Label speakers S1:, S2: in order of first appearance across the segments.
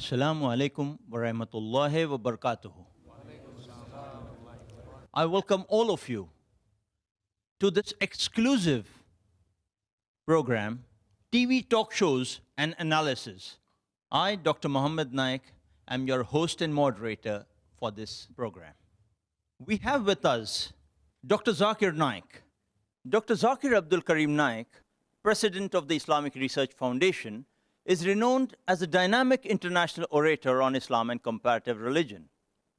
S1: Assalamu alaikum wa rahmatullahi wa barakatuhu. I welcome all of you to this exclusive program, TV talk shows and analysis. I, Dr. Mohammed Naik, am your host and moderator for this program. We have with us Dr. Zakir Naik. Dr. Zakir Abdul Karim Naik, President of the Islamic Research Foundation, is renowned as a dynamic international orator on Islam and comparative religion.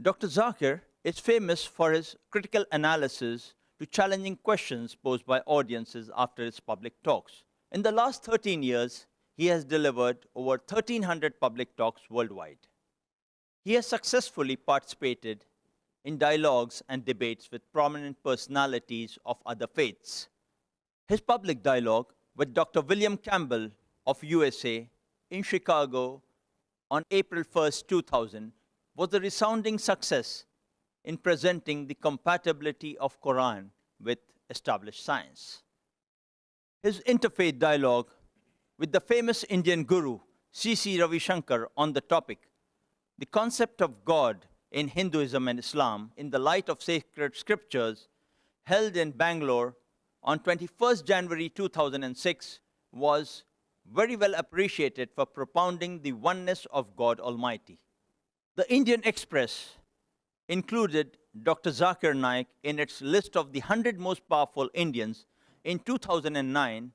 S1: Dr. Zakir is famous for his critical analysis to challenging questions posed by audiences after his public talks. In the last 13 years, he has delivered over 1,300 public talks worldwide. He has successfully participated in dialogues and debates with prominent personalities of other faiths. His public dialogue with Dr. William Campbell of USA in Chicago on April 1st, 2000 was a resounding success in presenting the compatibility of Quran with established science. His interfaith dialogue with the famous Indian guru C.C. Ravi Shankar on the topic, the concept of God in Hinduism and Islam in the light of sacred scriptures, held in Bangalore on 21st January 2006, was very well appreciated for propounding the oneness of God Almighty. The Indian Express included Dr. Zakir Naik in its list of the 100 most powerful Indians in 2009,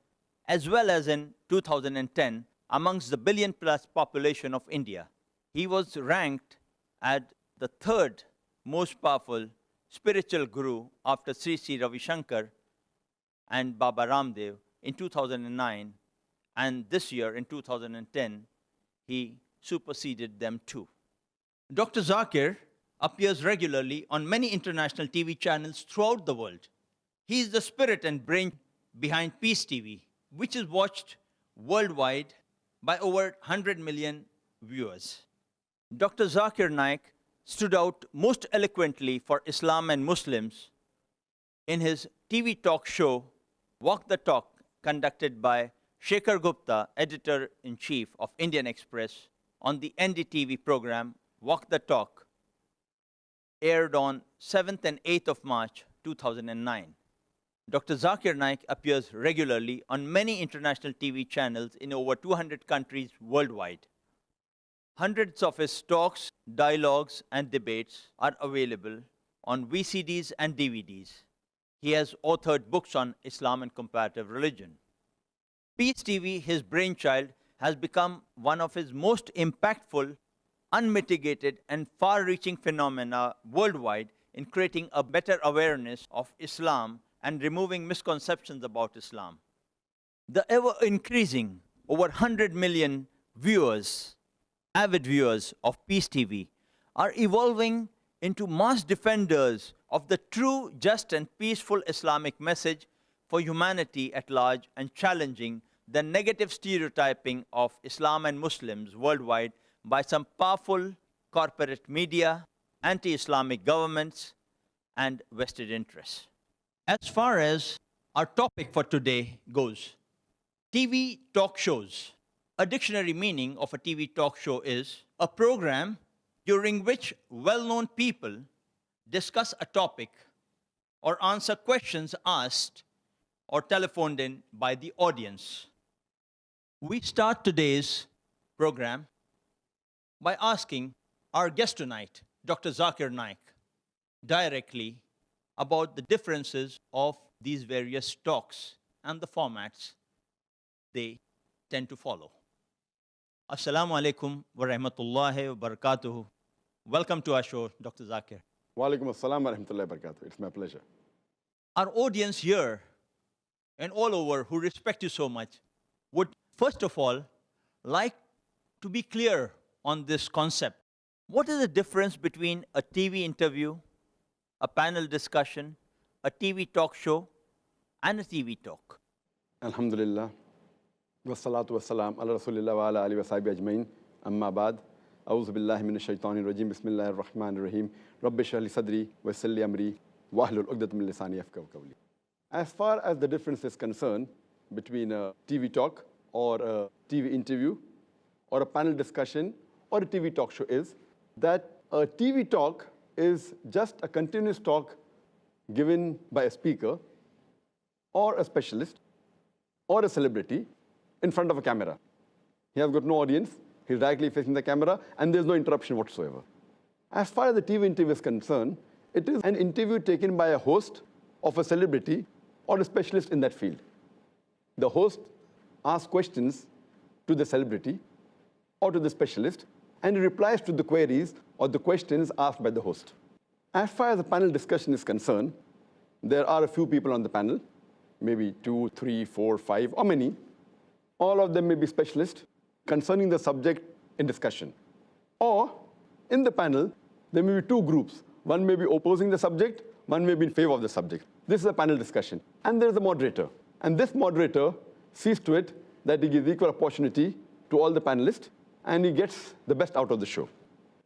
S1: as well as in 2010, amongst the billion-plus population of India. He was ranked at the third most powerful spiritual guru after Sri Sri Ravi Shankar and Baba Ramdev in 2009, and this year in 2010, he superseded them too. Dr. Zakir appears regularly on many international TV channels throughout the world. He is the spirit and brain behind Peace TV, which is watched worldwide by over 100 million viewers. Dr. Zakir Naik stood out most eloquently for Islam and Muslims in his TV talk show, Walk the Talk, conducted by Shekhar Gupta, editor-in-chief of Indian Express, on the NDTV program Walk the Talk, aired on 7th and 8th of March 2009. Dr. Zakir Naik appears regularly on many international TV channels in over 200 countries worldwide. Hundreds of his talks, dialogues, and debates are available on VCDs and DVDs. He has authored books on Islam and comparative religion. Peace TV, his brainchild, has become one of his most impactful, unmitigated, and far-reaching phenomena worldwide in creating a better awareness of Islam and removing misconceptions about Islam. The ever-increasing, over 100 million viewers, avid viewers of Peace TV, are evolving into mass defenders of the true, just, and peaceful Islamic message for humanity at large, and challenging the negative stereotyping of Islam and Muslims worldwide by some powerful corporate media, anti-Islamic governments, and vested interests. As far as our topic for today goes, TV talk shows. A dictionary meaning of a TV talk show is a program during which well-known people discuss a topic or answer questions asked or telephoned in by the audience. We start today's program by asking our guest tonight, Dr. Zakir Naik, directly about the differences of these various talks and the formats they tend to follow. Assalamu alaikum wa rahmatullahi wa barakatuhu. Welcome to our show, Dr. Zakir.
S2: Wa alaikum assalam wa rahmatullahi wa barakatuh. It's my pleasure.
S1: Our audience here and all over who respect you so much would first of all like to be clear on this concept. What is the difference between a TV interview, a panel discussion, a TV talk show, and a TV talk?
S2: Alhamdulillah. Wassalatu wassalam ala rasulillah wa ala alihi wa sahbihi ajmain. Amma ba'd. A'udhu billahi minash shaitanir rajim. Bismillahir rahmanir rahim. Rabbi shrah li sadri wa yassir li amri wahlul 'uqdatam min lisani yafqahu qawli. As far as the difference is concerned between a TV talk or a TV interview or a panel discussion or a TV talk show is that a TV talk is just a continuous talk given by a speaker or a specialist or a celebrity in front of a camera. He has got no audience, he's directly facing the camera, and there's no interruption whatsoever. As far as the TV interview is concerned, it is an interview taken by a host of a celebrity or a specialist in that field. The host asks questions to the celebrity or to the specialist, and he replies to the queries or the questions asked by the host. As far as the panel discussion is concerned, there are a few people on the panel, maybe 2, 3, 4, 5, or many. All of them may be specialists concerning the subject in discussion. Or in the panel, there may be two groups. One may be opposing the subject, one may be in favor of the subject. This is a panel discussion. And there is a moderator. And this moderator sees to it that he gives equal opportunity to all the panelists, and he gets the best out of the show.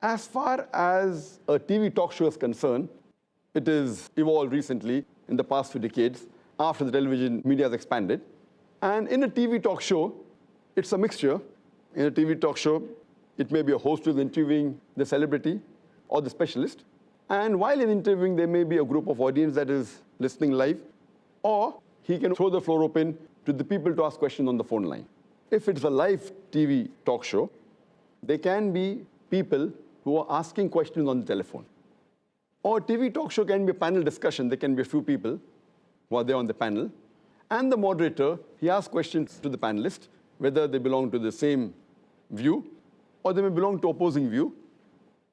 S2: As far as a TV talk show is concerned, it has evolved recently in the past few decades after the television media has expanded. And in a TV talk show, it's a mixture. In a TV talk show, it may be a host who's interviewing the celebrity or the specialist. And while in interviewing, there may be a group of audience that is listening live, or he can throw the floor open to the people to ask questions on the phone line. If it's a live TV talk show, there can be people who are asking questions on the telephone. Or a TV talk show can be a panel discussion. There can be a few people who are there on the panel. And the moderator, he asks questions to the panelists, whether they belong to the same view or they may belong to opposing view.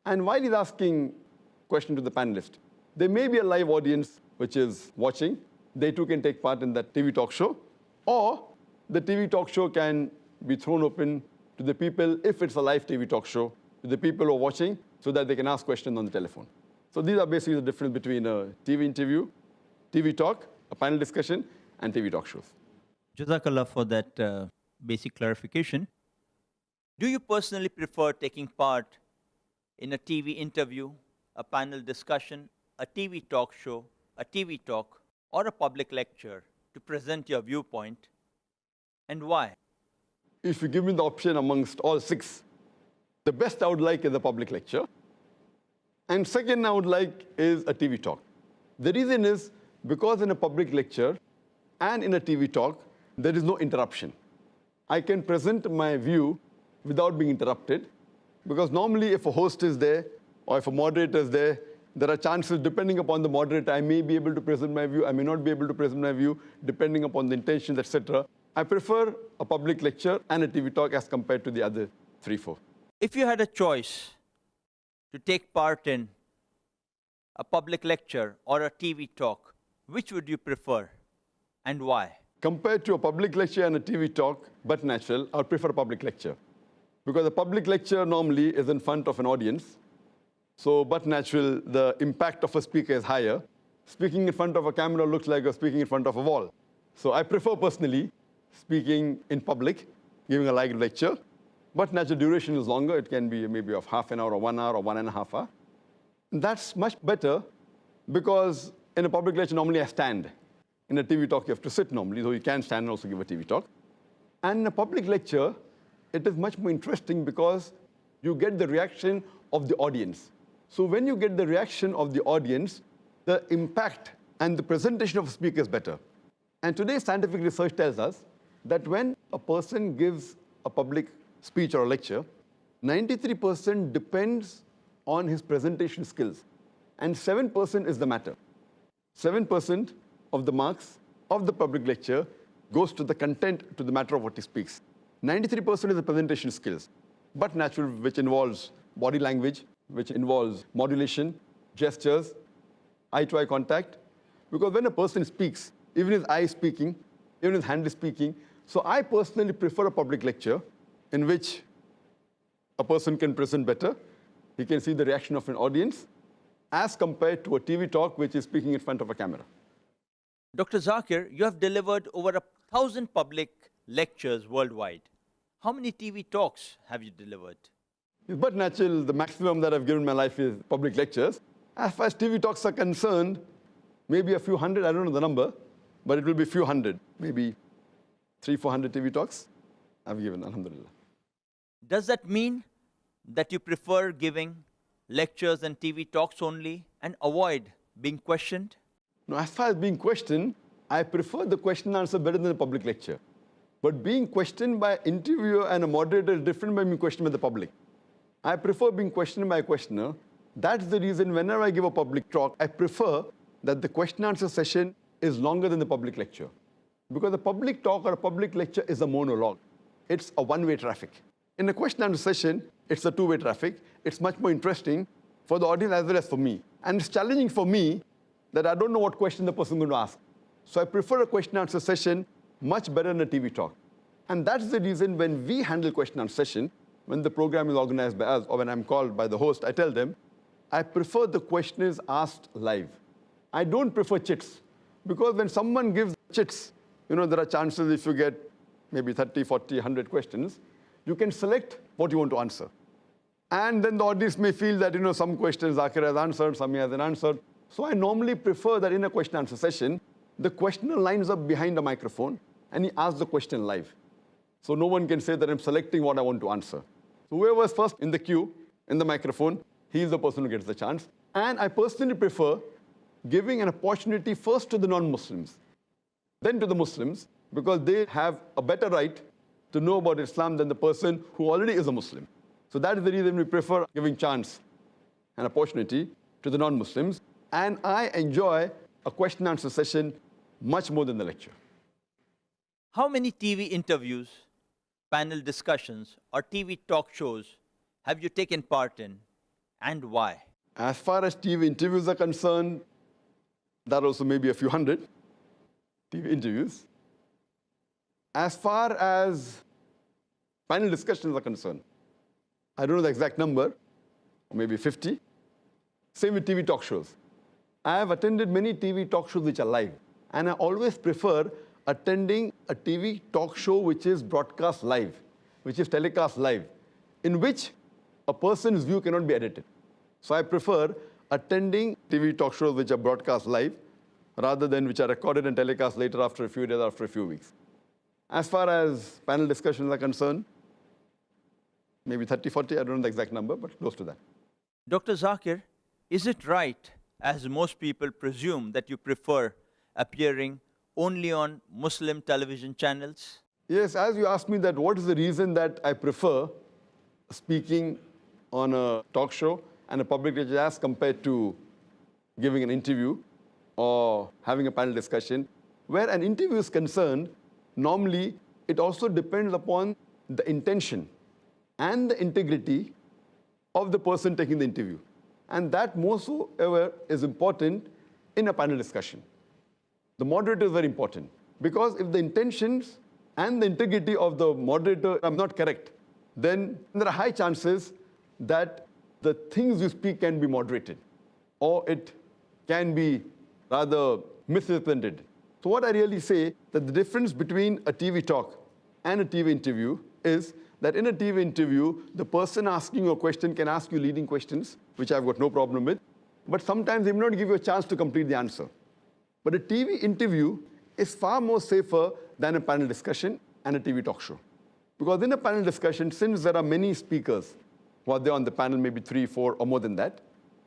S2: And while he's asking questions to the panelist, there may be a live audience which is watching. They too can take part in that TV talk show. Or the TV talk show can be thrown open to the people, if it's a live TV talk show, to the people who are watching so that they can ask questions on the telephone. So these are basically the difference between a TV interview, TV talk, a panel discussion, and TV talk shows.
S1: Jazakallah for that basic clarification. Do you personally prefer taking part in a TV interview, a panel discussion, a TV talk show, a TV talk, or a public lecture to present your viewpoint, and why?
S2: If you give me the option amongst all 6, the best I would like is a public lecture. And second I would like is a TV talk. The reason is because in a public lecture and in a TV talk, there is no interruption. I can present my view without being interrupted, because normally if a host is there or if a moderator is there, there are chances, depending upon the moderator, I may be able to present my view, I may not be able to present my view, depending upon the intentions, etc. I prefer a public lecture and a TV talk as compared to the other 3, 4.
S1: If you had a choice to take part in a public lecture or a TV talk, which would you prefer and why?
S2: Compared to a public lecture and a TV talk, but natural, I would prefer a public lecture. Because a public lecture normally is in front of an audience. So, but natural, the impact of a speaker is higher. Speaking in front of a camera looks like you're speaking in front of a wall. So I prefer personally speaking in public, giving a live lecture. But natural duration is longer. It can be maybe of half an hour or 1 hour or 1.5 hours. That's much better because in a public lecture, normally I stand. In a TV talk, you have to sit normally, so you can stand and also give a TV talk. And in a public lecture, it is much more interesting because you get the reaction of the audience. So when you get the reaction of the audience, the impact and the presentation of a speaker is better. And today's scientific research tells us that when a person gives a public speech or a lecture, 93% depends on his presentation skills, and 7% is the matter. 7% of the marks of the public lecture goes to the content, to the matter of what he speaks. 93% is the presentation skills, but natural, which involves body language, which involves modulation, gestures, eye-to-eye contact. Because when a person speaks, even his eye is speaking, even his hand is speaking. So I personally prefer a public lecture in which a person can present better. He can see the reaction of an audience as compared to a TV talk which is speaking in front of a camera.
S1: Dr. Zakir, you have delivered over 1,000 public lectures worldwide. How many TV talks have you delivered?
S2: But natural, the maximum that I've given in my life is public lectures. As far as TV talks are concerned, maybe a few hundred, I don't know the number, but it will be a few hundred, maybe 300-400 TV talks I've given, alhamdulillah.
S1: Does that mean that you prefer giving lectures and TV talks only and avoid being questioned?
S2: Now, as far as being questioned, I prefer the question and answer better than a public lecture. But being questioned by an interviewer and a moderator is different by being questioned by the public. I prefer being questioned by a questioner. That's the reason whenever I give a public talk, I prefer that the question and answer session is longer than the public lecture. Because a public talk or a public lecture is a monologue. It's a one-way traffic. In a question and answer session, it's a two-way traffic. It's much more interesting for the audience as well as for me. And it's challenging for me that I don't know what question the person is going to ask. So I prefer a question and answer session much better than a TV talk. And that's the reason when we handle question and answer session, when the program is organized by us or when I'm called by the host, I tell them, I prefer the question is asked live. I don't prefer chits. Because when someone gives chits, there are chances if you get maybe 30, 40, 100 questions, you can select what you want to answer. And then the audience may feel that, some questions Zakir has answered, some he hasn't answered. So I normally prefer that in a question and answer session, the questioner lines up behind the microphone and he asks the question live. So no one can say that I'm selecting what I want to answer. So whoever's first in the queue, in the microphone, he's the person who gets the chance. And I personally prefer giving an opportunity first to the non-Muslims, then to the Muslims, because they have a better right to know about Islam than the person who already is a Muslim. So that is the reason we prefer giving chance and opportunity to the non-Muslims. And I enjoy a question and answer session much more than the lecture.
S1: How many TV interviews, panel discussions, or TV talk shows have you taken part in, and why?
S2: As far as TV interviews are concerned, that also may be a few hundred TV interviews. As far as panel discussions are concerned, I don't know the exact number, maybe 50. Same with TV talk shows. I have attended many TV talk shows which are live, and I always prefer attending a TV talk show which is broadcast live, which is telecast live, in which a person's view cannot be edited. So I prefer attending TV talk shows which are broadcast live rather than which are recorded and telecast later after a few days, after a few weeks. As far as panel discussions are concerned, maybe 30, 40, I don't know the exact number, but close to that.
S1: Dr. Zakir, is it right, as most people presume, that you prefer appearing only on Muslim television channels?
S2: Yes, as you asked me that what is the reason that I prefer speaking on a talk show and a public lecture as compared to giving an interview or having a panel discussion, where an interview is concerned, normally it also depends upon the intention and the integrity of the person taking the interview. And that more so ever is important in a panel discussion. The moderator is very important, because if the intentions and the integrity of the moderator are not correct, then there are high chances that the things you speak can be moderated, or it can be rather misrepresented. So what I really say, that the difference between a TV talk and a TV interview is that in a TV interview, the person asking you a question can ask you leading questions, which I've got no problem with, but sometimes they may not give you a chance to complete the answer. But a TV interview is far more safer than a panel discussion and a TV talk show. Because in a panel discussion, since there are many speakers who are there on the panel, maybe 3, 4, or more than that,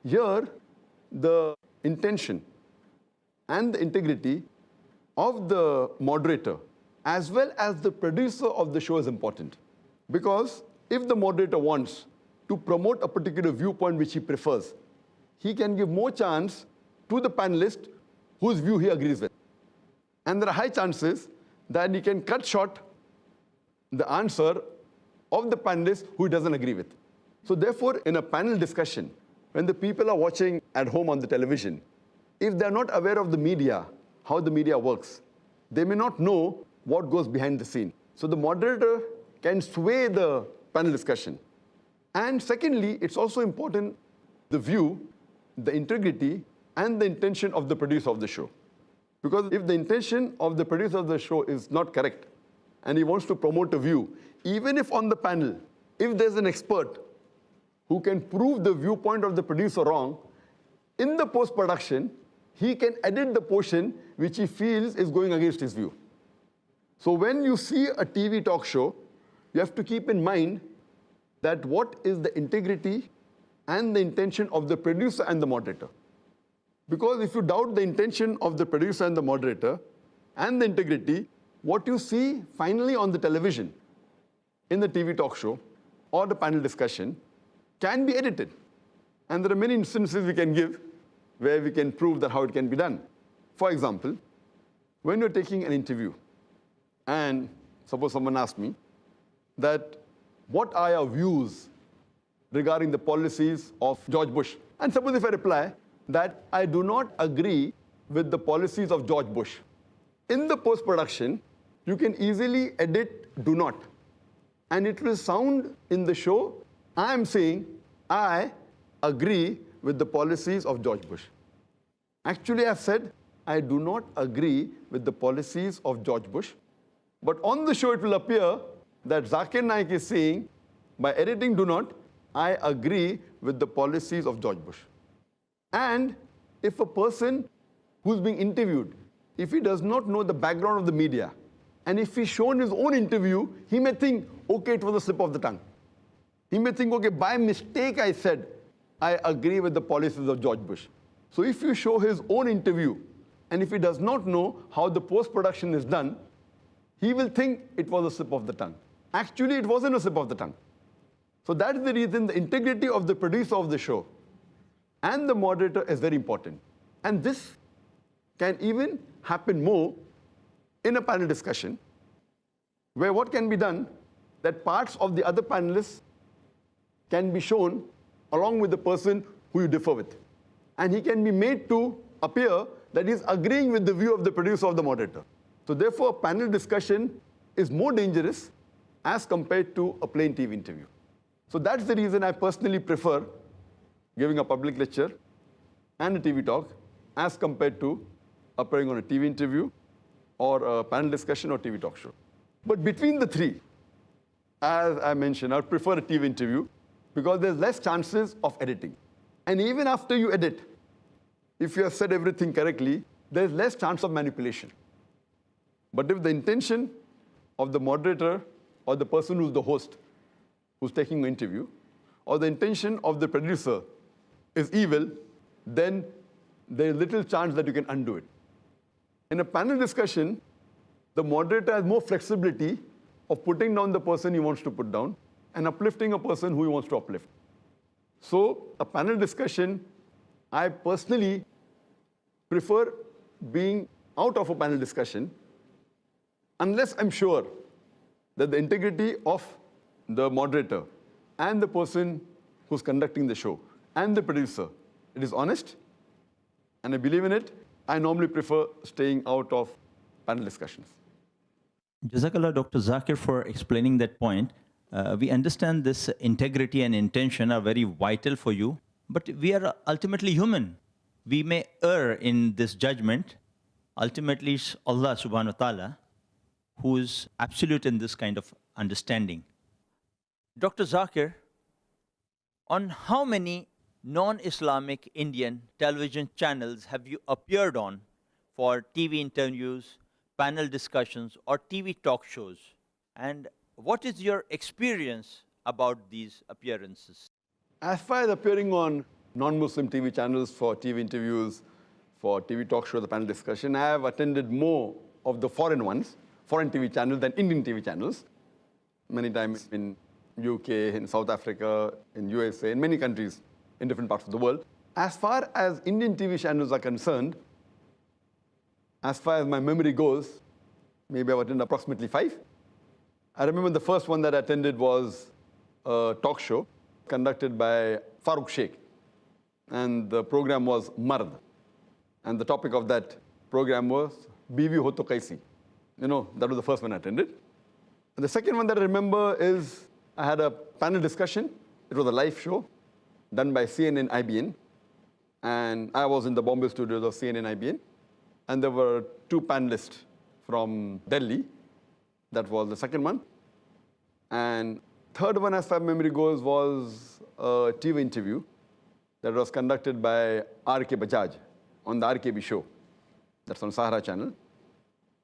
S2: here the intention and the integrity of the moderator as well as the producer of the show is important. Because if the moderator wants to promote a particular viewpoint which he prefers, he can give more chance to the panelist whose view he agrees with. And there are high chances that he can cut short the answer of the panelist who he doesn't agree with. So therefore, in a panel discussion, when the people are watching at home on the television, if they're not aware of the media, how the media works, they may not know what goes behind the scene. So the moderator can sway the panel discussion. And secondly, it's also important the view, the integrity, and the intention of the producer of the show. Because if the intention of the producer of the show is not correct, and he wants to promote a view, even if on the panel, if there's an expert who can prove the viewpoint of the producer wrong, in the post-production, he can edit the portion which he feels is going against his view. So when you see a TV talk show, you have to keep in mind that what is the integrity and the intention of the producer and the moderator. Because if you doubt the intention of the producer and the moderator and the integrity, what you see finally on the television, in the TV talk show or the panel discussion can be edited. And there are many instances we can give where we can prove that how it can be done. For example, when you're taking an interview and suppose someone asked me that what are your views regarding the policies of George Bush? And suppose if I reply that I do not agree with the policies of George Bush. In the post-production, you can easily edit do not. And it will sound in the show, I am saying, I agree with the policies of George Bush. Actually, I've said, I do not agree with the policies of George Bush. But on the show, it will appear that Zakir Naik is saying, by editing do not, I agree with the policies of George Bush. And if a person who's being interviewed, if he does not know the background of the media, and if he's shown his own interview, he may think, okay, it was a slip of the tongue. He may think, okay, by mistake I said, I agree with the policies of George Bush. So if you show his own interview, and if he does not know how the post-production is done, he will think it was a slip of the tongue. Actually, it wasn't a slip of the tongue. So that is the reason the integrity of the producer of the show and the moderator is very important. And this can even happen more in a panel discussion, where what can be done, that parts of the other panelists can be shown along with the person who you differ with. And he can be made to appear that he's agreeing with the view of the producer or the moderator. So therefore, a panel discussion is more dangerous as compared to a plain TV interview. So that's the reason I personally prefer giving a public lecture and a TV talk as compared to appearing on a TV interview or a panel discussion or TV talk show. But between the three, as I mentioned, I would prefer a TV interview because there's less chances of editing. And even after you edit, if you have said everything correctly, there's less chance of manipulation. But if the intention of the moderator or the person who's the host, who's taking the interview, or the intention of the producer is evil, then there's little chance that you can undo it. In a panel discussion, the moderator has more flexibility of putting down the person he wants to put down and uplifting a person who he wants to uplift. So a panel discussion, I personally prefer being out of a panel discussion unless I'm sure that the integrity of the moderator and the person who's conducting the show and the producer, it is honest, and I believe in it. I normally prefer staying out of panel discussions.
S1: Jazakallah, Dr. Zakir, for explaining that point. We understand this integrity and intention are very vital for you, but we are ultimately human. We may err in this judgment. Ultimately, it's Allah subhanahu wa ta'ala who is absolute in this kind of understanding. Dr. Zakir, on how many non-Islamic Indian television channels have you appeared on for TV interviews, panel discussions, or TV talk shows? And what is your experience about these appearances?
S2: As far as appearing on non-Muslim TV channels for TV interviews, for TV talk shows, the panel discussion, I have attended more of the foreign ones, foreign TV channels than Indian TV channels. Many times in UK, in South Africa, in USA, in many countries, in different parts of the world. As far as Indian TV channels are concerned, as far as my memory goes, maybe I've attended approximately 5. I remember the first one that I attended was a talk show conducted by Farooq Sheikh. And the program was Mard. And the topic of that program was Biwi Ho To Kaisi. You know, that was the first one I attended. And the second one that I remember is I had a panel discussion. It was a live show done by CNN IBN. And I was in the Bombay studios of CNN IBN. And there were 2 panelists from Delhi. That was the second one. And third one, as far as memory goes, was a TV interview that was conducted by R.K. Bajaj on the RKB show. That's on Sahara channel.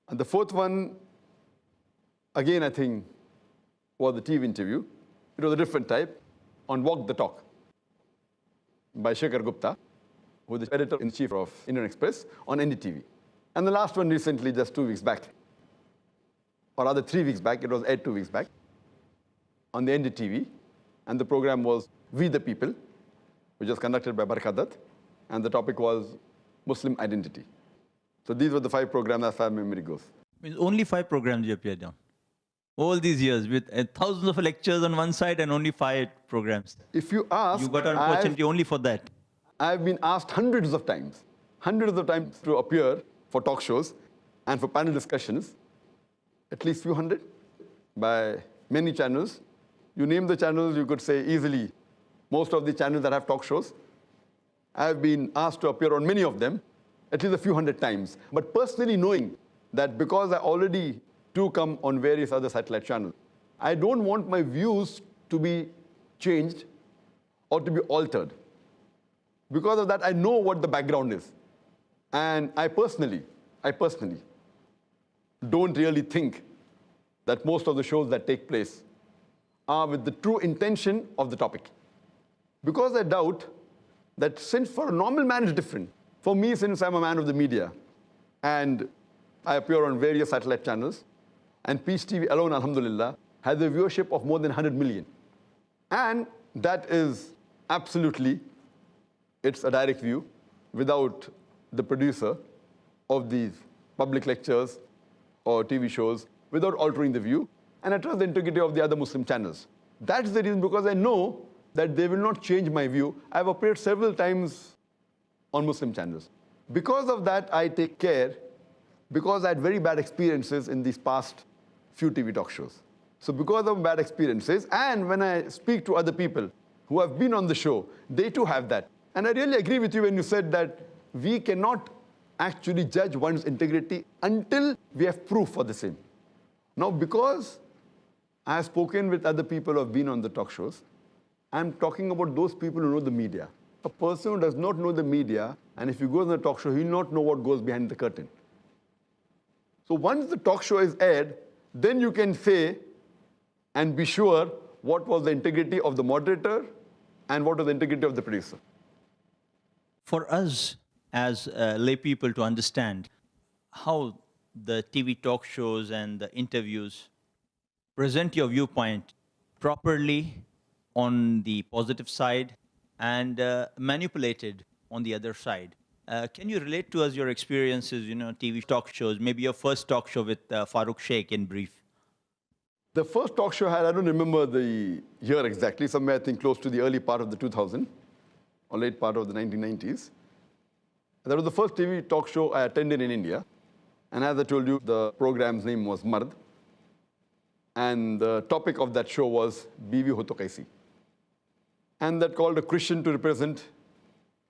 S2: And the fourth one, again, I think, was the TV interview It was a different type, on Walk the Talk by Shekhar Gupta, who is the editor-in-chief of Indian Express on NDTV. And the last one recently, just 2 weeks back, or rather 3 weeks back, it was aired 2 weeks back, on the NDTV. And the program was We the People, which was conducted by Barkadat. And the topic was Muslim identity. So these were the 5 programs as far as memory goes.
S1: Means only 5 programs you appeared on. All these years with thousands of lectures on one side and only 5 programs.
S2: If you ask,
S1: You got an opportunity only for that.
S2: I've been asked hundreds of times to appear for talk shows and for panel discussions, at least few hundred, by many channels. You name the channels, you could say easily, most of the channels that have talk shows. I've been asked to appear on many of them, at least a few hundred times. But personally knowing that because I already do come on various other satellite channels, I don't want my views to be changed or to be altered. Because of that, I know what the background is. And I personally don't really think that most of the shows that take place are with the true intention of the topic. Because I doubt that since for a normal man it's different. For me, since I'm a man of the media, and I appear on various satellite channels, and Peace TV alone, alhamdulillah, has a viewership of more than 100 million. And that is absolutely, it's a direct view without the producer of these public lectures or TV shows, without altering the view, and I trust the integrity of the other Muslim channels. That's the reason, because I know that they will not change my view. I've appeared several times on Muslim channels. Because of that, I take care, because I had very bad experiences in these past few TV talk shows. So because of bad experiences, and when I speak to other people who have been on the show, they too have that. And I really agree with you when you said that we cannot actually judge one's integrity until we have proof for the same. Now, because I have spoken with other people who have been on the talk shows, I'm talking about those people who know the media. A person who does not know the media, and if he goes on a talk show, he will not know what goes behind the curtain. So once the talk show is aired, then you can say and be sure what was the integrity of the moderator and what was the integrity of the producer.
S1: For us as lay people to understand how the TV talk shows and the interviews present your viewpoint properly on the positive side and manipulated on the other side. Can you relate to us your experiences, TV talk shows, maybe your first talk show with Farooq Sheikh in brief?
S2: The first talk show I don't remember the year exactly, somewhere I think close to the early part of the 2000 or late part of the 1990s. That was the first TV talk show I attended in India. And as I told you, the program's name was Mard. And the topic of that show was Biwi Ho To Kaisi. And that called a Christian to represent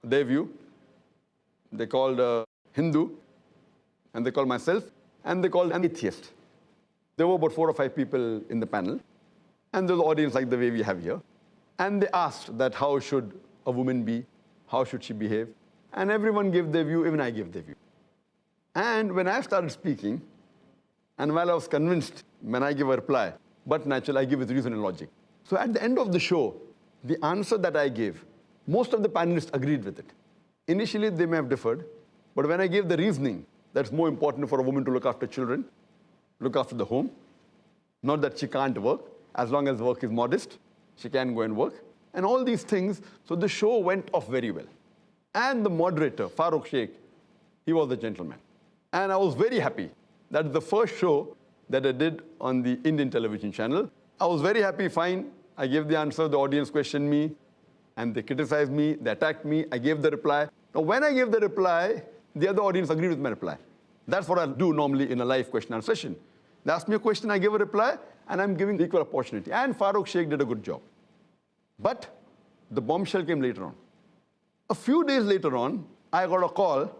S2: their view. They called a Hindu, and they called myself, and they called an atheist. There were about 4 or 5 people in the panel, and there was an audience like the way we have here. And they asked that how should a woman be, how should she behave, and everyone gave their view, even I gave their view. And when I started speaking, and while I was convinced when I give a reply, but naturally I give with reason and logic. So at the end of the show, the answer that I gave, most of the panelists agreed with it. Initially, they may have differed, but when I gave the reasoning, that's more important for a woman to look after children, look after the home, not that she can't work. As long as work is modest, she can go and work, and all these things. So the show went off very well. And the moderator, Farooq Sheikh, he was a gentleman. And I was very happy that the first show that I did on the Indian television channel, I was very happy, fine. I gave the answer, the audience questioned me, and they criticized me, they attacked me, I gave the reply. Now, when I gave the reply, the other audience agreed with my reply. That's what I do normally in a live question and session. They asked me a question, I give a reply, and I'm giving equal opportunity. And Farooq Sheikh did a good job. But the bombshell came later on. A few days later on, I got a call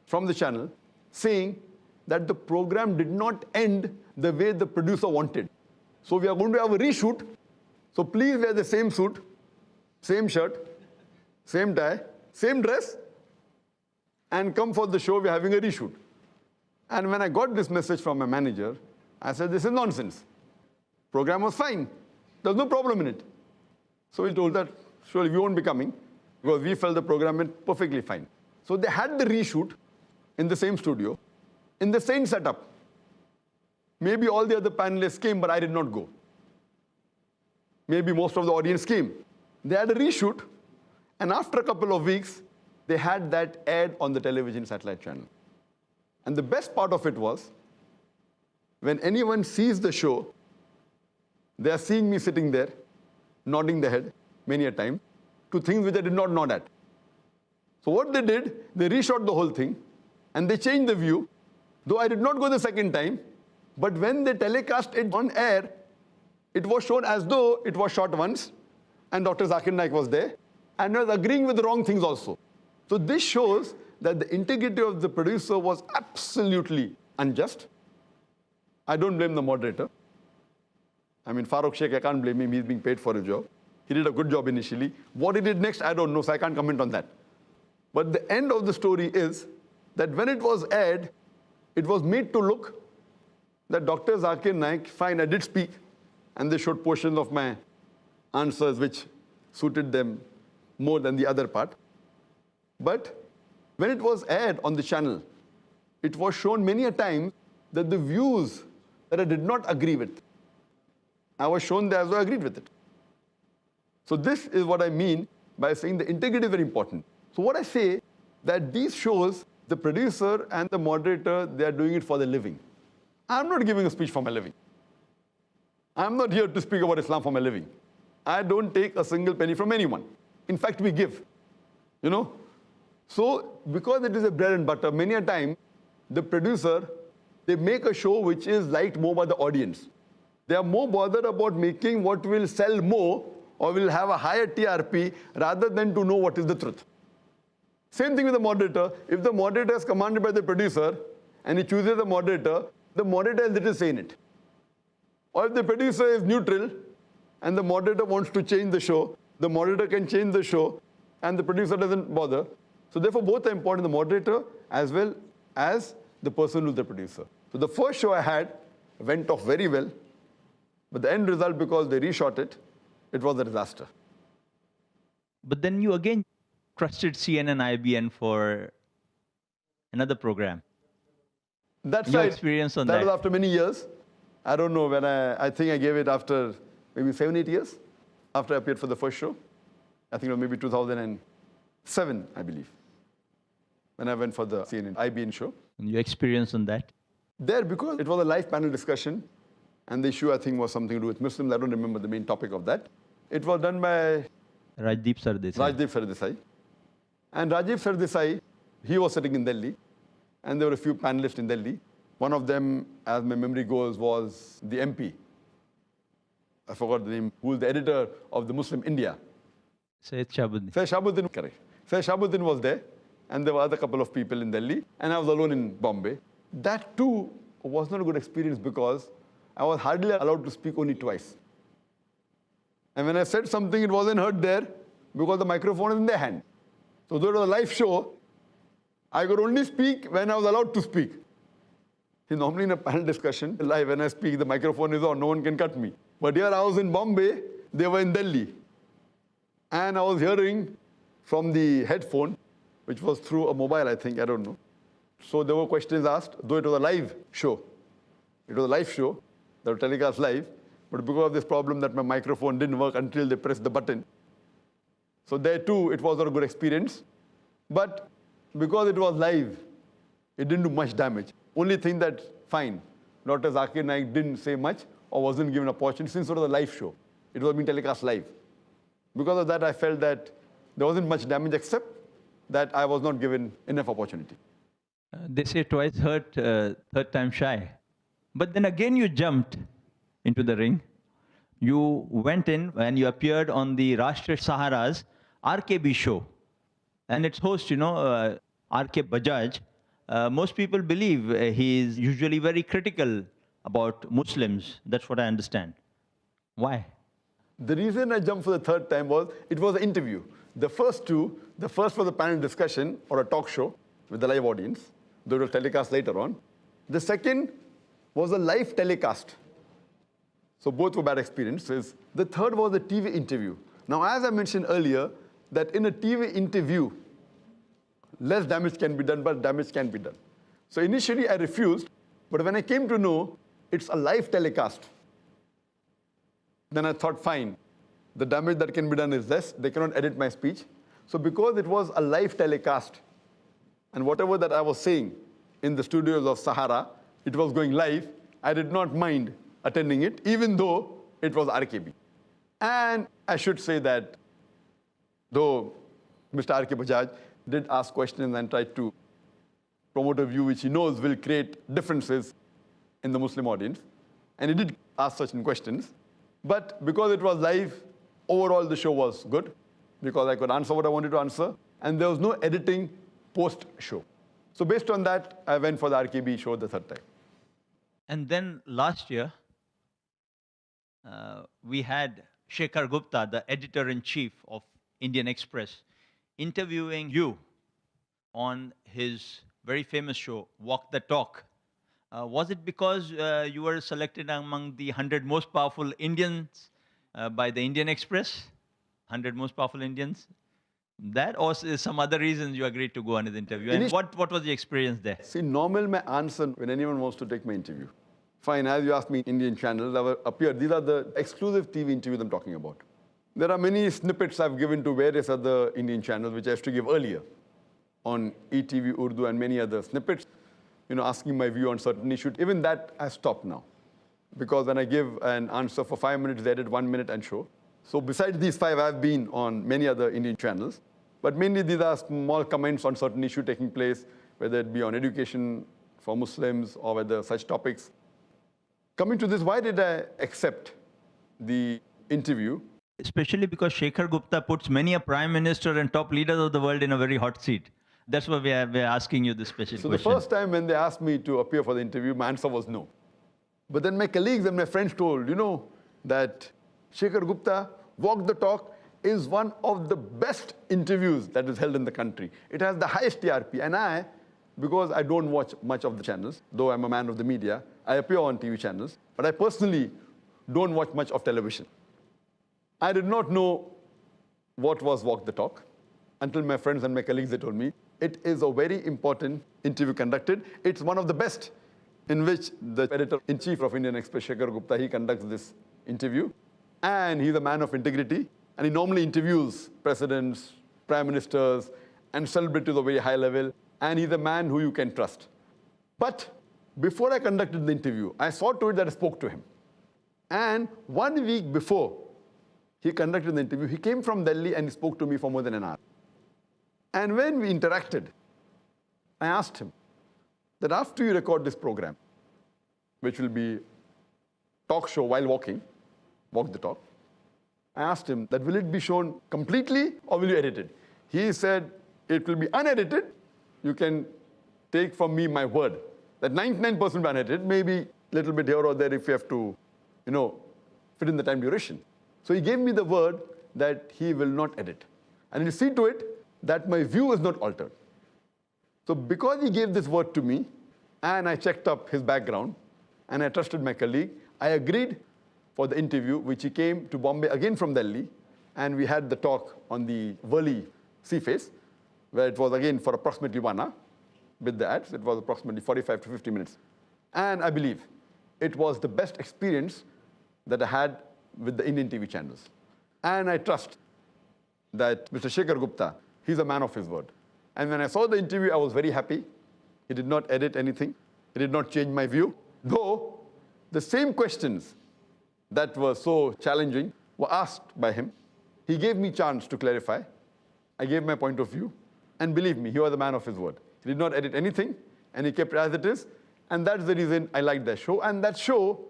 S2: from the channel saying that the program did not end the way the producer wanted. So we are going to have a reshoot. So please wear the same suit, same shirt, same tie, same dress, and come for the show. We're having a reshoot. And when I got this message from my manager, I said, this is nonsense. Program was fine. There's no problem in it. So we told that, surely we won't be coming because we felt the program went perfectly fine. So they had the reshoot in the same studio, in the same setup. Maybe all the other panelists came, but I did not go. Maybe most of the audience came. They had a reshoot, and after a couple of weeks, they had that aired on the television satellite channel. And the best part of it was, when anyone sees the show, they are seeing me sitting there, nodding the head many a time, to things which I did not nod at. So what they did, they reshot the whole thing, and they changed the view, though I did not go the second time, but when they telecast it on air, it was shown as though it was shot once, and Dr. Zakir Naik was there, and was agreeing with the wrong things also. So this shows that the integrity of the producer was absolutely unjust. I don't blame the moderator. I mean, Farooq Sheikh, I can't blame him. He's being paid for his job. He did a good job initially. What he did next, I don't know, so I can't comment on that. But the end of the story is that when it was aired, it was made to look that Dr. Zakir Naik, fine, I did speak, and they showed portions of my answers which suited them more than the other part. But when it was aired on the channel, it was shown many a time that the views that I did not agree with, I was shown there as well, I agreed with it. So this is what I mean by saying the integrity is very important. So what I say, that these shows, the producer and the moderator, they are doing it for the living. I'm not giving a speech for my living. I'm not here to speak about Islam for my living. I don't take a single penny from anyone. In fact, we give, you know. So because it is a bread and butter, many a time, the producer, they make a show which is liked more by the audience. They are more bothered about making what will sell more or will have a higher TRP rather than to know what is the truth. Same thing with the moderator. If the moderator is commanded by the producer and he chooses the moderator has little say in it. Or if the producer is neutral and the moderator wants to change the show, the moderator can change the show and the producer doesn't bother. So therefore both are important, the moderator as well as the person who's the producer. So the first show I had went off very well, but the end result, because they reshot it, it was a disaster.
S1: But then you again trusted CNN IBN for another program.
S2: That's
S1: Your
S2: right.
S1: experience on
S2: That
S1: that?
S2: was after many years. I don't know when I think I gave it after maybe 7-8 years after I appeared for the first show. I think it was maybe 2007, I believe, when I went for the CNN IBN show.
S1: And your experience on that?
S2: There, because it was a live panel discussion, and the issue I think was something to do with Muslims. I don't remember the main topic of that. It was done by
S1: Rajdeep Sardesai.
S2: Rajdeep Sardesai. And Rajdeep Sardesai, he was sitting in Delhi, and there were a few panelists in Delhi. One of them, as my memory goes, was the MP. I forgot the name, who was the editor of the Muslim India.
S1: Syed Shahabuddin.
S2: Syed Shahabuddin, correct. Syed Shahabuddin was there, and there were other couple of people in Delhi, and I was alone in Bombay. That too was not a good experience because I was hardly allowed to speak only twice. And when I said something, it wasn't heard there because the microphone is in their hand. So though it was a live show, I could only speak when I was allowed to speak. See, normally in a panel discussion, live, when I speak, the microphone is on, no one can cut me. But here I was in Bombay, they were in Delhi. And I was hearing from the headphone, which was through a mobile, I think, I don't know. So there were questions asked, though it was a live show. It was a live show that was telecast live, but because of this problem that my microphone didn't work until they pressed the button. So there too, it was not a good experience. But because it was live, it didn't do much damage. Only thing that, fine, Dr. Zakir Naik didn't say much or wasn't given an opportunity since it was a live show. It was being telecast live. Because of that, I felt that there wasn't much damage except that I was not given enough opportunity.
S1: They say twice hurt, third time shy. But then again you jumped into the ring. You went in and you appeared on the Rashtriya Sahara's RKB show. And its host, RK Bajaj, most people believe he is usually very critical about Muslims. That's what I understand. Why?
S2: The reason I jumped for the third time was, it was an interview. The first two, the first was a panel discussion or a talk show with the live audience. They will telecast later on. The second was a live telecast. So both were bad experiences. The third was the TV interview. Now, as I mentioned earlier, that in a TV interview, less damage can be done, but damage can be done. So initially I refused, but when I came to know it's a live telecast, then I thought, fine, the damage that can be done is less. They cannot edit my speech. So because it was a live telecast, and whatever that I was saying in the studios of Sahara, it was going live, I did not mind attending it, even though it was RKB. And I should say that though Mr. R.K. Bajaj did ask questions and tried to promote a view which he knows will create differences in the Muslim audience, and he did ask certain questions, but because it was live, overall the show was good, because I could answer what I wanted to answer, and there was no editing post-show. So based on that, I went for the RKB show the third time.
S1: And then last year, we had Shekhar Gupta, the editor-in-chief of Indian Express, interviewing you on his very famous show, Walk the Talk. Was it because you were selected among the 100 most powerful Indians by the Indian Express? 100 most powerful Indians? That, or is some other reasons you agreed to go on his interview? And what was the experience there?
S2: See, normal my answer when anyone wants to take my interview. Fine, as you asked me, Indian channels have appeared. These are the exclusive TV interviews I'm talking about. There are many snippets I've given to various other Indian channels, which I used to give earlier on ETV Urdu and many other snippets, asking my view on certain issues. Even that has stopped now. Because when I give an answer for 5 minutes, they edit 1 minute and show. So besides these 5, I've been on many other Indian channels. But mainly these are small comments on certain issue taking place, whether it be on education for Muslims or whether such topics. Coming to this, why did I accept the interview?
S1: Especially because Shekhar Gupta puts many a prime minister and top leaders of the world in a very hot seat. That's why we're asking you this special question.
S2: So the first time when they asked me to appear for the interview, my answer was no. But then my colleagues and my friends told, that Shekhar Gupta, Walk the Talk, is one of the best interviews that is held in the country. It has the highest TRP. And I, because I don't watch much of the channels, though I'm a man of the media, I appear on TV channels, but I personally don't watch much of television. I did not know what was Walk the Talk until my friends and my colleagues, they told me. It is a very important interview conducted. It's one of the best in which the editor-in-chief of Indian Express, Shekhar Gupta, he conducts this interview. And he's a man of integrity. And he normally interviews presidents, prime ministers, and celebrities of a very high level. And he's a man who you can trust. But before I conducted the interview, I saw to it that I spoke to him. And 1 week before he conducted the interview, he came from Delhi and he spoke to me for more than an hour. And when we interacted, I asked him that after you record this program, which will be talk show while walking, Walk the Talk, I asked him that will it be shown completely or will you edit it? He said it will be unedited. You can take from me my word that 99% will be unedited, maybe a little bit here or there if you have to, fit in the time duration. So he gave me the word that he will not edit. And he'll see to it that my view is not altered. So because he gave this word to me, and I checked up his background, and I trusted my colleague, I agreed for the interview, which he came to Bombay again from Delhi, and we had the talk on the Worli sea face, where it was again for approximately 1 hour. With the ads, it was approximately 45 to 50 minutes. And I believe it was the best experience that I had with the Indian TV channels. And I trust that Mr. Shekhar Gupta, he's a man of his word. And when I saw the interview, I was very happy. He did not edit anything. He did not change my view. Though the same questions that were so challenging were asked by him. He gave me chance to clarify. I gave my point of view. And believe me, he was a man of his word. He did not edit anything, and he kept it as it is. And that's the reason I liked that show. And that show,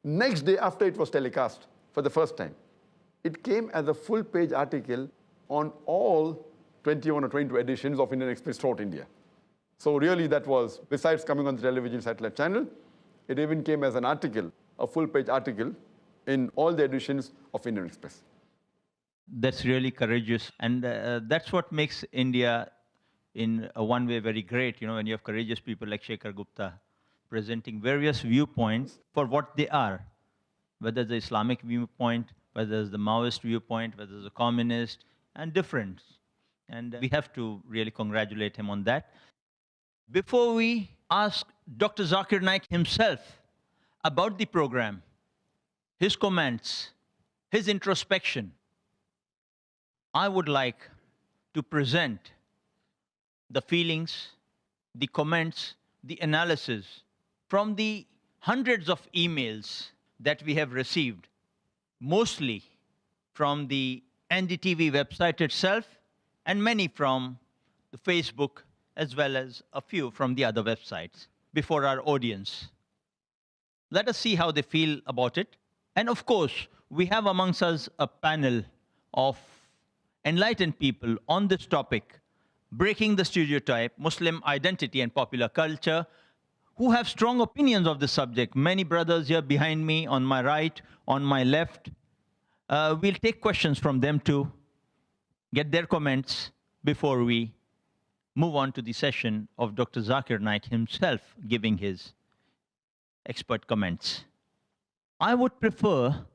S2: next day after it was telecast for the first time, it came as a full-page article on all 21 or 22 editions of Indian Express throughout India. So really that was, besides coming on the television satellite channel, it even came as an article, a full-page article in all the editions of Indian Express.
S1: That's really courageous. And that's what makes India, in one way, very great. When you have courageous people like Shekhar Gupta presenting various viewpoints for what they are. whether it's the Islamic viewpoint, whether it's the Maoist viewpoint, whether it's the communist, and different. And we have to really congratulate him on that. Before we ask Dr. Zakir Naik himself about the program, his comments, his introspection, I would like to present the feelings, the comments, the analysis from the hundreds of emails that we have received, mostly from the NDTV website itself, and many from the Facebook, as well as a few from the other websites, before our audience. Let us see how they feel about it. And of course, we have amongst us a panel of enlightened people on this topic, breaking the stereotype, Muslim identity and popular culture, who have strong opinions of the subject. Many brothers here behind me, on my right, on my left. We'll take questions from them too, get their comments before we move on to the session of Dr. Zakir Naik himself giving his expert comments. I would prefer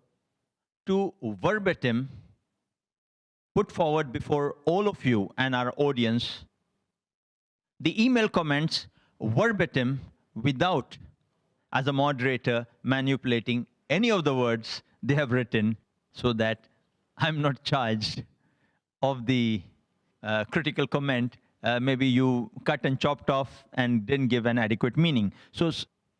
S1: to verbatim put forward before all of you and our audience the email comments verbatim without, as a moderator, manipulating any of the words they have written, so that I'm not charged of the critical comment. Maybe you cut and chopped off and didn't give an adequate meaning. So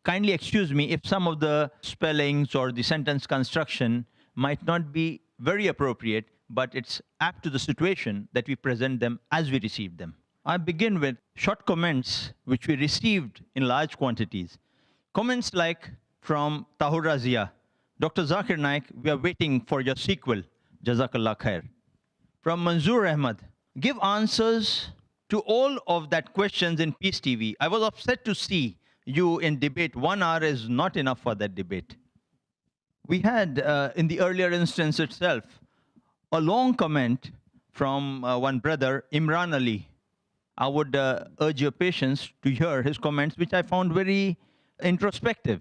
S1: kindly excuse me if some of the spellings or the sentence construction might not be very appropriate, but it's apt to the situation that we present them as we receive them. I begin with short comments which we received in large quantities. Comments like from Tahur Razia, Dr. Zakir Naik, we are waiting for your sequel, Jazakallah Khair. From Manzoor Ahmad, give answers to all of that questions in Peace TV. I was upset to see you in debate. 1 hour is not enough for that debate. We had, in the earlier instance itself, a long comment from one brother, Imran Ali. I would urge your patience to hear his comments, which I found very introspective.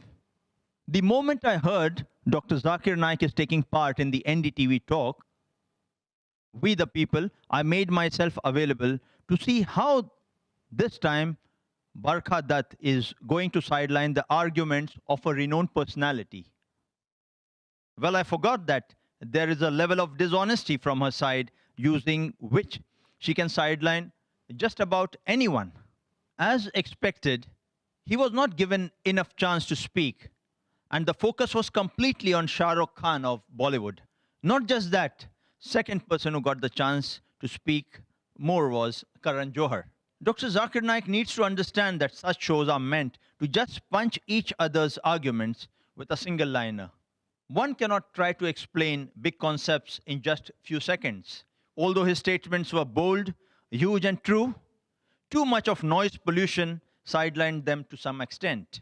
S1: The moment I heard Dr. Zakir Naik is taking part in the NDTV talk, We the People, I made myself available to see how this time Barkha Dutt is going to sideline the arguments of a renowned personality. Well, I forgot that there is a level of dishonesty from her side using which she can sideline just about anyone. As expected, he was not given enough chance to speak, and the focus was completely on Shah Rukh Khan of Bollywood. Not just that, second person who got the chance to speak more was Karan Johar. Dr. Zakir Naik needs to understand that such shows are meant to just punch each other's arguments with a single liner. One cannot try to explain big concepts in just few seconds. Although his statements were bold, huge and true, too much of noise pollution sidelined them to some extent.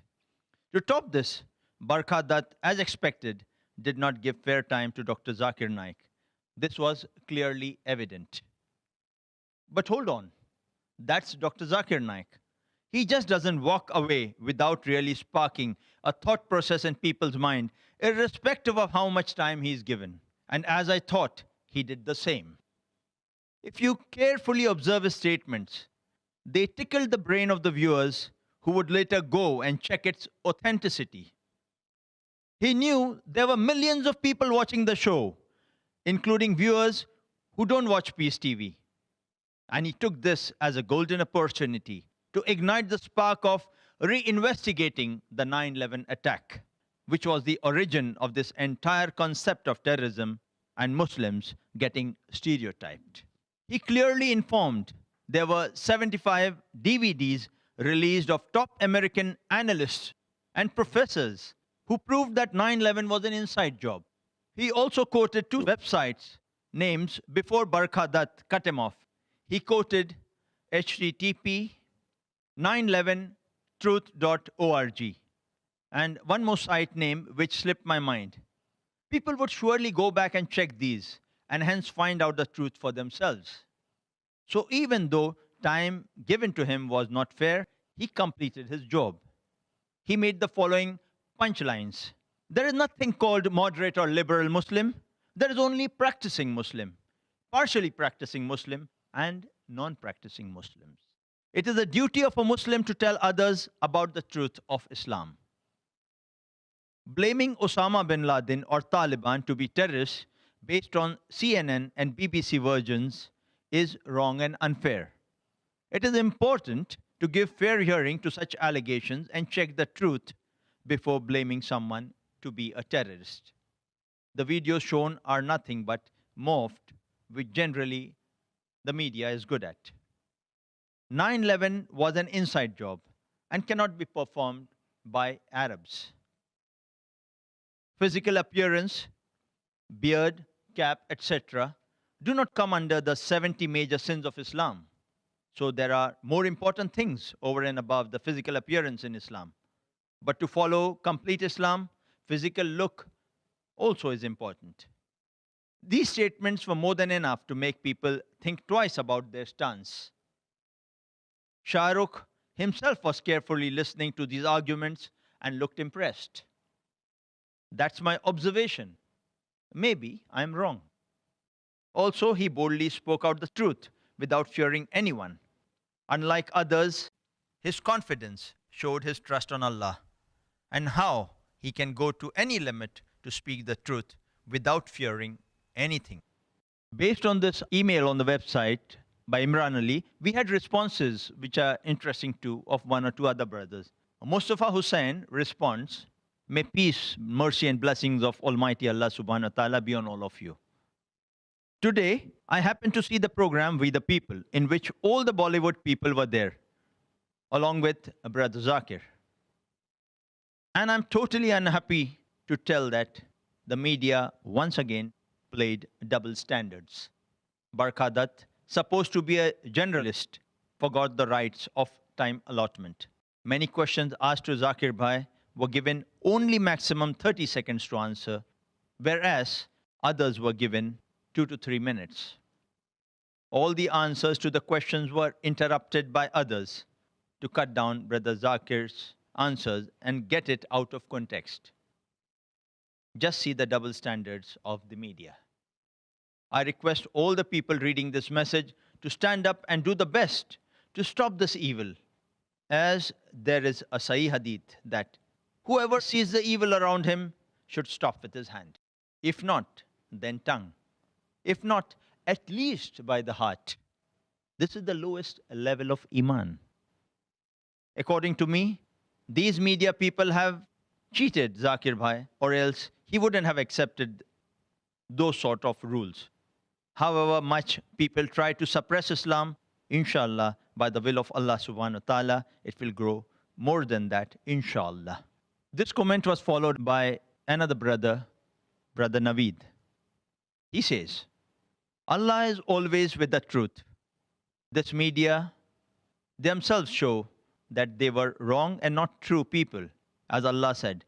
S1: To top this, Barkha Dutt, as expected, did not give fair time to Dr. Zakir Naik. This was clearly evident. But hold on, that's Dr. Zakir Naik. He just doesn't walk away without really sparking a thought process in people's mind, irrespective of how much time he's given. And as I thought, he did the same. If you carefully observe his statements, they tickled the brain of the viewers who would later go and check its authenticity. He knew there were millions of people watching the show, including viewers who don't watch Peace TV. And he took this as a golden opportunity to ignite the spark of reinvestigating the 9/11 attack, which was the origin of this entire concept of terrorism and Muslims getting stereotyped. He clearly informed there were 75 DVDs released of top American analysts and professors who proved that 9/11 was an inside job. He also quoted two websites' names before Barkha Dutt cut him off. He quoted http 911truth.org and one more site name which slipped my mind. People would surely go back and check these and hence find out the truth for themselves. So even though time given to him was not fair, he completed his job. He made the following punchlines. There is nothing called moderate or liberal Muslim. There is only practicing Muslim, partially practicing Muslim, and non practicing Muslims. It is the duty of a Muslim to tell others about the truth of Islam. Blaming Osama bin Laden or Taliban to be terrorists based on CNN and BBC versions is wrong and unfair. It is important to give fair hearing to such allegations and check the truth before blaming someone to be a terrorist. The videos shown are nothing but morphed, which generally the media is good at. 9/11 was an inside job and cannot be performed by Arabs. Physical appearance, beard, cap, etc., do not come under the 70 major sins of Islam. So there are more important things over and above the physical appearance in Islam. But to follow complete Islam, physical look also is important. These statements were more than enough to make people think twice about their stance. Shah Rukh himself was carefully listening to these arguments and looked impressed. That's my observation. Maybe I'm wrong. Also, he boldly spoke out the truth without fearing anyone. Unlike others, his confidence showed his trust on Allah and how he can go to any limit to speak the truth without fearing anything. Based on this email on the website by Imran Ali, we had responses which are interesting too of one or two other brothers. Mustafa Hussain responds, "May peace, mercy, and blessings of Almighty Allah subhanahu wa ta'ala be on all of you. Today, I happened to see the program We the People, in which all the Bollywood people were there, along with Brother Zakir. And I'm totally unhappy to tell that the media once again played double standards. Barkadat, supposed to be a generalist, forgot the rights of time allotment. Many questions asked to Zakir Bhai were given only maximum 30 seconds to answer, whereas others were given 2 to 3 minutes. All the answers to the questions were interrupted by others to cut down Brother Zakir's answers and get it out of context. Just see the double standards of the media. I request all the people reading this message to stand up and do the best to stop this evil, as there is a Sahih Hadith that whoever sees the evil around him should stop with his hand. If not, then tongue. If not, at least by the heart. This is the lowest level of Iman. According to me, these media people have cheated Zakir Bhai, or else he wouldn't have accepted those sort of rules. However much people try to suppress Islam, inshallah, by the will of Allah subhanahu wa ta'ala, it will grow more than that, inshallah. This comment was followed by another brother, Brother Naveed. He says, Allah is always with the truth. This media themselves show that they were wrong and not true people. As Allah said,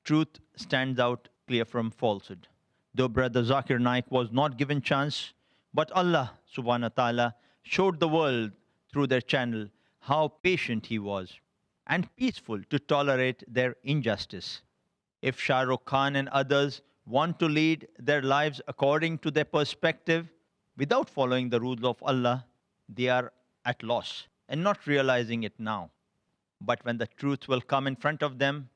S1: truth stands out clear from falsehood. Though Brother Zakir Naik was not given chance, but Allah subhanahu wa ta'ala showed the world through their channel how patient he was and peaceful to tolerate their injustice. If Shah Rukh Khan and others want to lead their lives according to their perspective without following the rules of Allah, they are at loss and not realizing it now. But when the truth will come in front of them,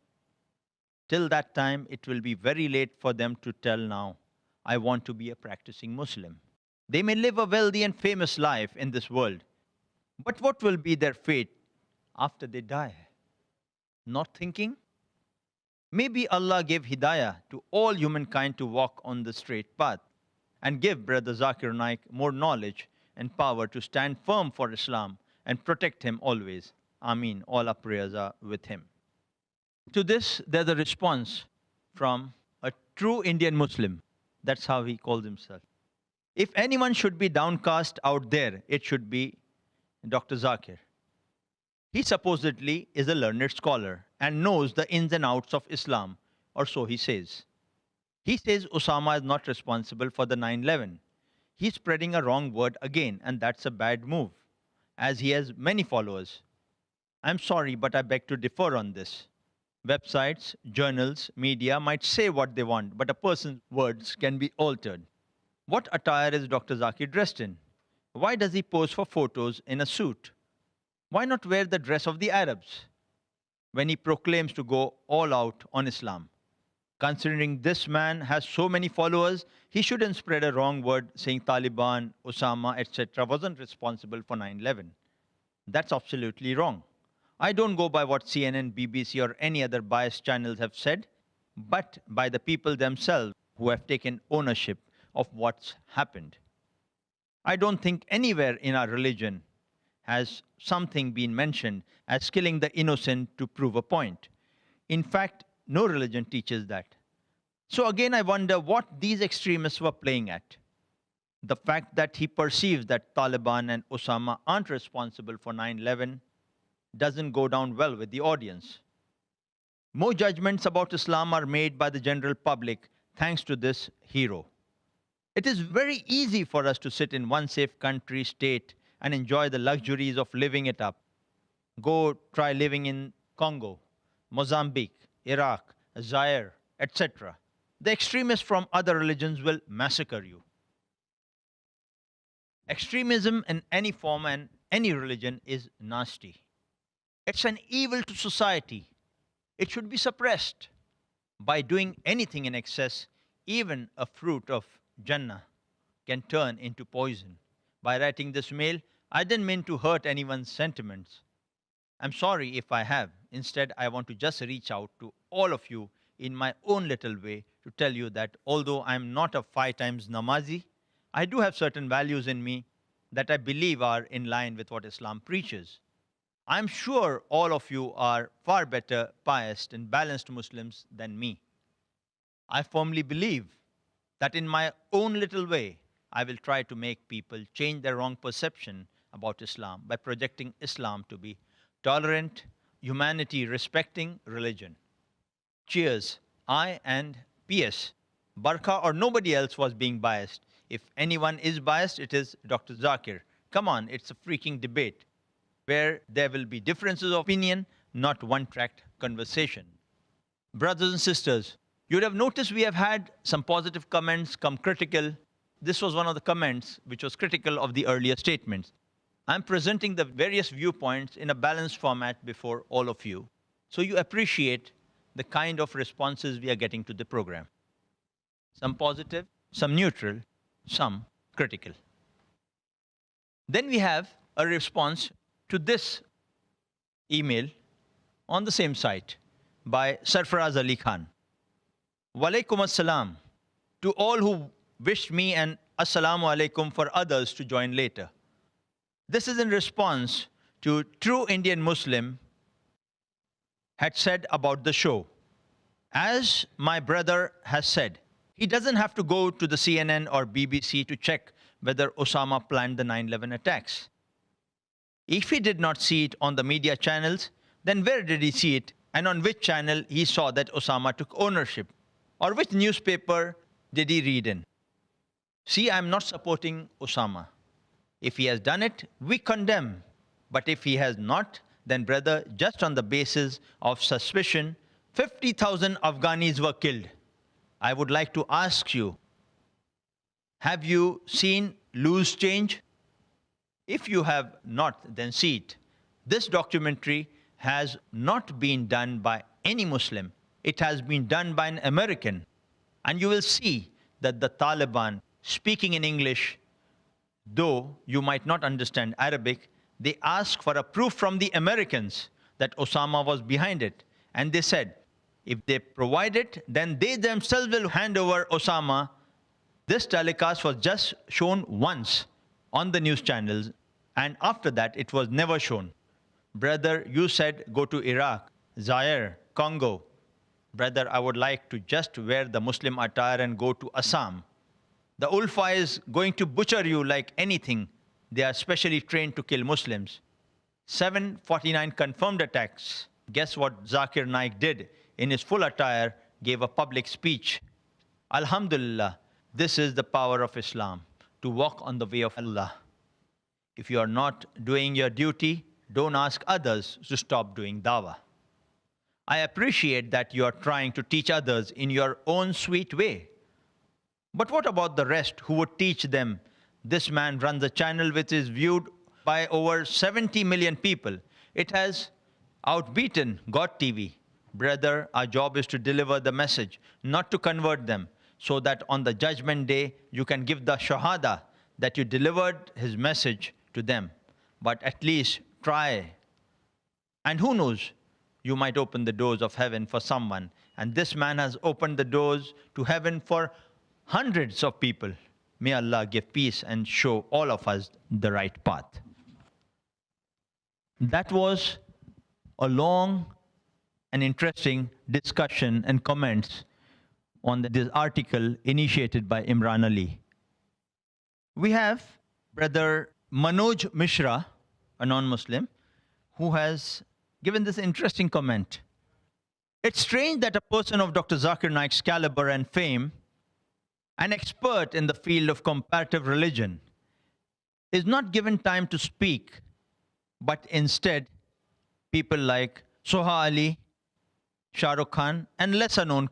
S1: till that time it will be very late for them to tell now, I want to be a practicing Muslim. They may live a wealthy and famous life in this world, but what will be their fate after they die? Not thinking? Maybe Allah gave hidayah to all humankind to walk on the straight path and give Brother Zakir Naik more knowledge and power to stand firm for Islam and protect him always. Ameen. All our prayers are with him. To this, there's a response from a true Indian Muslim. That's how he calls himself. If anyone should be downcast out there, it should be Dr. Zakir. He supposedly is a learned scholar and knows the ins and outs of Islam, or so he says. He says Osama is not responsible for the 9/11. He's spreading a wrong word again, and that's a bad move, as he has many followers. I'm sorry, but I beg to differ on this. Websites, journals, media might say what they want, but a person's words can be altered. What attire is Dr. Zakir dressed in? Why does he pose for photos in a suit? Why not wear the dress of the Arabs when he proclaims to go all out on Islam? Considering this man has so many followers, he shouldn't spread a wrong word saying Taliban, Osama, etc. wasn't responsible for 9/11. That's absolutely wrong. I don't go by what CNN, BBC, or any other biased channels have said, but by the people themselves who have taken ownership of what's happened. I don't think anywhere in our religion has something been mentioned as killing the innocent to prove a point. In fact, no religion teaches that. So again, I wonder what these extremists were playing at. The fact that he perceives that Taliban and Osama aren't responsible for 9/11 doesn't go down well with the audience. More judgments about Islam are made by the general public thanks to this hero. It is very easy for us to sit in one safe country, state, and enjoy the luxuries of living it up. Go try living in Congo, Mozambique, Iraq, Zaire, etc. The extremists from other religions will massacre you. Extremism in any form and any religion is nasty. It's an evil to society. It should be suppressed. By doing anything in excess, even a fruit of Jannah can turn into poison. By writing this mail, I didn't mean to hurt anyone's sentiments. I'm sorry if I have. Instead, I want to just reach out to all of you in my own little way to tell you that although I'm not a 5 times namazi, I do have certain values in me that I believe are in line with what Islam preaches. I'm sure all of you are far better, pious, and balanced Muslims than me. I firmly believe that in my own little way, I will try to make people change their wrong perception about Islam by projecting Islam to be tolerant, humanity respecting religion. Cheers. I and P.S. Barkha or nobody else was being biased. If anyone is biased, it is Dr. Zakir. Come on, it's a freaking debate where there will be differences of opinion, not one-tracked conversation. Brothers and sisters, you would have noticed we have had some positive comments, some critical. This was one of the comments which was critical of the earlier statements. I'm presenting the various viewpoints in a balanced format before all of you, so you appreciate the kind of responses we are getting to the program. Some positive, some neutral, some critical. Then we have a response to this email on the same site by Sarfaraz Ali Khan. Walaikum assalam to all who wished me, and assalamu alaikum for others to join later. This is in response to True Indian Muslim had said about the show. As my brother has said, he doesn't have to go to the CNN or BBC to check whether Osama planned the 9/11 attacks. If he did not see it on the media channels, then where did he see it, and on which channel he saw that Osama took ownership? Or which newspaper did he read in? See, I'm not supporting Osama. If he has done it, we condemn. But if he has not, then brother, just on the basis of suspicion, 50,000 Afghanis were killed. I would like to ask you, have you seen Loose Change? If you have not, then see it. This documentary has not been done by any Muslim. It has been done by an American. And you will see that the Taliban, speaking in English, though you might not understand Arabic, they asked for a proof from the Americans that Osama was behind it. And they said, if they provide it, then they themselves will hand over Osama. This telecast was just shown once on the news channels, and after that, it was never shown. Brother, you said go to Iraq, Zaire, Congo. Brother, I would like to just wear the Muslim attire and go to Assam. The Ulfa is going to butcher you like anything. They are specially trained to kill Muslims. 749 confirmed attacks. Guess what Zakir Naik did? In his full attire, gave a public speech. Alhamdulillah, this is the power of Islam, to walk on the way of Allah. If you are not doing your duty, don't ask others to stop doing dawah. I appreciate that you are trying to teach others in your own sweet way. But what about the rest who would teach them? This man runs a channel which is viewed by over 70 million people. It has outbeaten God TV. Brother, our job is to deliver the message, not to convert them, so that on the judgment day you can give the shahada that you delivered his message to them. But at least try. And who knows, you might open the doors of heaven for someone. And this man has opened the doors to heaven for hundreds of people. May Allah give peace and show all of us the right path. That was a long and interesting discussion and comments on this article initiated by Imran Ali. We have Brother Manoj Mishra, a non-Muslim, who has given this interesting comment. It's strange that a person of Dr. Zakir Naik's caliber and fame, an expert in the field of comparative religion, is not given time to speak, but instead people like Soha Ali, Shah Rukh Khan, and lesser known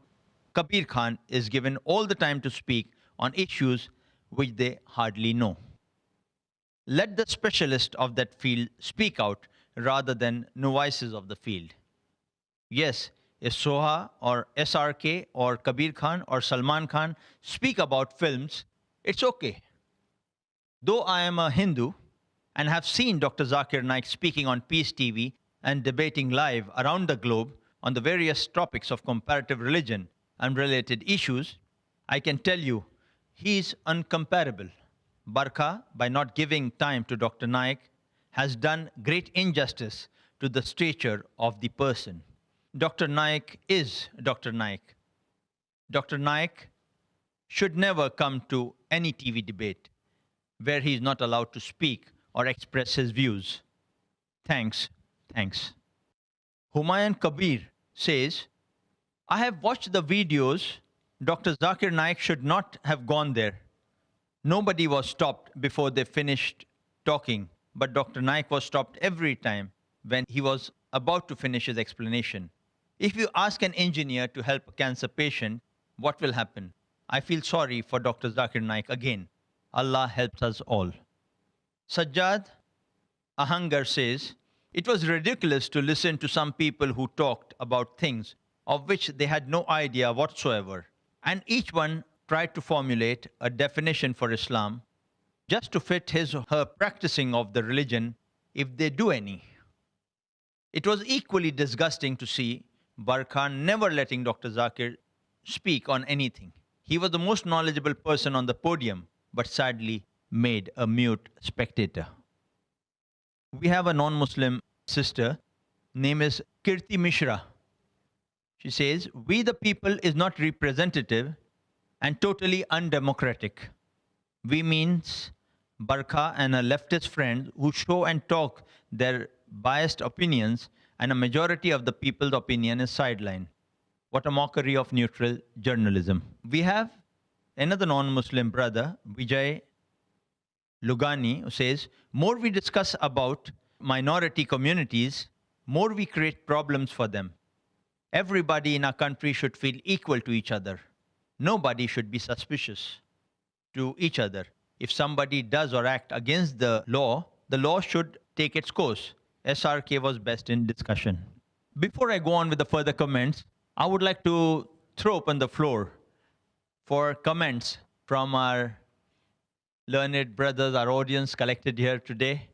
S1: Kabir Khan is given all the time to speak on issues which they hardly know. Let the specialist of that field speak out rather than novices of the field. Yes, if Soha or SRK or Kabir Khan or Salman Khan speak about films, it's okay. Though I am a Hindu and have seen Dr. Zakir Naik speaking on Peace TV and debating live around the globe on the various topics of comparative religion and related issues, I can tell you he is uncomparable. Barkha, by not giving time to Dr. Naik, has done great injustice to the stature of the person. Dr. Naik is Dr. Naik. Dr. Naik should never come to any TV debate where he is not allowed to speak or express his views. Thanks. Thanks. Humayun Kabir says, I have watched the videos. Dr. Zakir Naik should not have gone there. Nobody was stopped before they finished talking, but Dr. Naik was stopped every time when he was about to finish his explanation. If you ask an engineer to help a cancer patient, what will happen? I feel sorry for Dr. Zakir Naik again. Allah helps us all. Sajjad Ahangar says, it was ridiculous to listen to some people who talked about things of which they had no idea whatsoever, and each one tried to formulate a definition for Islam just to fit his or her practicing of the religion, if they do any. It was equally disgusting to see Barkha never letting Dr. Zakir speak on anything. He was the most knowledgeable person on the podium, but sadly made a mute spectator. We have a non-Muslim sister, name is Kirti Mishra. She says, we the people is not representative and totally undemocratic. We means Barkha and her leftist friends who show and talk their biased opinions, and a majority of the people's opinion is sidelined. What a mockery of neutral journalism. We have another non-Muslim brother, Vijay Lugani, who says, more we discuss about minority communities, more we create problems for them. Everybody in our country should feel equal to each other. Nobody should be suspicious to each other. If somebody does or act against the law should take its course. SRK was best in discussion. Before I go on with the further comments, I would like to throw open the floor for comments from our learned brothers, our audience collected here today.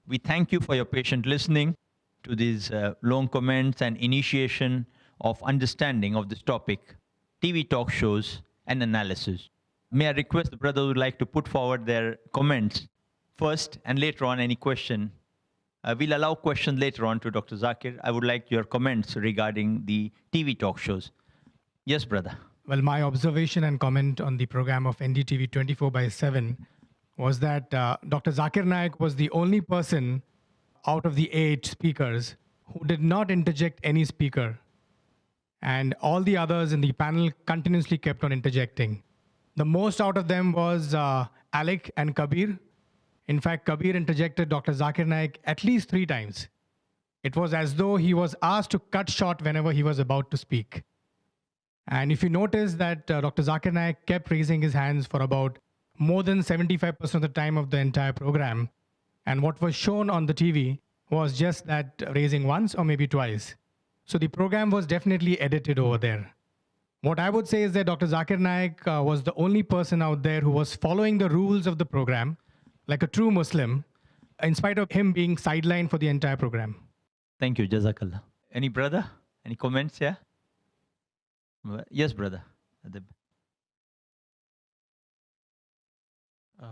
S1: We thank you for your patient listening to these long comments and initiation of understanding of this topic, TV talk shows and analysis. May I request the brothers who would like to put forward their comments first, and later on any question. We'll allow questions later on to Dr. Zakir. I would like your comments regarding the TV talk shows. Yes, brother.
S3: Well, my observation and comment on the program of NDTV 24/7 was that Dr. Zakir Naik was the only person out of the 8 speakers who did not interject any speaker. And all the others in the panel continuously kept on interjecting. The most out of them was Alec and Kabir. In fact, Kabir interjected Dr. Zakir Naik at least 3 times. It was as though he was asked to cut short whenever he was about to speak. And if you notice that Dr. Zakir Naik kept raising his hands for about more than 75% of the time of the entire program, and what was shown on the TV was just that raising once or maybe twice. So the program was definitely edited over there. What I would say is that Dr. Zakir Naik was the only person out there who was following the rules of the program like a true Muslim, in spite of him being sidelined for the entire program.
S1: Thank you, Jazakallah. Any brother? Any comments here? Yes, brother. Adib.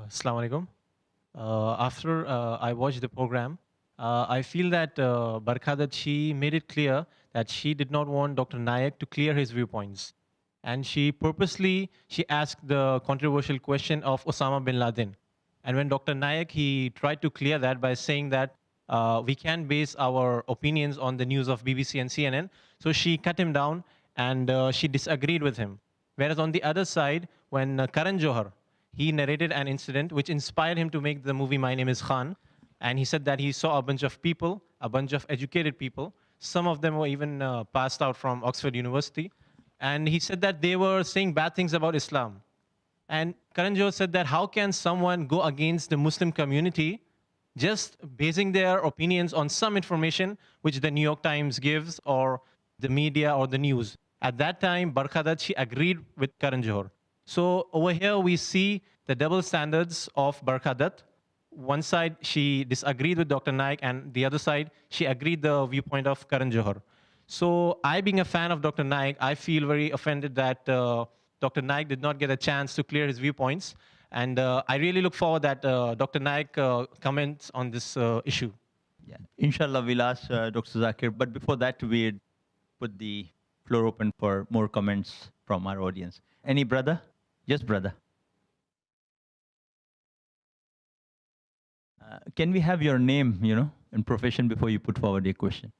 S4: Assalamu alaikum. After I watched the program, I feel that Barkhadat, she made it clear that she did not want Dr. Naik to clear his viewpoints. And she purposely, she asked the controversial question of Osama bin Laden. And when Dr. Naik, he tried to clear that by saying that we can base our opinions on the news of BBC and CNN. So she cut him down and she disagreed with him. Whereas on the other side, when Karan Johar, he narrated an incident which inspired him to make the movie My Name is Khan. And he said that he saw a bunch of people, a bunch of educated people. Some of them were even passed out from Oxford University. And he said that they were saying bad things about Islam. And Karan Johar said that how can someone go against the Muslim community just basing their opinions on some information which the New York Times gives or the media or the news. At that time, Barkhadat, she agreed with Karan Johar. So over here, we see the double standards of Barkhadat. One side, she disagreed with Dr. Naik, and the other side, she agreed the viewpoint of Karan Johar. So I, being a fan of Dr. Naik, I feel very offended that Dr. Naik did not get a chance to clear his viewpoints. And I really look forward that Dr. Naik comments on this issue.
S1: Yeah. Inshallah, we'll ask Dr. Zakir. But before that, we'd put the floor open for more comments from our audience. Any brother? Yes, brother. Can we have your name, and profession before you put forward your question?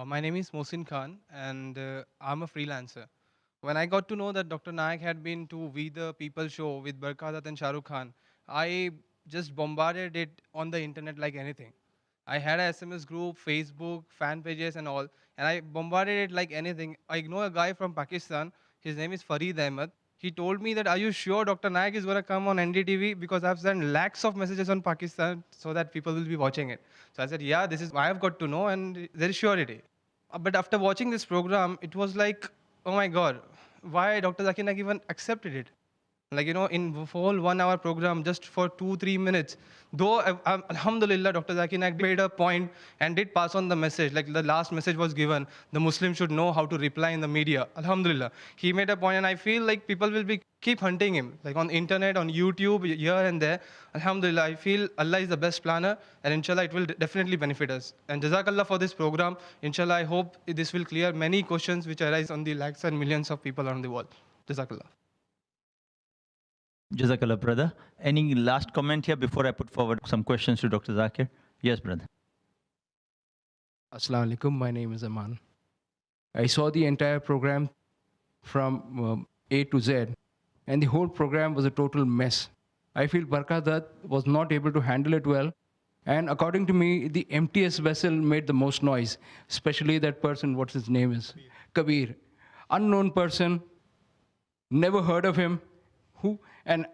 S5: My name is Mohsin Khan, and I'm a freelancer. When I got to know that Dr. Naik had been to We the People show with Barkhadat and Shah Rukh Khan, I just bombarded it on the internet like anything. I had a SMS group, Facebook, fan pages, and all, and I bombarded it like anything. I know a guy from Pakistan. His name is Fareed Ahmed. He told me that, "Are you sure Dr. Naik is going to come on NDTV? Because I've sent lakhs of messages on Pakistan so that people will be watching it." So I said, "Yeah, this is I have got to know, and there is surety." But after watching this program, it was like, oh my God, why Dr. Zakir Naik even accepted it? Like, in the whole 1 hour program, just for 2-3 minutes, though, alhamdulillah, Dr. Zakir Naik made a point and did pass on the message. Like the last message was given, the Muslims should know how to reply in the media. Alhamdulillah. He made a point, and I feel like people will be keep hunting him, like on internet, on YouTube, here and there. Alhamdulillah, I feel Allah is the best planner, and inshallah, it will definitely benefit us. And Jazakallah for this program. Inshallah, I hope this will clear many questions which arise on the lakhs and millions of people around the world. Jazakallah.
S1: Jazakallah, brother. Any last comment here before I put forward some questions to Dr. Zakir? Yes, brother.
S6: Assalamu alaikum. My name is Aman. I saw the entire program from A to Z, and the whole program was a total mess. I feel Barkhadat was not able to handle it well, and according to me, the emptiest vessel made the most noise, especially that person, what's his name is? Kabir. Unknown person, never heard of him, who and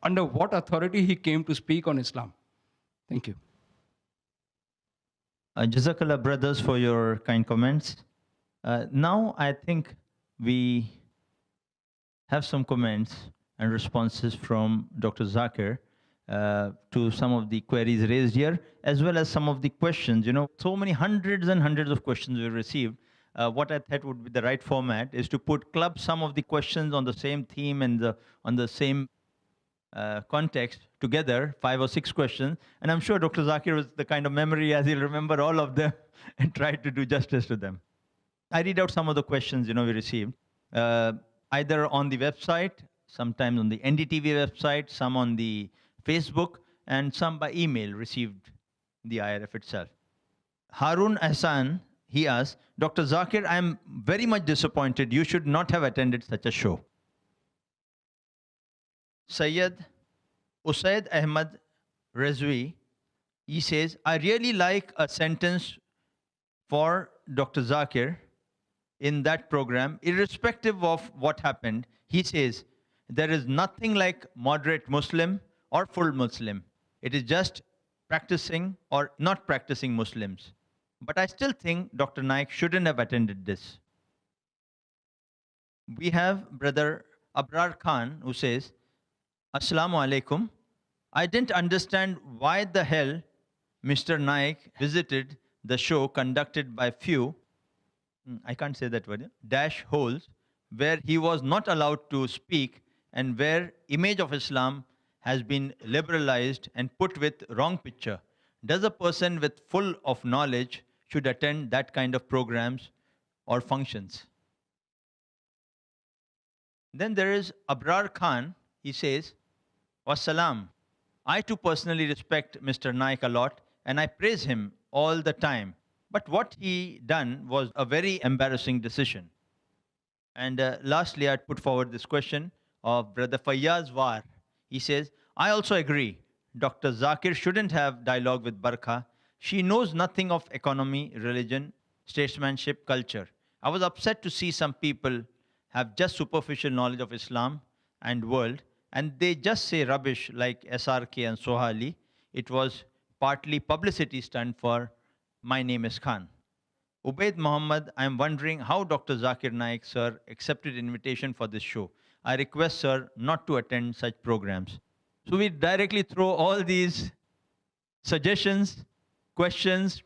S6: under what authority he came to speak on Islam. Thank you.
S1: Jazakallah, brothers, for your kind comments. Now, I think we have some comments and responses from Dr. Zakir to some of the queries raised here, as well as some of the questions. So many hundreds and hundreds of questions we received. What I thought would be the right format is to club some of the questions on the same theme and on the same context together, 5 or 6 questions. And I'm sure Dr. Zakir was the kind of memory as he'll remember all of them and try to do justice to them. I read out some of the questions we received, either on the website, sometimes on the NDTV website, some on the Facebook, and some by email received the IRF itself. Harun Ahsan, he asked, Dr. Zakir, I am very much disappointed. You should not have attended such a show. Sayyid Usaid Ahmad Rezvi, He says, I really like a sentence for Dr. Zakir in that program, irrespective of what happened. He says, there is nothing like moderate Muslim or full Muslim. It is just practicing or not practicing Muslims. But I still think Dr. Naik shouldn't have attended this. We have Brother Abrar Khan who says, Assalamu alaikum. I didn't understand why the hell Mr. Naik visited the show conducted by few, I can't say that word, dash holes, where he was not allowed to speak and where image of Islam has been liberalized and put with wrong picture. Does a person with full of knowledge should attend that kind of programs or functions? Then there is Abrar Khan. He says, Wassalam. I too personally respect Mr. Naik a lot and I praise him all the time. But what he done was a very embarrassing decision. And lastly, I'd put forward this question of Brother Fayyaz War. He says, I also agree. Dr. Zakir shouldn't have dialogue with Barkha. She knows nothing of economy, religion, statesmanship, culture. I was upset to see some people have just superficial knowledge of Islam and world, and they just say rubbish like SRK and Sohali. It was partly publicity stunt for my name is Khan. Ubaid Muhammad, I am wondering how Dr. Zakir Naik, sir, accepted invitation for this show. I request, sir, not to attend such programs. So we directly throw all these suggestions, questions,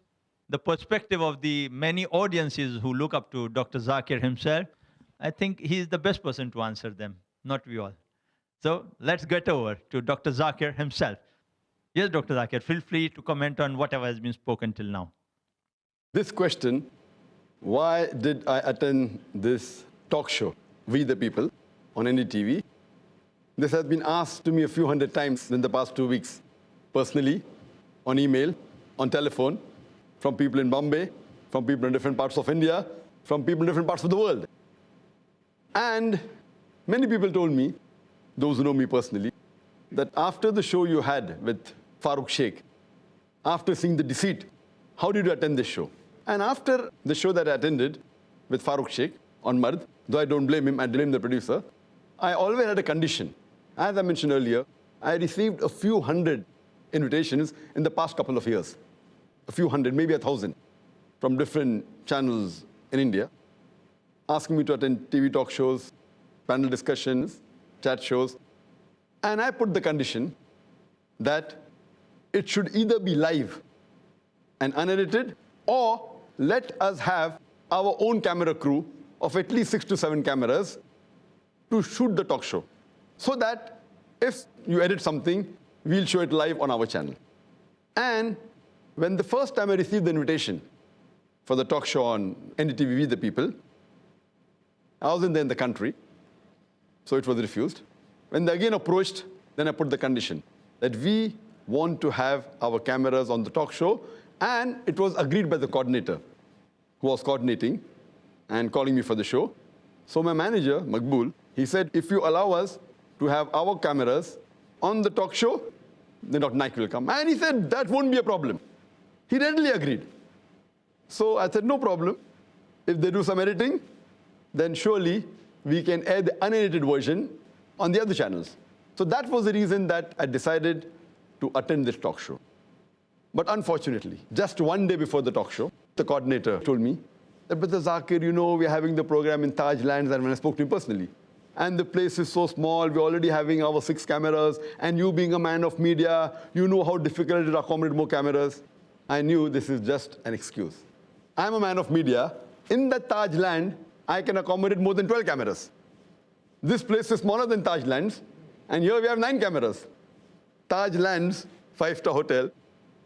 S1: the perspective of the many audiences who look up to Dr. Zakir himself. I think he is the best person to answer them, not we all. So let's get over to Dr. Zakir himself. Yes, Dr. Zakir, feel free to comment on whatever has been spoken till now.
S2: This question, why did I attend this talk show, We the People, on NDTV? This has been asked to me a few hundred times in the past 2 weeks, personally, on email, on telephone, from people in Bombay, from people in different parts of India, from people in different parts of the world. And many people told me, those who know me personally, that after the show you had with Farooq Sheikh, after seeing The Deceit, how did you attend this show? And after the show that I attended with Farooq Sheikh on Mard, though I don't blame him, I blame the producer, I always had a condition. As I mentioned earlier, I received a few hundred invitations in the past couple of years. A few hundred, maybe 1,000, from different channels in India, asking me to attend TV talk shows, panel discussions, chat shows. And I put the condition that it should either be live and unedited, or let us have our own camera crew of at least 6 to 7 cameras to shoot the talk show, so that if you edit something, we'll show it live on our channel. And when the first time I received the invitation for the talk show on NDTV We the People, I wasn't there in the country, so it was refused. When they again approached, then I put the condition that we want to have our cameras on the talk show, and it was agreed by the coordinator who was coordinating and calling me for the show. So my manager, Maqbool, he said, if you allow us to have our cameras on the talk show, then Dr. Naik will come. And he said, that won't be a problem. He readily agreed. So I said, no problem. If they do some editing, then surely we can air the unedited version on the other channels. So that was the reason that I decided to attend this talk show. But unfortunately, just one day before the talk show, the coordinator told me that, Brother Zakir, you know, we're having the program in Taj Lands, and when I spoke to him personally, and the place is so small, we're already having our 6 cameras, and you being a man of media, you know how difficult it is to accommodate more cameras. I knew this is just an excuse. I'm a man of media. In that Taj Land, I can accommodate more than 12 cameras. This place is smaller than Taj Lands, and here we have 9 cameras. Taj Lands, 5-star hotel,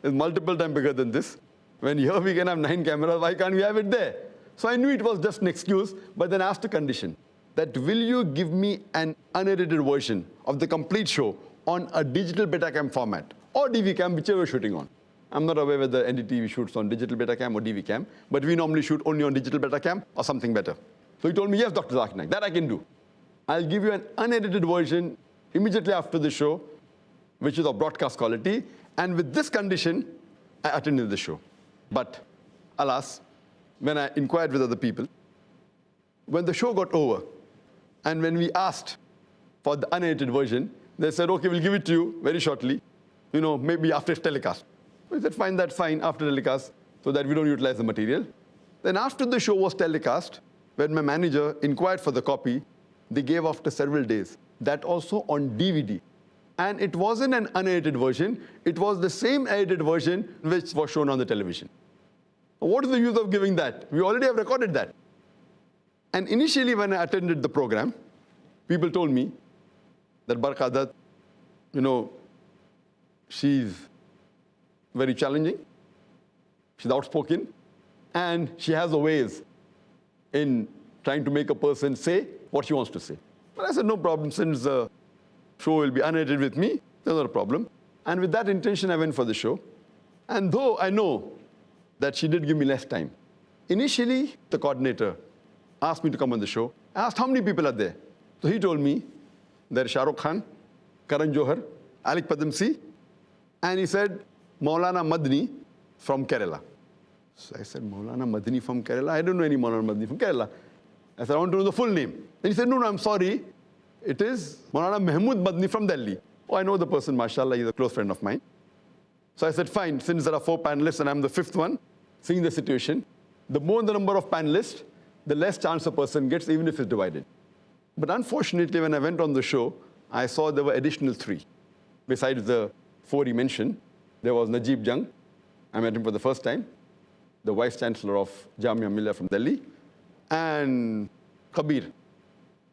S2: is multiple times bigger than this. When here we can have 9 cameras, why can't we have it there? So I knew it was just an excuse, but then I asked a condition, that will you give me an unedited version of the complete show on a digital Betacam format, or DVCam, whichever we're shooting on. I'm not aware whether NDTV shoots on digital Betacam or DVCam, but we normally shoot only on digital Betacam or something better. So he told me, yes, Dr. Zakir Naik, that I can do. I'll give you an unedited version immediately after the show, which is of broadcast quality. And with this condition, I attended the show. But alas, when I inquired with other people, when the show got over, and when we asked for the unedited version, they said, okay, we'll give it to you very shortly, maybe after its telecast. We said, fine, that's fine, after telecast, so that we don't utilize the material. Then after the show was telecast, when my manager inquired for the copy, they gave after several days. That also on DVD. And it wasn't an unedited version. It was the same edited version which was shown on the television. What is the use of giving that? We already have recorded that. And initially when I attended the program, people told me that Barkha Dutt, she's very challenging, she's outspoken, and she has a ways in trying to make a person say what she wants to say. But I said, no problem, since the show will be unedited with me, there's not a problem. And with that intention, I went for the show. And though I know that she did give me less time, initially, the coordinator asked me to come on the show. I asked, how many people are there? So he told me, there's Shah Rukh Khan, Karan Johar, Alik Padamsi, and he said, Maulana Madni from Kerala. So I said, Maulana Madni from Kerala? I don't know any Maulana Madni from Kerala. I said, I want to know the full name. Then he said, no, I'm sorry. It is Maulana Mahmood Madni from Delhi. Oh, I know the person, mashallah, he's a close friend of mine. So I said, fine, since there are 4 panelists and I'm the 5th one, seeing the situation, the more the number of panelists, the less chance a person gets, even if it's divided. But unfortunately, when I went on the show, I saw there were additional 3. Besides the 4 he mentioned, there was Najib Jung. I met him for the first time, the Vice Chancellor of Jamia Millia from Delhi, and Kabir,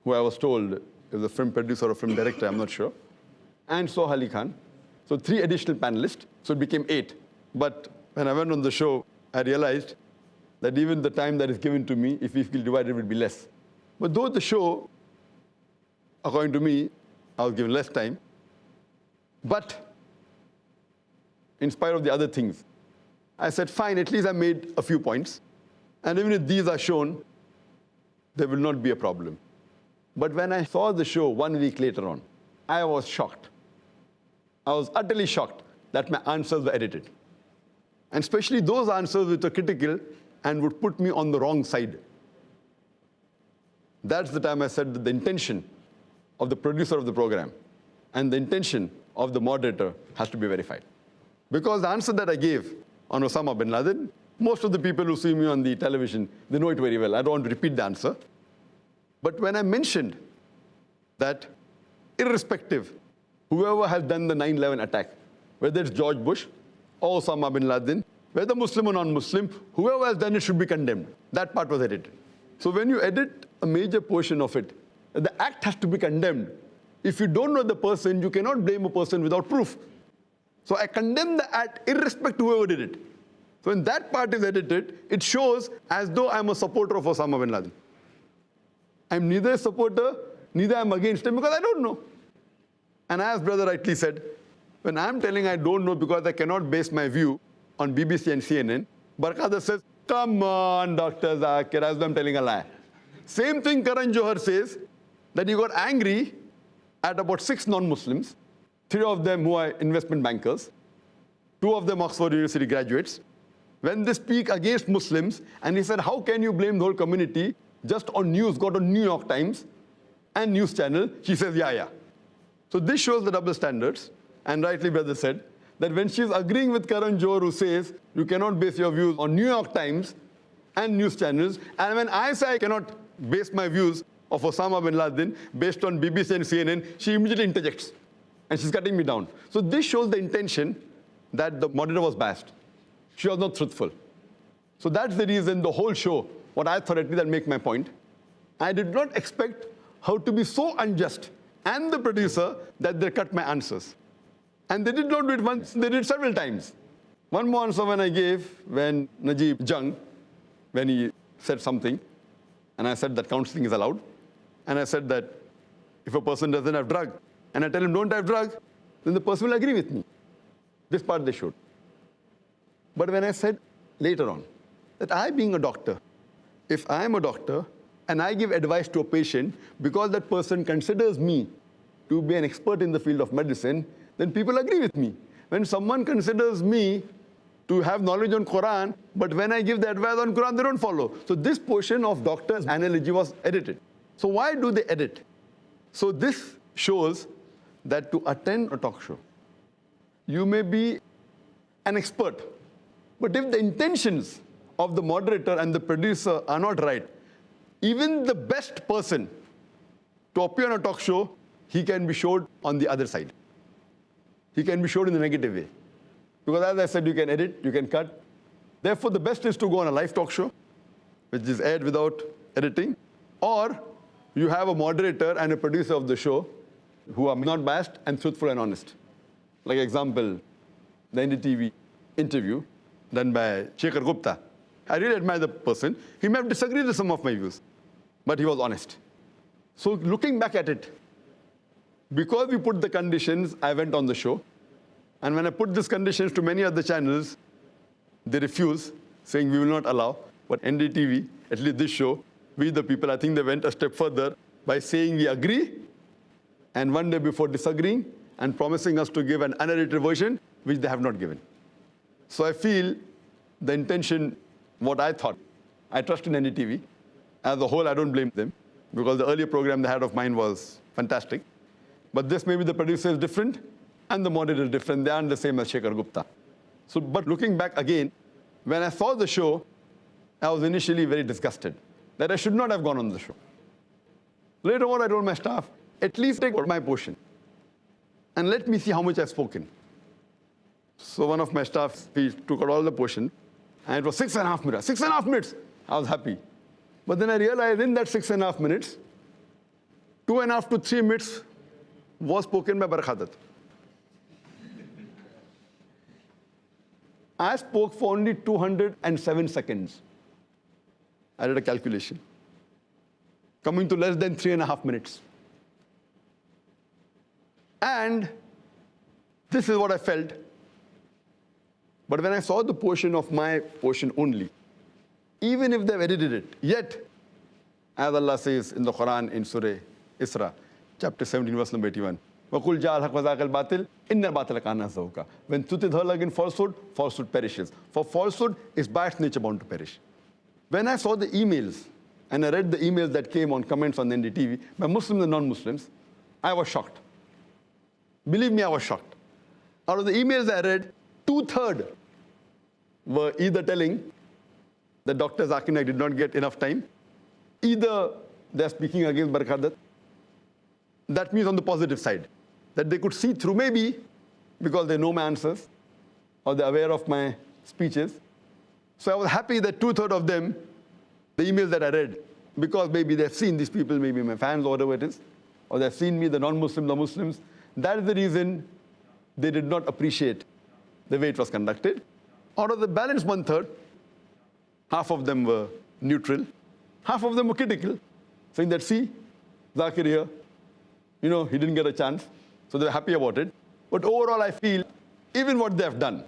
S2: who I was told is a film producer or film director, I'm not sure, and Soh Ali Khan. So 3 additional panelists, so it became 8. But when I went on the show, I realized that even the time that is given to me, if we feel divided, it will be less. But though the show, according to me, I was given less time, but in spite of the other things, I said, fine, at least I made a few points. And even if these are shown, there will not be a problem. But when I saw the show 1 week later on, I was shocked. I was utterly shocked that my answers were edited. And especially those answers which were critical and would put me on the wrong side. That's the time I said that the intention of the producer of the program and the intention of the moderator has to be verified. Because the answer that I gave on Osama bin Laden, most of the people who see me on the television, they know it very well. I don't want to repeat the answer. But when I mentioned that irrespective, whoever has done the 9/11 attack, whether it's George Bush or Osama bin Laden, whether Muslim or non-Muslim, whoever has done it should be condemned. That part was edited. So when you edit a major portion of it, the act has to be condemned. If you don't know the person, you cannot blame a person without proof. So I condemn the act irrespective of whoever did it. So when that part is edited, it shows as though I'm a supporter of Osama bin Laden. I'm neither a supporter, neither I'm against him, because I don't know. And as brother rightly said, when I'm telling I don't know because I cannot base my view on BBC and CNN, Barkha Dutt says, come on, Dr. Zakir, as though I'm telling a lie. Same thing Karan Johar says, that he got angry at about 6 non-Muslims, 3 of them who are investment bankers, 2 of them Oxford University graduates, when they speak against Muslims, and he said, how can you blame the whole community just on news, got on New York Times and news channel? She says, yeah. So this shows the double standards, and rightly brother said, that when she's agreeing with Karan Johar who says, you cannot base your views on New York Times and news channels, and when I say I cannot base my views of Osama bin Laden based on BBC and CNN, she immediately interjects, and she's cutting me down. So this shows the intention that the moderator was biased. She was not truthful. So that's the reason the whole show, what I thought at least that make my point, I did not expect her to be so unjust, and the producer, that they cut my answers. And they did not do it once, they did it several times. One more answer when I gave, when Najib Jung, when he said something, and I said that counseling is allowed, and I said that if a person doesn't have drug, and I tell him don't have drug, then the person will agree with me. This part they should. But when I said later on that I being a doctor, if I am a doctor and I give advice to a patient because that person considers me to be an expert in the field of medicine, then people agree with me. When someone considers me to have knowledge on Quran, but when I give the advice on Quran, they don't follow. So this portion of doctor's analogy was edited. So why do they edit? So this shows that to attend a talk show, you may be an expert, but if the intentions of the moderator and the producer are not right, even the best person to appear on a talk show, he can be showed on the other side. He can be showed in a negative way. Because as I said, you can edit, you can cut. Therefore, the best is to go on a live talk show, which is aired without editing, or you have a moderator and a producer of the show who are not biased and truthful and honest. Like example, the NDTV interview done by Shekhar Gupta. I really admire the person. He may have disagreed with some of my views, but he was honest. So looking back at it, because we put the conditions, I went on the show. And when I put these conditions to many other channels, they refuse, saying we will not allow. But NDTV, at least this show, we the people, I think they went a step further by saying we agree, and one day before disagreeing and promising us to give an unedited version, which they have not given. So I feel the intention, what I thought, I trust in NDTV. As a whole, I don't blame them, because the earlier program they had of mine was fantastic. But this maybe the producer is different, and the moderator is different. They aren't the same as Shekhar Gupta. So, but looking back again, when I saw the show, I was initially very disgusted that I should not have gone on the show. Later on, I told my staff, at least take my portion and let me see how much I've spoken. So one of my staff, he took out all the portion, and it was 6.5 minutes. 6.5 minutes! I was happy. But then I realized in that 6.5 minutes, 2.5 to 3 minutes was spoken by Barkhadat. I spoke for only 207 seconds. I did a calculation, coming to less than 3.5 minutes. And this is what I felt. But when I saw the portion of my portion only, even if they've edited it, yet, as Allah says in the Quran in Surah Isra, chapter 17, verse number 81, وَقُلْ جَاءَ الْحَقُّ وَزَاقَ الْبَاطِلِ إِنَّ الْبَاطِلَ كَانَ زَهُوقًا. When truth is heard against falsehood, falsehood perishes. For falsehood is by its nature bound to perish. When I saw the emails, and I read the emails that came on comments on NDTV, by Muslims and non-Muslims, I was shocked. Believe me, I was shocked. Out of the emails I read, 2/3 were either telling that Dr. Zakir Naik did not get enough time, either they're speaking against Barkhadat. That means on the positive side, that they could see through, maybe because they know my answers or they're aware of my speeches. So I was happy that 2/3 of them, the emails that I read, because maybe they've seen these people, maybe my fans or whatever it is, or they've seen me, the non-Muslims, the Muslims. That is the reason they did not appreciate the way it was conducted. Out of the balance 1/3, half of them were neutral, half of them were critical, saying that, see, Zakir here, you know, he didn't get a chance, so they're happy about it. But overall, I feel, even what they have done,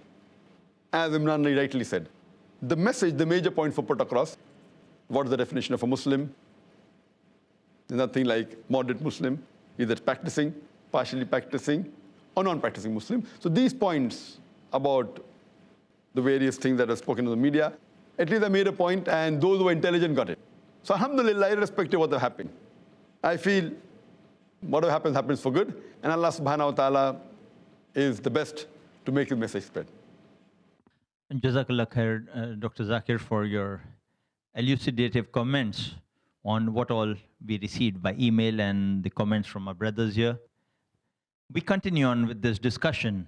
S2: as Imran rightly said, the message, the major point for put across, what is the definition of a Muslim? There's nothing like moderate Muslim, either practicing, partially practicing, or non-practicing Muslim. So these points about the various things that are spoken in the media, at least I made a point, and those who were intelligent got it. So alhamdulillah, irrespective of what happened, I feel whatever happens, happens for good, and Allah subhanahu wa ta'ala is the best to make his message spread.
S1: Jazakallah khair, Dr. Zakir, for your elucidative comments on what all we received by email and the comments from our brothers here. We continue on with this discussion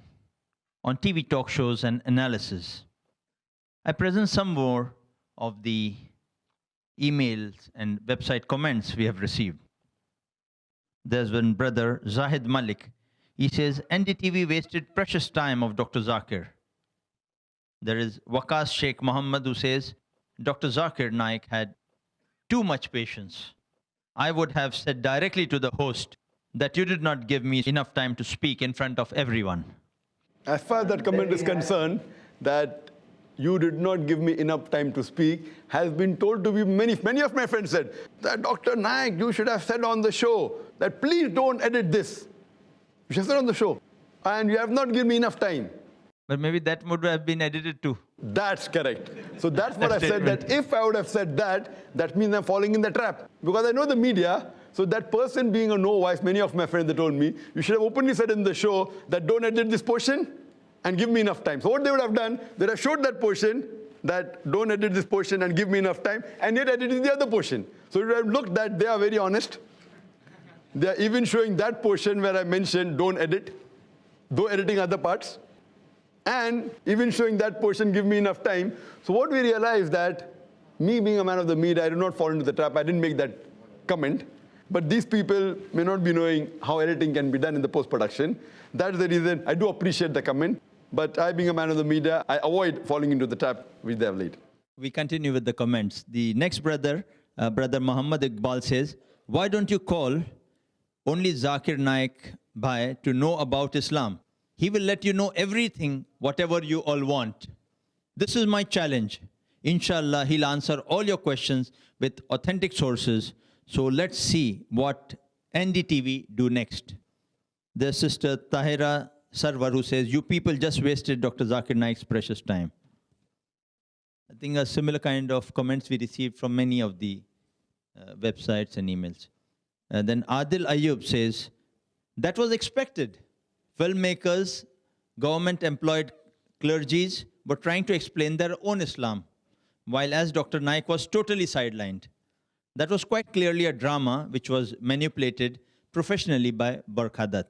S1: on TV talk shows and analysis. I present some more of the emails and website comments we have received. There's one brother, Zahid Malik. He says, NDTV wasted precious time of Dr. Zakir. There is Waqas Sheikh Muhammad who says, Dr. Zakir Naik had too much patience. I would have said directly to the host that you did not give me enough time to speak in front of everyone.
S2: As far as that comment is concerned, that you did not give me enough time to speak, has been told to me, many of my friends said, that Dr. Naik, you should have said on the show that please don't edit this. You should have said on the show. And you have not given me enough time.
S1: But maybe that would have been edited too.
S2: That's correct. So that's what
S1: That
S2: I said, that
S1: statement.
S2: if I would have said that, that means I'm falling in the trap. Because I know the media, so that person being a no voice, many of my friends, they told me, you should have openly said in the show that don't edit this portion and give me enough time. So what they would have done, they would have showed that portion, that don't edit this portion and give me enough time, and yet edited the other portion. So it would have looked that they are very honest. They are even showing that portion where I mentioned don't edit, though editing other parts. And even showing that portion, give me enough time. So what we realized that me being a man of the media, I did not fall into the trap. I didn't make that comment. But these people may not be knowing how editing can be done in the post-production. That's the reason I do appreciate the comment. But I, being a man of the media, I avoid falling into the trap which they have laid.
S1: We continue with the comments. The next brother, Brother Muhammad Iqbal says, why don't you call only Zakir Naik Bhai to know about Islam? He will let you know everything, whatever you all want. This is my challenge. Inshallah, he'll answer all your questions with authentic sources. So let's see what NDTV do next. The sister Tahira Sarwaru says, you people just wasted Dr. Zakir Naik's precious time. I think a similar kind of comments we received from many of the websites and emails. Then Adil Ayub says, that was expected. Filmmakers, government-employed clergies were trying to explain their own Islam, while as Dr. Naik was totally sidelined. That was quite clearly a drama which was manipulated professionally by Barkhadat.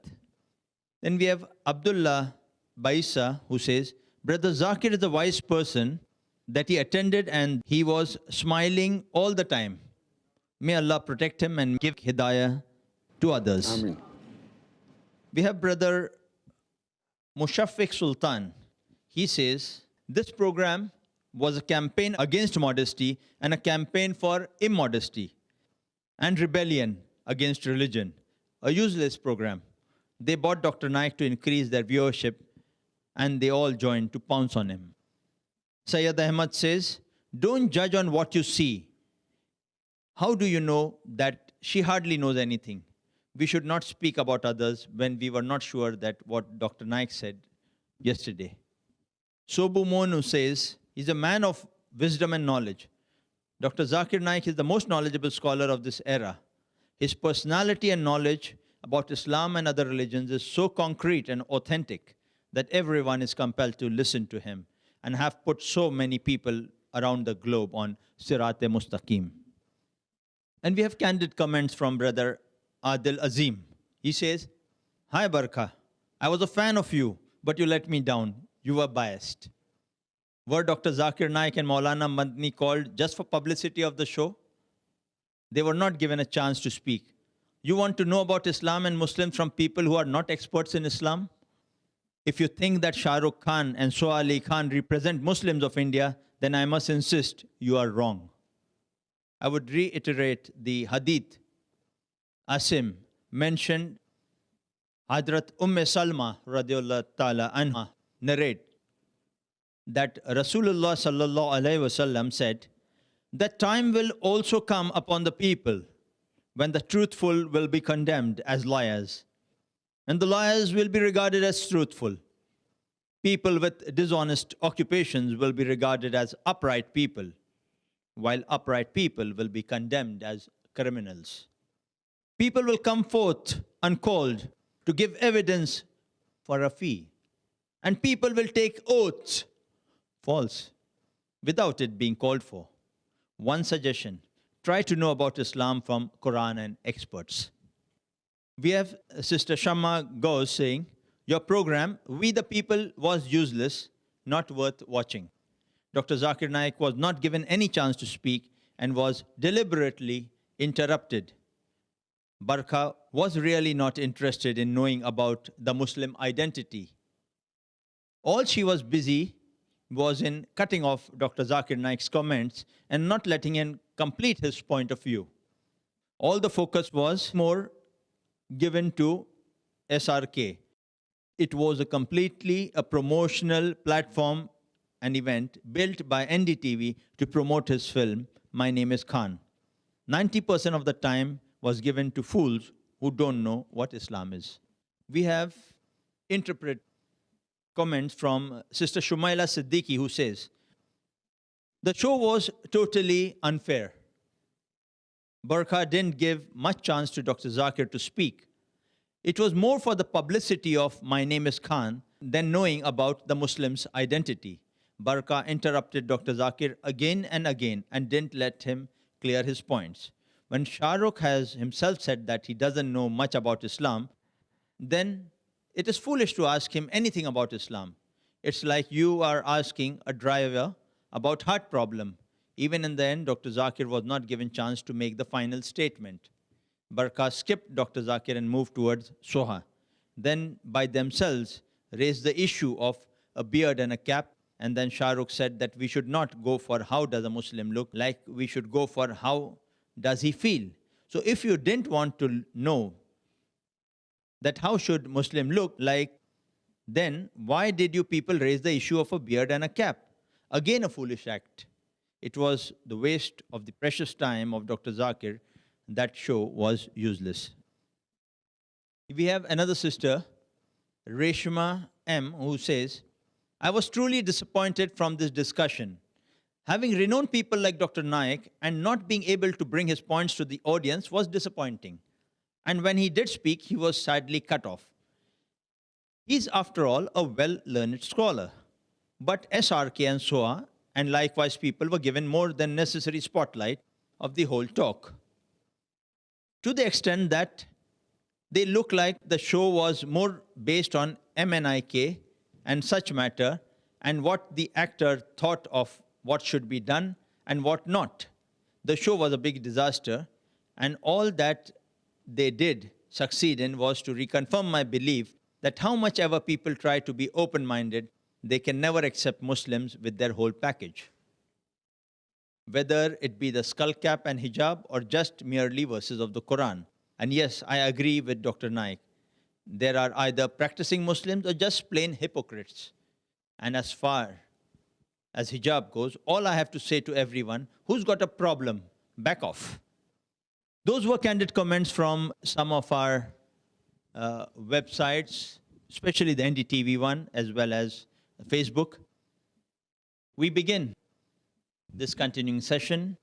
S1: Then we have Abdullah Baisa, who says, Brother Zakir is a wise person, that he attended and he was smiling all the time. May Allah protect him and give hidayah to others.
S2: Ameen.
S1: We have Brother Mushafiq Sultan. He says, this program was a campaign against modesty and a campaign for immodesty and rebellion against religion. A useless program. They bought Dr. Naik to increase their viewership and they all joined to pounce on him. Sayyid Ahmad says, don't judge on what you see. How do you know that she hardly knows anything? We should not speak about others when we were not sure that what Dr. Naik said yesterday. Sobu Monu says, he's a man of wisdom and knowledge. Dr. Zakir Naik is the most knowledgeable scholar of this era. His personality and knowledge about Islam and other religions is so concrete and authentic that everyone is compelled to listen to him and have put so many people around the globe on Sirat-e-Mustaqim. And we have candid comments from Brother Adil Azim. He says, hi Barkha, I was a fan of you, but you let me down. You were biased. Were Dr. Zakir Naik and Maulana Madni called just for publicity of the show? They were not given a chance to speak. You want to know about Islam and Muslims from people who are not experts in Islam? If you think that Shah Rukh Khan and Soa Ali Khan represent Muslims of India, then I must insist you are wrong. I would reiterate the hadith. Asim mentioned Hadrat Salma radiallahu ta'ala anha narrate that Rasulullah sallallahu alayhi wasallam said, that time will also come upon the people when the truthful will be condemned as liars, and the liars will be regarded as truthful. People with dishonest occupations will be regarded as upright people, while upright people will be condemned as criminals. People will come forth uncalled to give evidence for a fee, and people will take oaths, false, without it being called for. One suggestion, try to know about Islam from Quran and experts. We have Sister Shamma Ghosh saying, your program, We the People, was useless, not worth watching. Dr. Zakir Naik was not given any chance to speak and was deliberately interrupted. Barkha was really not interested in knowing about the Muslim identity. All she was busy was in cutting off Dr. Zakir Naik's comments and not letting him complete his point of view. All the focus was more given to SRK. It was completely a promotional platform, an event built by NDTV to promote his film, My Name is Khan. 90% of the time was given to fools who don't know what Islam is. We have interpreted comments from Sister Shumaila Siddiqui, who says, the show was totally unfair. Burqa didn't give much chance to Dr. Zakir to speak. It was more for the publicity of My Name is Khan than knowing about the Muslim's identity. Burqa interrupted Dr. Zakir again and again and didn't let him clear his points. When Shah Rukh has himself said that he doesn't know much about Islam, then it is foolish to ask him anything about Islam. It's like you are asking a driver about heart problem. Even in the end, Dr. Zakir was not given chance to make the final statement. Burqa skipped Dr. Zakir and moved towards Soha. Then by themselves raised the issue of a beard and a cap, and then Shah Rukh said that we should not go for how does a Muslim look like, we should go for how does he feel. So if you didn't want to know that how should Muslim look like, then why did you people raise the issue of a beard and a cap? Again, a foolish act. It was the waste of the precious time of Dr. Zakir. That show was useless. We have another sister, Reshma M., who says, I was truly disappointed from this discussion. Having renowned people like Dr. Naik and not being able to bring his points to the audience was disappointing. And when he did speak, he was sadly cut off. He's, after all, a well-learned scholar. But SRK and SOA and likewise people were given more than necessary spotlight of the whole talk. To the extent that they look like the show was more based on MNIK and such matter and what the actor thought of what should be done and what not. The show was a big disaster, and all that they did succeed in was to reconfirm my belief that how much ever people try to be open-minded, they can never accept Muslims with their whole package. Whether it be the skull cap and hijab or just merely verses of the Quran. And yes, I agree with Dr. Naik. There are either practicing Muslims or just plain hypocrites. And as far as hijab goes, all I have to say to everyone, who's got a problem, back off. Those were candid comments from some of our websites, especially the NDTV one, as well as Facebook. We begin this continuing session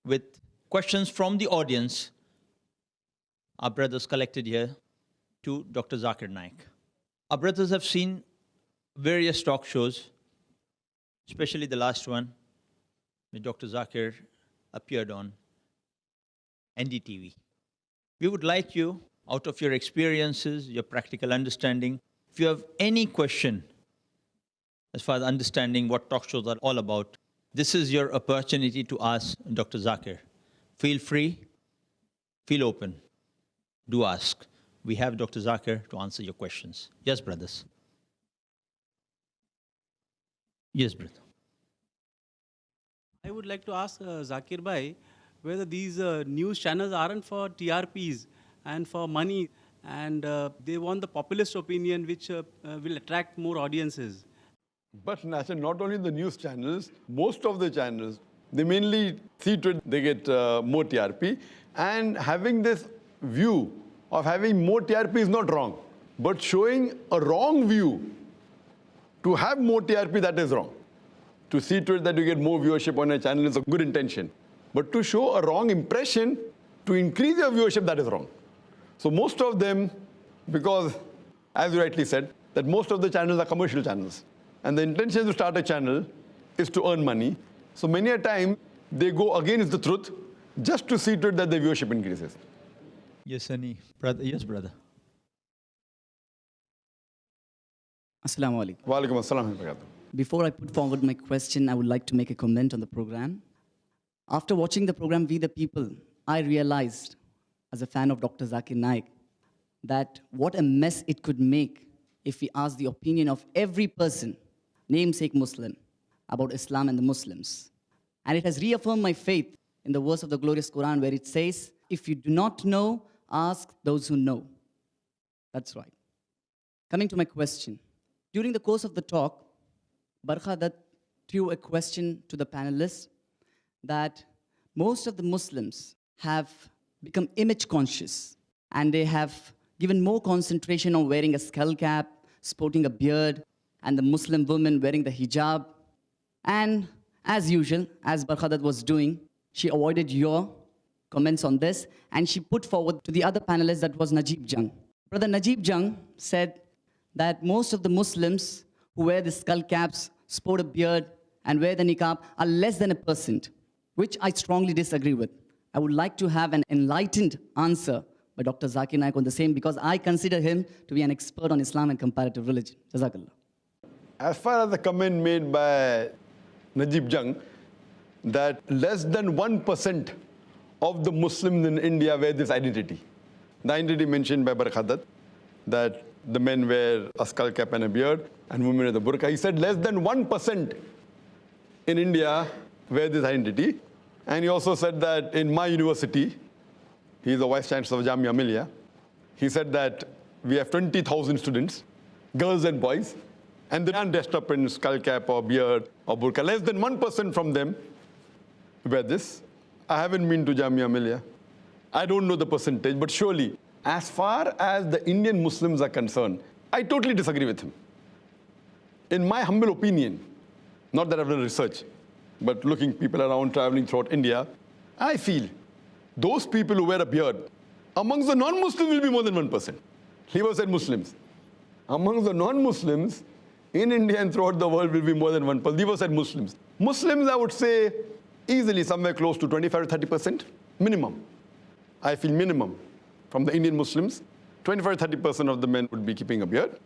S1: with questions from the audience. Our brothers collected here to Dr. Zakir Naik. Our brothers have seen various talk shows, especially the last one, which Dr. Zakir appeared on NDTV. We would like you, out of your experiences, your practical understanding, if you have any question as far as understanding what talk shows are all about, this is your opportunity to ask Dr. Zakir. Feel free, feel open, do ask. We have Dr. Zakir to answer your questions. Yes, brothers. Yes, brother.
S7: I would like to ask Zakir Bhai whether these news channels aren't for TRPs and for money, and they want the populist opinion which will attract more audiences.
S2: But Nasser, not only the news channels, most of the channels, they mainly see to it they get more TRP. And having this view of having more TRP is not wrong. But showing a wrong view to have more TRP, that is wrong. To see to it that you get more viewership on a channel is a good intention. But to show a wrong impression to increase your viewership, that is wrong. So most of them, because as you rightly said, that most of the channels are commercial channels. And the intention to start a channel is to earn money. So many a time, they go against the truth just to see to it that the viewership increases.
S1: Yes, Sunny. Brother. Yes, brother.
S8: Assalamu alaikum.
S2: Wa alaikum assalam.
S8: Before I put forward my question, I would like to make a comment on the program. After watching the program We the People, I realized, as a fan of Dr. Zakir Naik, that what a mess it could make if we asked the opinion of every person, namesake Muslim, about Islam and the Muslims. And it has reaffirmed my faith in the verse of the glorious Quran where it says, if you do not know, ask those who know. That's right. Coming to my question. During the course of the talk, Barkha threw a question to the panelists that most of the Muslims have become image conscious and they have given more concentration on wearing a skull cap, sporting a beard, and the Muslim women wearing the hijab. And as usual, as Barkhadat was doing, she avoided your comments on this, and she put forward to the other panelist, that was Najib Jung. Brother Najib Jung said that most of the Muslims who wear the skull caps, sport a beard, and wear the niqab are less than 1%, which I strongly disagree with. I would like to have an enlightened answer by Dr. Zakir Naik on the same, because I consider him to be an expert on Islam and comparative religion. Jazakallah.
S2: As far as the comment made by Najib Jung, that less than 1% of the Muslims in India wear this identity. The identity mentioned by Barkhadat, that the men wear a skull cap and a beard, and women wear the burqa. He said less than 1% in India wear this identity. And he also said that in my university, he is the vice chancellor of Jamia Millia, he said that we have 20,000 students, girls and boys, and they aren't dressed up in skull cap or beard or burqa. Less than 1% from them wear this. I haven't been to Jamia Millia. I don't know the percentage, but surely, as far as the Indian Muslims are concerned, I totally disagree with him. In my humble opinion, not that I've done research, but looking people around, traveling throughout India, I feel those people who wear a beard, amongst the non-Muslims will be more than 1%. He was said Muslims. Amongst the non-Muslims in India and throughout the world will be more than 1%. He was said Muslims. Muslims, I would say, easily somewhere close to 25 to 30%, minimum. I feel minimum from the Indian Muslims, 25 to 30% of the men would be keeping a beard.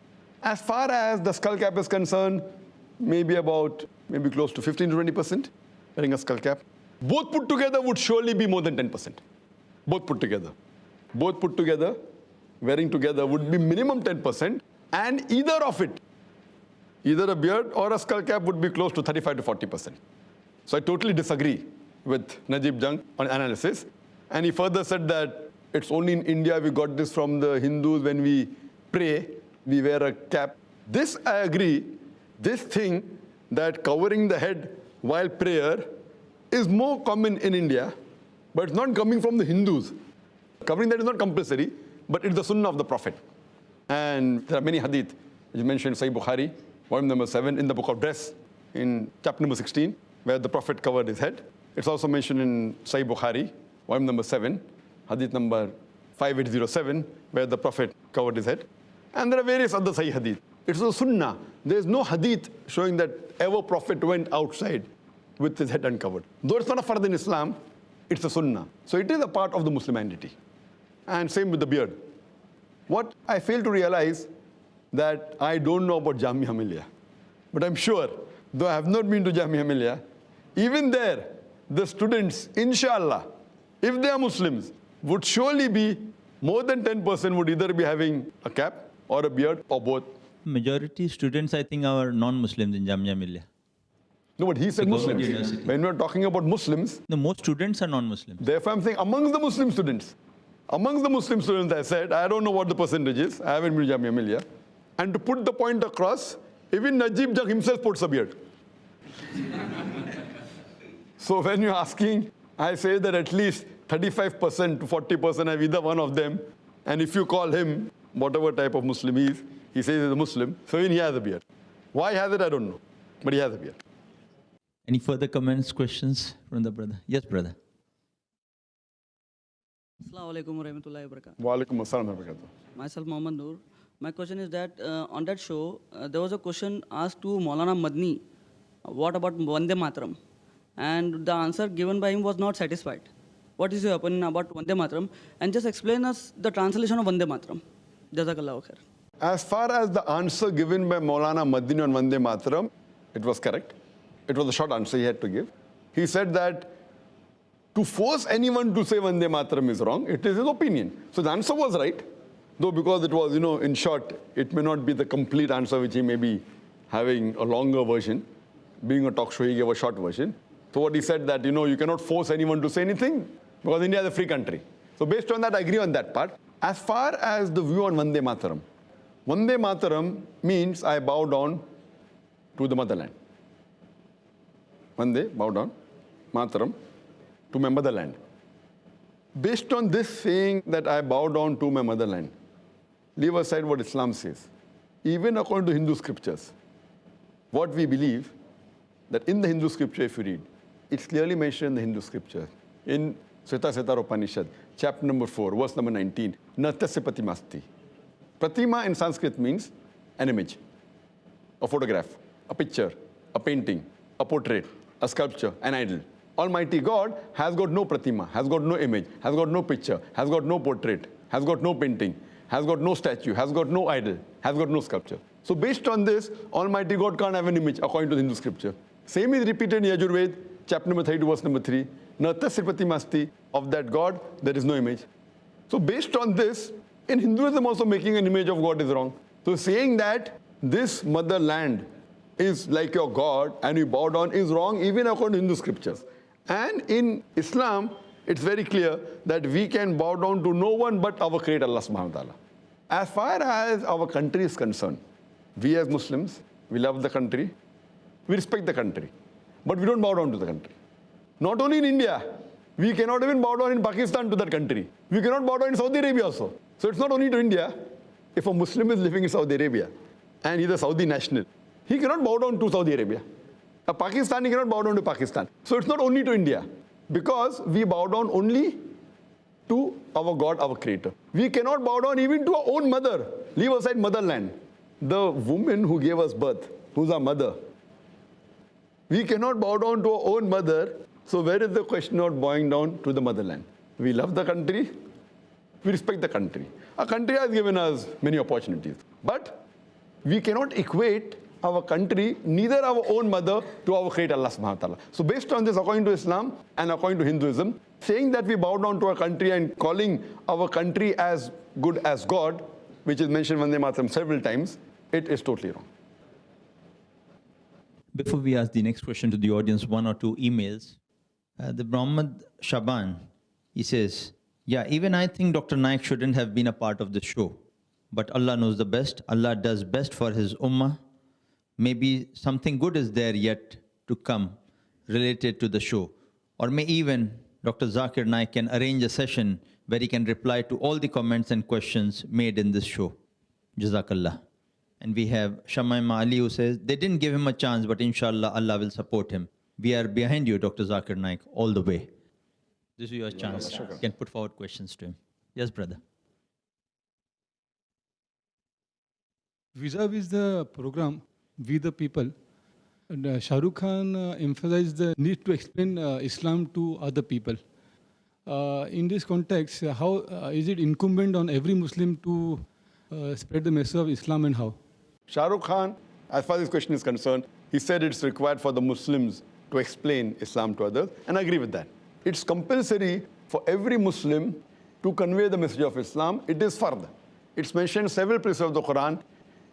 S2: As far as the skull cap is concerned, maybe close to 15 to 20% wearing a skull cap. Both put together would surely be more than 10%. Both put together. Both put together, wearing together would be minimum 10%, and either of it, either a beard or a skull cap would be close to 35 to 40%. So I totally disagree with Najib Jung on analysis. And he further said that it's only in India we got this from the Hindus. When we pray, we wear a cap. This I agree. This thing that covering the head while prayer is more common in India, but it's not coming from the Hindus. Covering that is not compulsory, but it's the sunnah of the Prophet. And there are many hadith. You mentioned Sahih Bukhari, volume number 7, in the book of dress, in chapter number 16, where the Prophet covered his head. It's also mentioned in Sahih Bukhari, volume number 7, hadith number 5807, where the Prophet covered his head. And there are various other Sahih hadith. It's a sunnah. There is no hadith showing that ever Prophet went outside with his head uncovered. Though it's not a fard in Islam, it's a sunnah. So it is a part of the Muslim identity. And same with the beard. What I fail to realize, that I don't know about Jamia Millia. But I'm sure, though I have not been to Jamia Millia, even there, the students, inshallah, if they are Muslims, would surely be more than 10% would either be having a cap or a beard or both.
S1: Majority students, I think, are non-Muslims in Jamia Millia.
S2: No, but he said
S1: Because of
S2: Muslims.
S1: university.
S2: When we're talking about Muslims,
S1: No, most students are non-Muslims.
S2: therefore I'm saying amongst the Muslim students. Amongst the Muslim students, I said, I don't know what the percentage is. I haven't been to Jamia Millia. And to put the point across, even Najib Jung himself puts a beard. So when you're asking, I say that at least 35% to 40% have either one of them. And if you call him, whatever type of Muslim he is, he says he's a Muslim. So even he has a beard. Why he has it, I don't know. But he has a beard.
S1: Any further comments, questions from the brother? Yes, brother.
S7: Assalamu alaikum wa rahmatullahi wa barakatuh.
S2: Wa alaikum assalam wa barakatuh.
S7: Myself, Mohammad Noor. My question is that on that show, there was a question asked to Maulana Madni, what about Vande Mataram? And the answer given by him was not satisfied. What is your opinion about Vande Mataram? And just explain us the translation of Vande Mataram. Jazakallahu khair.
S2: As far as the answer given by Maulana Madini on Vande Mataram, it was correct. It was a short answer he had to give. He said that to force anyone to say Vande Mataram is wrong, it is his opinion. So the answer was right, though because it was, in short, it may not be the complete answer which he may be having a longer version. Being a talk show, he gave a short version. So what he said that, you cannot force anyone to say anything because India is a free country. So based on that, I agree on that part. As far as the view on Vande Mataram means I bow down to the motherland. Vande, bow down, Mataram, to my motherland. Based on this saying that I bow down to my motherland, leave aside what Islam says. Even according to Hindu scriptures, what we believe, that in the Hindu scripture, if you read, it's clearly mentioned in the Hindu scripture. In Svetasvatara Upanishad, chapter number 4, verse number 19, Natasya Pratimasti. Pratima in Sanskrit means an image, a photograph, a picture, a painting, a portrait, a sculpture, an idol. Almighty God has got no pratima, has got no image, has got no picture, has got no portrait, has got no painting, has got no statue, has got no idol, has got no sculpture. So based on this, Almighty God can't have an image according to the Hindu scripture. Same is repeated in Yajurved, chapter number 32, verse number 3. Natasya pratimasti, of that God, there is no image. So based on this, in Hinduism also making an image of God is wrong. So saying that this motherland is like your God and you bow down is wrong even according to Hindu scriptures. And in Islam, it's very clear that we can bow down to no one but our Creator Allah subhanahu wa ta'ala. As far as our country is concerned, we as Muslims, we love the country, we respect the country, but we don't bow down to the country. Not only in India, we cannot even bow down in Pakistan to that country. We cannot bow down in Saudi Arabia also. So it's not only to India. If a Muslim is living in Saudi Arabia and he's a Saudi national, he cannot bow down to Saudi Arabia. A Pakistani cannot bow down to Pakistan. So it's not only to India, because we bow down only to our God, our Creator. We cannot bow down even to our own mother. Leave aside motherland. The woman who gave us birth, who's our mother. We cannot bow down to our own mother. So where is the question of bowing down to the motherland? We love the country. We respect the country. Our country has given us many opportunities. But we cannot equate our country, neither our own mother, to our Creator Allah subhanahu wa ta'ala. So based on this, according to Islam and according to Hinduism, saying that we bow down to our country and calling our country as good as God, which is mentioned in Vande Mataram several times, it is totally wrong.
S1: Before we ask the next question to the audience, one or two emails. The Muhammad Shaban, he says, yeah, even I think Dr. Naik shouldn't have been a part of the show. But Allah knows the best. Allah does best for his ummah. Maybe something good is there yet to come related to the show. Or may even Dr. Zakir Naik can arrange a session where he can reply to all the comments and questions made in this show. Jazakallah. And we have Shamaima Ali who says, they didn't give him a chance, but inshallah, Allah will support him. We are behind you, Dr. Zakir Naik, all the way. This is your chance. You can put forward questions to him. Yes, brother.
S9: Vis-a-vis the program, We the People, and Shah Rukh Khan emphasized the need to explain Islam to other people. In this context, how is it incumbent on every Muslim to spread the message of Islam, and how?
S2: Shah Rukh Khan, as far as this question is concerned, he said it's required for the Muslims to explain Islam to others, and I agree with that. It's compulsory for every Muslim to convey the message of Islam. It is fard. It's mentioned several places of the Quran,